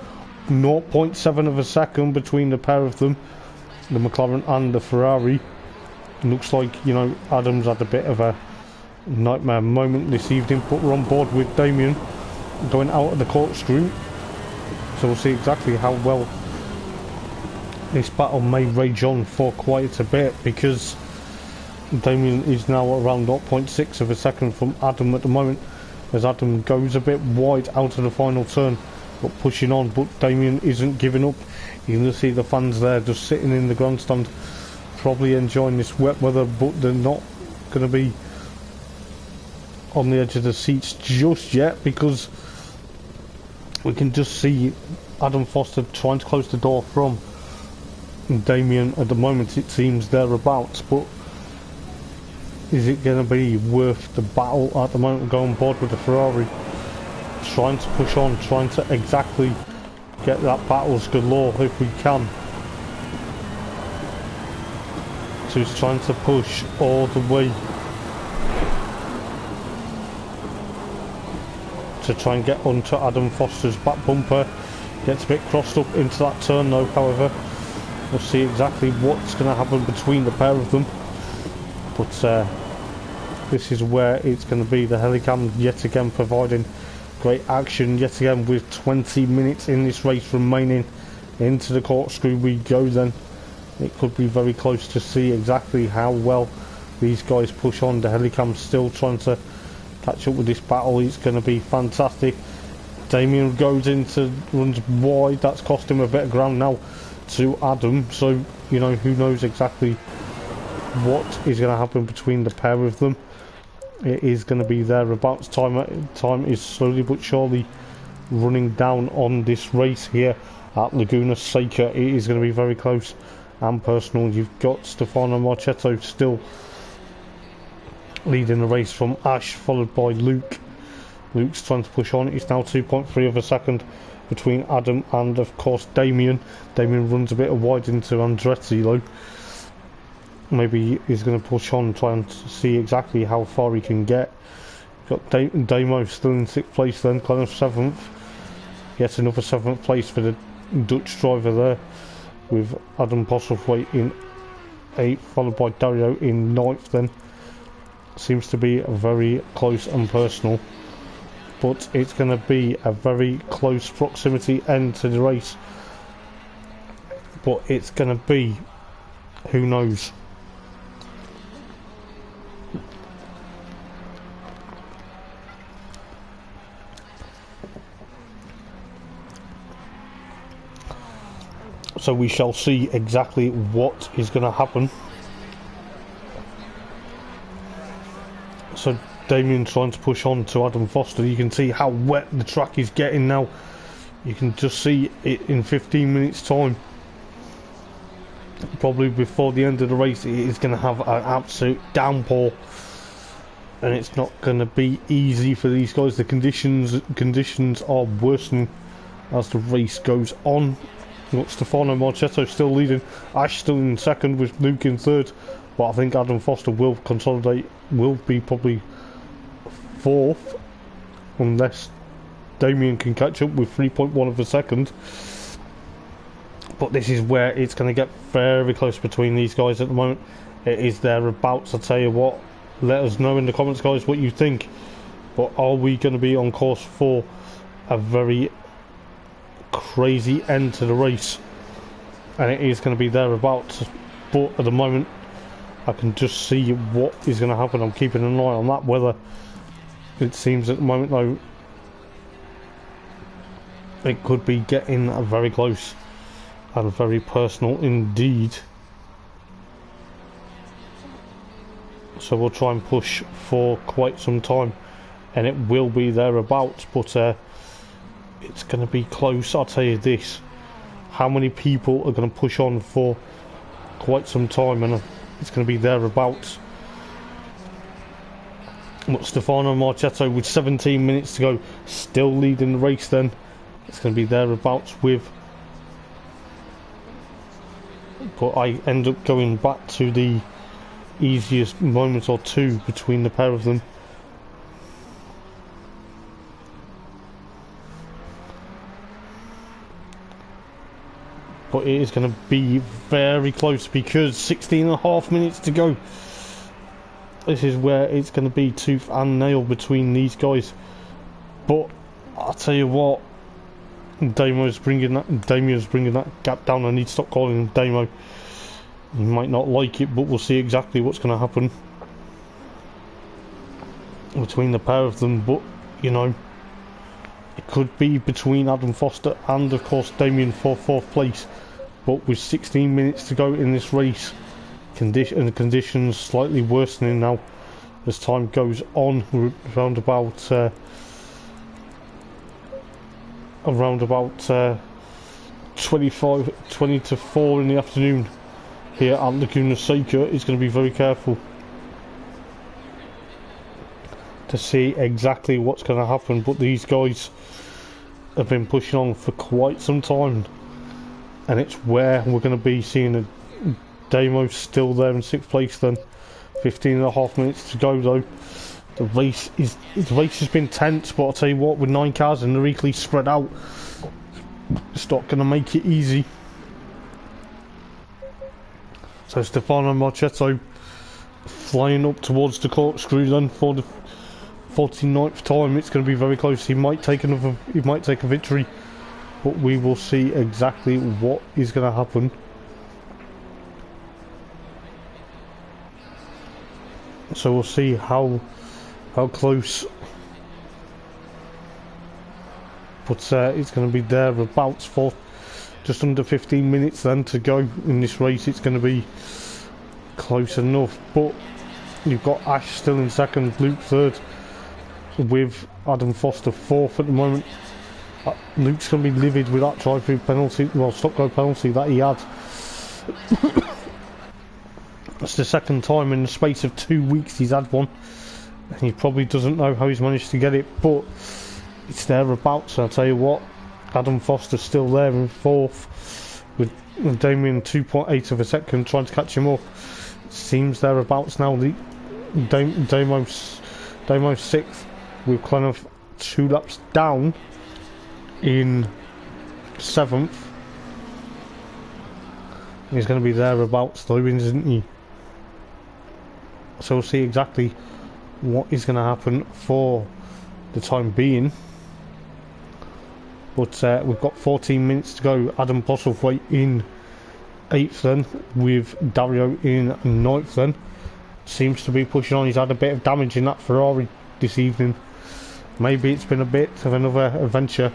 0.7 of a second between the pair of them, the McLaren and the Ferrari. Looks like, you know, Adam's had a bit of a nightmare moment this evening, but we're on board with Damien going out of the corkscrew. So we'll see exactly how well this battle may rage on for quite a bit, because Damien is now around 0.6 of a second from Adam at the moment, as Adam goes a bit wide out of the final turn, but pushing on. But Damien isn't giving up. You can just see the fans there just sitting in the grandstand, probably enjoying this wet weather, but they're not going to be on the edge of the seats just yet, because we can just see Adam Foster trying to close the door from Damien at the moment. It seems thereabouts, but is it going to be worth the battle at the moment? Go on board with the Ferrari, trying to push on, trying to exactly get that battles galore if we can. So he's trying to push all the way to try and get onto Adam Foster's back bumper. Gets a bit crossed up into that turn though, however. We'll see exactly what's going to happen between the pair of them. But this is where it's going to be. The Helicam yet again providing great action yet again, with 20 minutes in this race remaining. Into the corkscrew we go then. It could be very close to see exactly how well these guys push on. The Helicam's still trying to catch up with this battle. It's going to be fantastic. Damien goes into, runs wide. That's cost him a bit of ground now to Adam. So, you know, who knows exactly what is going to happen between the pair of them. It is going to be thereabouts. Time is slowly but surely running down on this race here at Laguna Seca. It is going to be very close and personal. You've got Stefano Marchetto still leading the race from Ash, followed by Luke. Luke's trying to push on. It's now 2.3 of a second between Adam and, of course, Damien. Damien runs a bit wide into Andretti though. Maybe he's going to push on, try and see exactly how far he can get. Got Damo still in 6th place then, kind of 7th. Yet another 7th place for the Dutch driver there, with Adam Postlethwaite in 8th, followed by Dario in 9th then. Seems to be very close and personal, but it's going to be a very close proximity end to the race. But it's going to be, who knows. So we shall see exactly what is going to happen. So Damien trying to push on to Adam Foster. You can see how wet the track is getting now. You can just see it in 15 minutes time. Probably before the end of the race, it is going to have an absolute downpour. and it's not going to be easy for these guys. The conditions are worsening as the race goes on. You've got Stefano Marchetto still leading, Ash still in second with Luke in third, but I think Adam Foster will consolidate, will be probably fourth, unless Damien can catch up with 3.1 of a second. But this is where it's going to get very close between these guys at the moment. It is thereabouts. I'll tell you what, let us know in the comments, guys, what you think. But are we going to be on course for a very crazy end to the race? And it is going to be thereabouts. But at the moment, I can just see what is going to happen. I'm keeping an eye on that weather. It seems at the moment, though, it could be getting very close and very personal indeed. So we'll try and push for quite some time, and it will be thereabouts, but it's going to be close. I'll tell you this, how many people are going to push on for quite some time, and it's going to be thereabouts. But Stefano Marchetto with 17 minutes to go, still leading the race. Then it's going to be thereabouts with, but I end up going back to the easiest moment or two between the pair of them. But it is going to be very close because 16.5 minutes to go. This is where it's going to be tooth and nail between these guys. But I'll tell you what, Damo's bringing that gap down. I need to stop calling him Damo. You might not like it, but we'll see exactly what's going to happen between the pair of them. But you know, it could be between Adam Foster and of course Damien for fourth place. But with 16 minutes to go in this race, conditions slightly worsening now as time goes on. Around about 20 to 4 in the afternoon here at Laguna Seca. Is going to be very careful to see exactly what's going to happen, but these guys have been pushing on for quite some time, and it's where we're going to be seeing a Damo still there in 6th place. Then 15.5 minutes to go though. The race has been tense, but I'll tell you what, with 9 cars and they're equally spread out, it's not going to make it easy. So Stefano Marchetto flying up towards the corkscrew then for the 49th time. It's going to be very close. He might take a victory, but we will see exactly what is going to happen. So we'll see how close, but it's going to be thereabouts for just under 15 minutes then to go in this race. It's going to be close enough, but you've got Ash still in second, Luke third, with Adam Foster fourth at the moment. Luke's going to be livid with that drive-through penalty, well, stop-go penalty that he had. That's the second time in the space of 2 weeks he's had one, and he probably doesn't know how he's managed to get it, but it's thereabouts. I'll tell you what, Adam Foster's still there in fourth, with Damien 2.8 of a second trying to catch him up. It seems thereabouts now. Damo's 6th, with kind of 2 laps down in 7th. He's going to be thereabouts though, isn't he? So we'll see exactly what is going to happen for the time being. But we've got 14 minutes to go. Adam Postlethwaite in 8th then, with Dario in 9th then. Seems to be pushing on. He's had a bit of damage in that Ferrari this evening. Maybe it's been a bit of another adventure,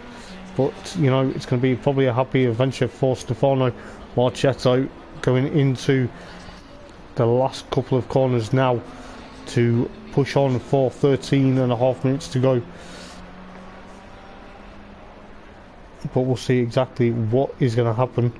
but you know, it's going to be probably a happy adventure for Stefano Marchetto going into the last couple of corners now to push on for 13.5 minutes to go. But we'll see exactly what is going to happen.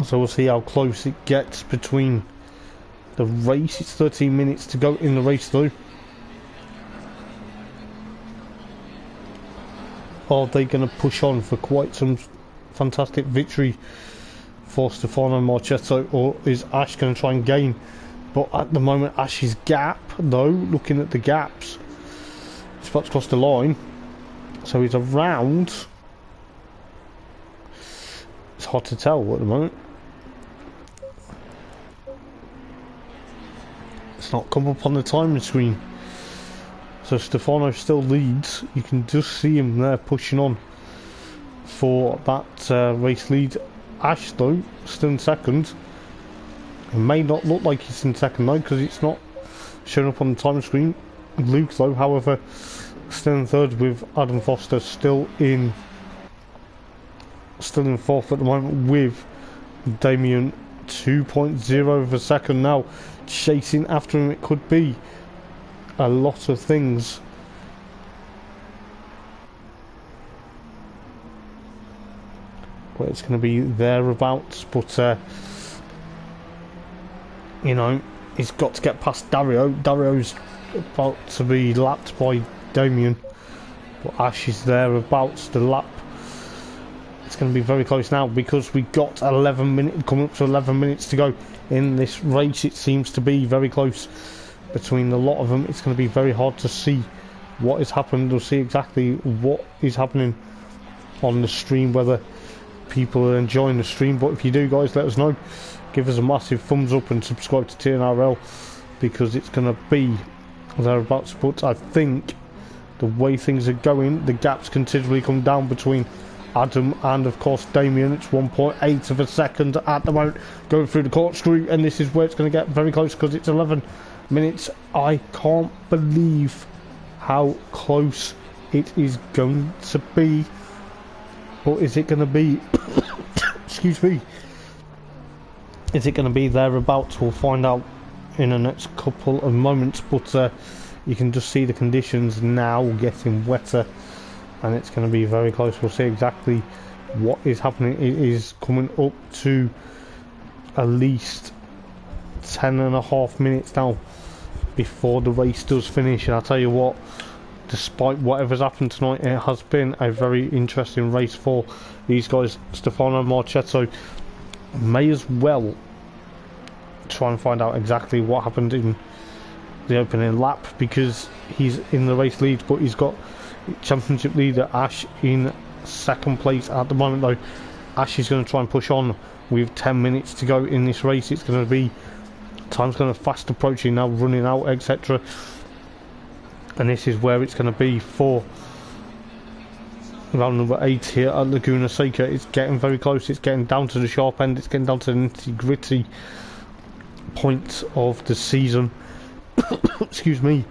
So we'll see how close it gets between the race. It's 13 minutes to go in the race though. Are they going to push on for quite some fantastic victory for Stefano Marchetto, or is Ash going to try and gain? But at the moment, Ash's gap, though, looking at the gaps, he's about to cross the line, so he's around. It's hard to tell at the moment. It's not come up on the timing screen. So Stefano still leads. You can just see him there pushing on for that race lead. Ash though, still in second. It may not look like he's in second though, because it's not showing up on the time screen. Luke though, however, still in third, with Adam Foster still in fourth at the moment, with Damien 2.0 of a second now chasing after him. It could be a lot of things. Well, it's going to be thereabouts, but you know, he's got to get past Dario. Dario's about to be lapped by Damien, but Ash is thereabouts to lap. It's going to be very close now, because we got 11 minutes, coming up to 11 minutes to go in this race. It seems to be very close between a lot of them. It's going to be very hard to see what has happened. We'll see exactly what is happening on the stream, whether people are enjoying the stream. But if you do, guys, let us know. Give us a massive thumbs up and subscribe to TNRL, because it's going to be thereabouts. But I think the way things are going, the gaps considerably come down between Adam and of course Damien. It's 1.8 of a second at the moment going through the corkscrew, and this is where it's going to get very close, because it's 11 minutes. I can't believe how close it is going to be. But is it going to be excuse me, is it going to be thereabouts? We'll find out in the next couple of moments. But you can just see the conditions now getting wetter, and it's going to be very close. We'll see exactly what is happening. It is coming up to at least 10.5 minutes now before the race does finish. And I'll tell you what, despite whatever's happened tonight, it has been a very interesting race for these guys. Stefano Marchetto may as well try and find out exactly what happened in the opening lap, because he's in the race lead, but he's got championship leader Ash in second place at the moment though. Ash is going to try and push on with 10 minutes to go in this race. It's going to be, time's going to fast approaching now, running out, etc. And this is where it's going to be for round number 8 here at Laguna Seca. It's getting very close. It's getting down to the sharp end. It's getting down to the nitty gritty point of the season. Excuse me.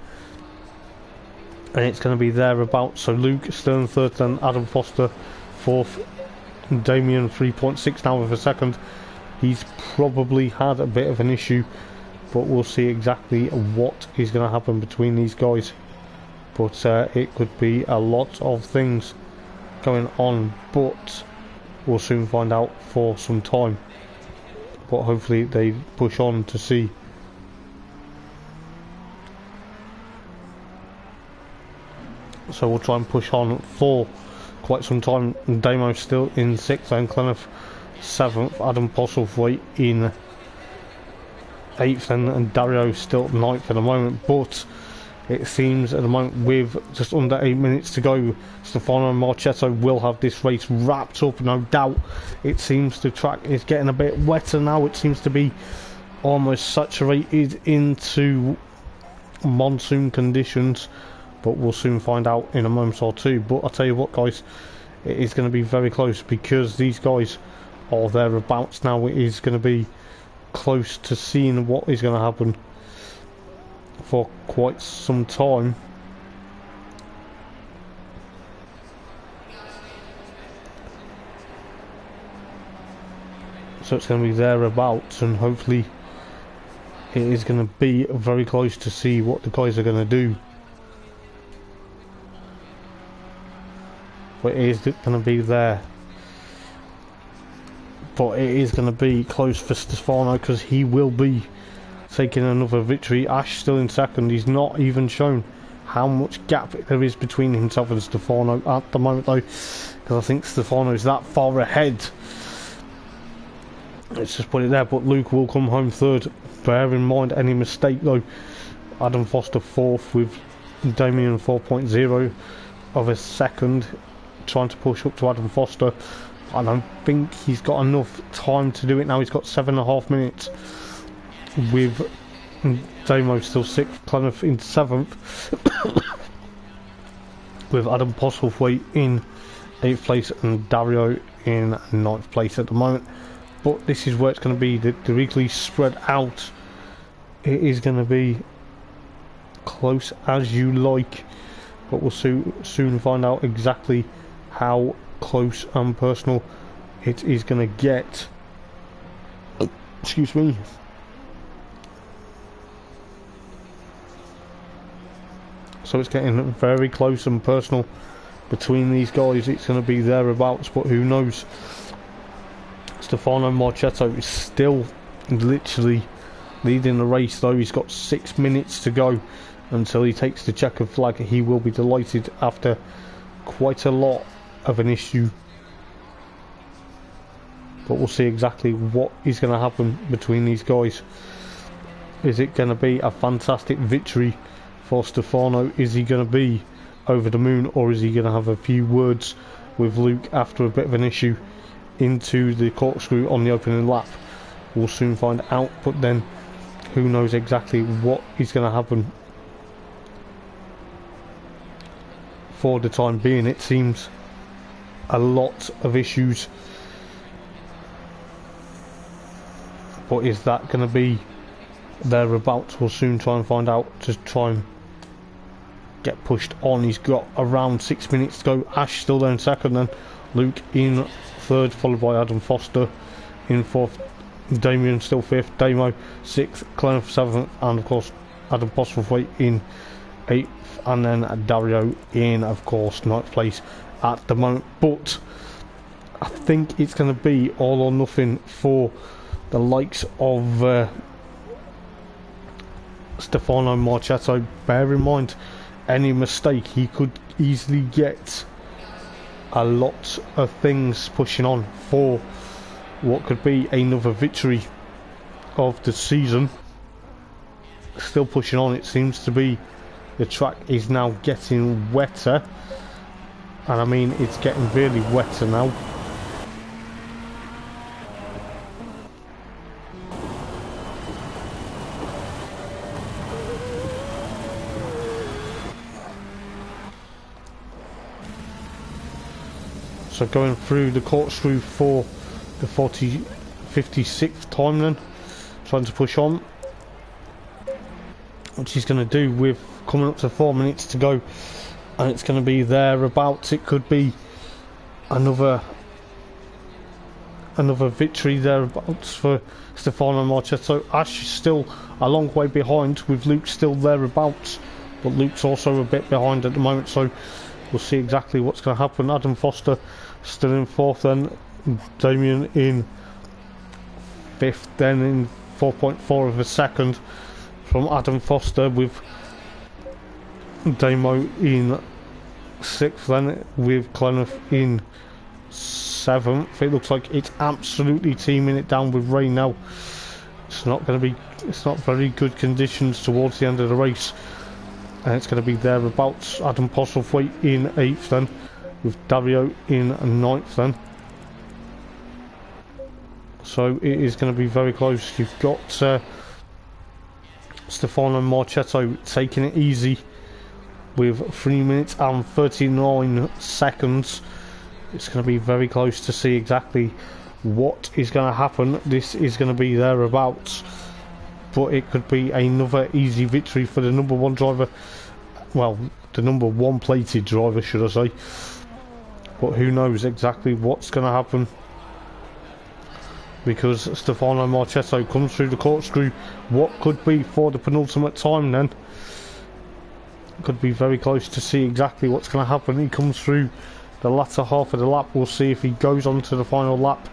And it's going to be thereabouts. So Luke still in third, then Adam Foster fourth, Damien 3.6 now of a second. He's probably had a bit of an issue, but we'll see exactly what is going to happen between these guys. But it could be a lot of things going on, but we'll soon find out for some time. But hopefully they push on to see. So we'll try and push on for quite some time. Damo still in 6th, and Cleniff 7th, Adam Postlethwaite in 8th, and Dario still 9th at the moment. But it seems at the moment, with just under 8 minutes to go, Stefano Marchetto will have this race wrapped up, no doubt. It seems the track is getting a bit wetter now. It seems to be almost saturated into monsoon conditions, but we'll soon find out in a moment or two. But I'll tell you what, guys, it is going to be very close, because these guys are thereabouts now. It is going to be close to seeing what is going to happen for quite some time. So it's going to be thereabouts, and hopefully it is going to be very close to see what the guys are going to do. But it is going to be there. but it is going to be close for Stefano because he will be taking another victory. Ash still in second. He's not even shown how much gap there is between himself and Stefano at the moment though, because I think Stefano is that far ahead. Let's just put it there. But Luke will come home third. Bear in mind any mistake though. Adam Foster fourth with Damien 4.0 of a second, trying to push up to Adam Foster. I don't think he's got enough time to do it now. He's got 7.5 minutes with Damo still 6th, Clenough in 7th with Adam Postlethwaite in 8th place and Dario in 9th place at the moment. But this is where it's going to be directly spread out. It is going to be close as you like, but we'll soon find out exactly how close and personal it is going to get. Excuse me. So it's getting very close and personal between these guys. It's going to be thereabouts, but who knows. Stefano Marchetto is still literally leading the race though. He's got 6 minutes to go until he takes the checkered flag. He will be delighted after quite a lot of an issue. But we'll see exactly what is going to happen between these guys. Is it going to be a fantastic victory for Stefano? Is he going to be over the moon, or is he going to have a few words with Luke after a bit of an issue into the corkscrew on the opening lap? We'll soon find out, but then who knows exactly what is going to happen. For the time being, it seems a lot of issues, but is that going to be thereabouts? We'll soon try and find out, to try and get pushed on. He's got around 6 minutes to go. Ash still there in second, then Luke in third, followed by Adam Foster in fourth, Damien still fifth, Damo 6th, Clenough 7th, and of course Adam Postlethwaite in 8th, and then Dario in, of course, 9th place at the moment. But I think it's going to be all or nothing for the likes of Stefano Marchetto. Bear in mind, any mistake, he could easily get a lot of things pushing on for what could be another victory of the season. Still pushing on. It seems to be the track is now getting wetter, and I mean it's getting really wetter now. So going through the corkscrew for the 56th time then, trying to push on, which he's going to do with coming up to 4 minutes to go, and it's going to be thereabouts. It could be another victory thereabouts for Stefano Marchetto. Ash is still a long way behind, with Luke still thereabouts, but Luke's also a bit behind at the moment, so we'll see exactly what's going to happen. Adam Foster still in fourth, then Damien in fifth, then in 4.4 of a second from Adam Foster, with Damo in sixth, then with Clenough in seventh. It looks like it's absolutely teaming it down with rain now. It's not very good conditions towards the end of the race, and it's going to be thereabouts. Adam Postlethwaite in 8th then, with Dario in 9th then. So it is going to be very close. You've got Stefano Marchetto taking it easy with 3 minutes and 39 seconds. It's going to be very close to see exactly what is going to happen. This is going to be thereabouts, but it could be another easy victory for the number one driver. Well, the number one plated driver, should I say. But who knows exactly what's going to happen, because Stefano Marchetto comes through the corkscrew. What could be for the penultimate time then? Could be very close to see exactly what's going to happen. He comes through the latter half of the lap. We'll see if he goes on to the final lap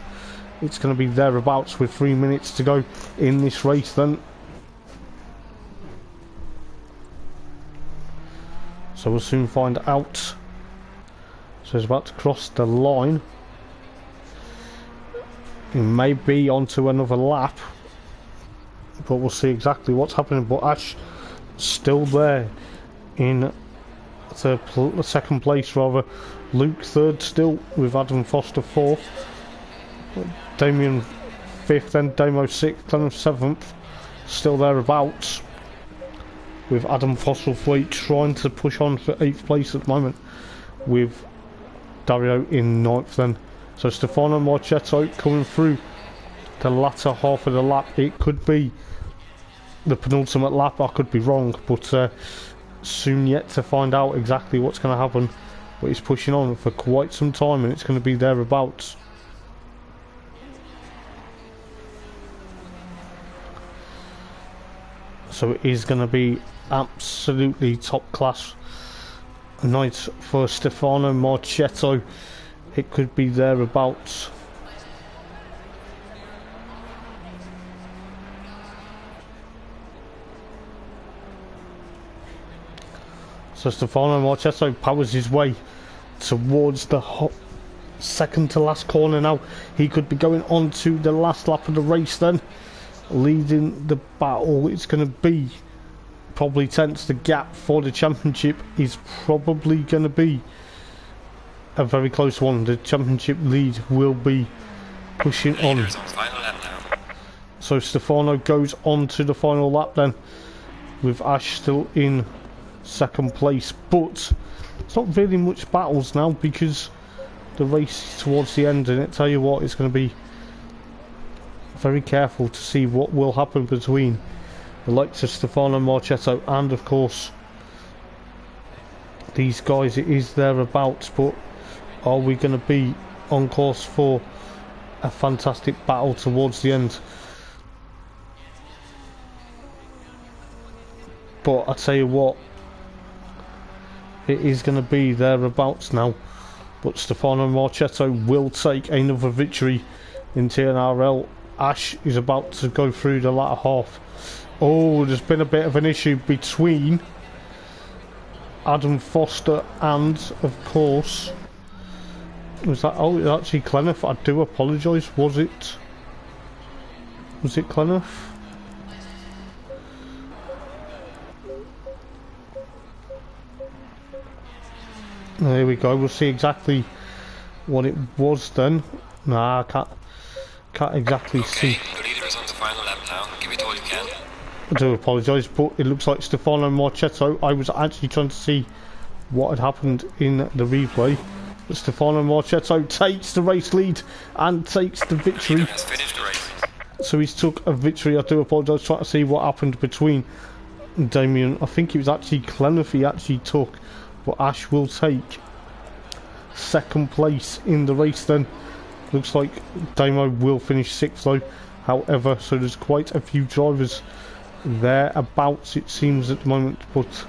it's going to be thereabouts with 3 minutes to go in this race then. So we'll soon find out. So he's about to cross the line. He may be onto another lap, but we'll see exactly what's happening. But Ash still there in the second place rather. Luke third still with Adam Foster fourth. Damien fifth, then Damo sixth, Glenn seventh. Still thereabouts with Adam Fossilthwaite trying to push on for 8th place at the moment, with Dario in 9th then. So Stefano Marchetto coming through the latter half of the lap. It could be the penultimate lap, I could be wrong, but soon yet to find out exactly what's going to happen. But he's pushing on for quite some time and it's going to be thereabouts. So it is going to be absolutely top class night for Stefano Marchetto. It could be thereabouts. So Stefano Marchetto powers his way towards the second to last corner now. He could be going on to the last lap of the race then, leading the battle. It's going to be probably tense. The gap for the championship is probably going to be a very close one. The championship lead will be pushing on. So Stefano goes on to the final lap then, with Ash still in second place, but it's not really much battles now because the race is towards the end, and I tell you what, it's going to be very careful to see what will happen between the likes of Stefano Marchetto and of course these guys. It is thereabouts, but are we going to be on course for a fantastic battle towards the end? But I tell you what, it is going to be thereabouts now. But Stefano Marchetto will take another victory in TNRL. Ash is about to go through the latter half. Oh, there's been a bit of an issue between Adam Foster and, of course, was that? Oh, it's actually Clenneth. I do apologise. Was it Clenneth? There we go. We'll see exactly what it was then. Nah, I can't exactly see. The leader is on the final lap now. Give it all you can. I do apologise, but it looks like Stefano Marchetto. I was actually trying to see what had happened in the replay. But Stefano Marchetto takes the race lead and takes the victory. The leader has finished the race. So he's took a victory. I do apologise, trying to see what happened between Damien. I think it was actually Clenneth he actually took. But Ash will take second place in the race then. Looks like Damo will finish 6th though. However, so there's quite a few drivers thereabouts it seems at the moment, but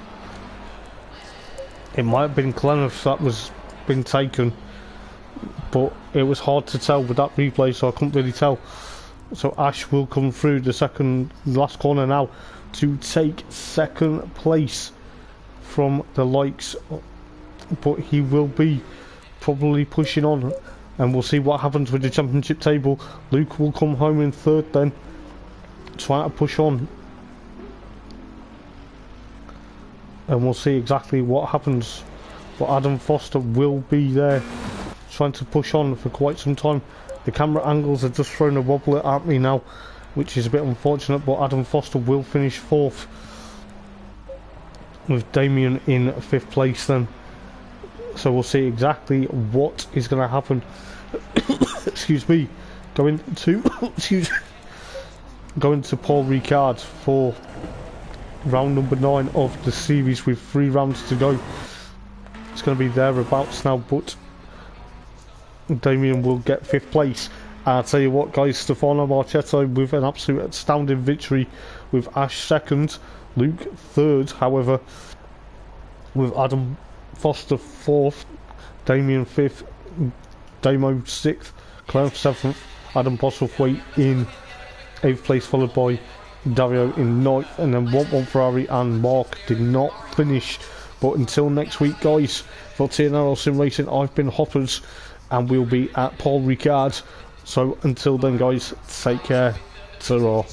it might have been Clenneth that was been taken, but it was hard to tell with that replay, so I couldn't really tell. So Ash will come through the last corner now to take second place from the likes, but he will be probably pushing on, and we'll see what happens with the championship table. Luke will come home in 3rd then, trying to push on, and we'll see exactly what happens. But Adam Foster will be there trying to push on for quite some time. The camera angles are just throwing a wobbler at me now, which is a bit unfortunate, but Adam Foster will finish 4th, with Damien in 5th place then. So we'll see exactly what is going to happen. Excuse me. Going to Paul Ricard for round number 9 of the series with 3 rounds to go. It's going to be thereabouts now, but Damien will get 5th place. I'll tell you what guys, Stefano Marchetto with an absolute astounding victory, with Ash 2nd, Luke 3rd, however, with Adam Foster 4th, Damien 5th, Damo 6th, Clem 7th, Adam Bosworthwaite in 8th place, followed by Dario in 9th, and then 1-1 Ferrari and Mark did not finish. But until next week, guys, for TNRL Sim Racing, I've been Hoppers, and we'll be at Paul Ricard. So until then, guys, take care. Ta-ra.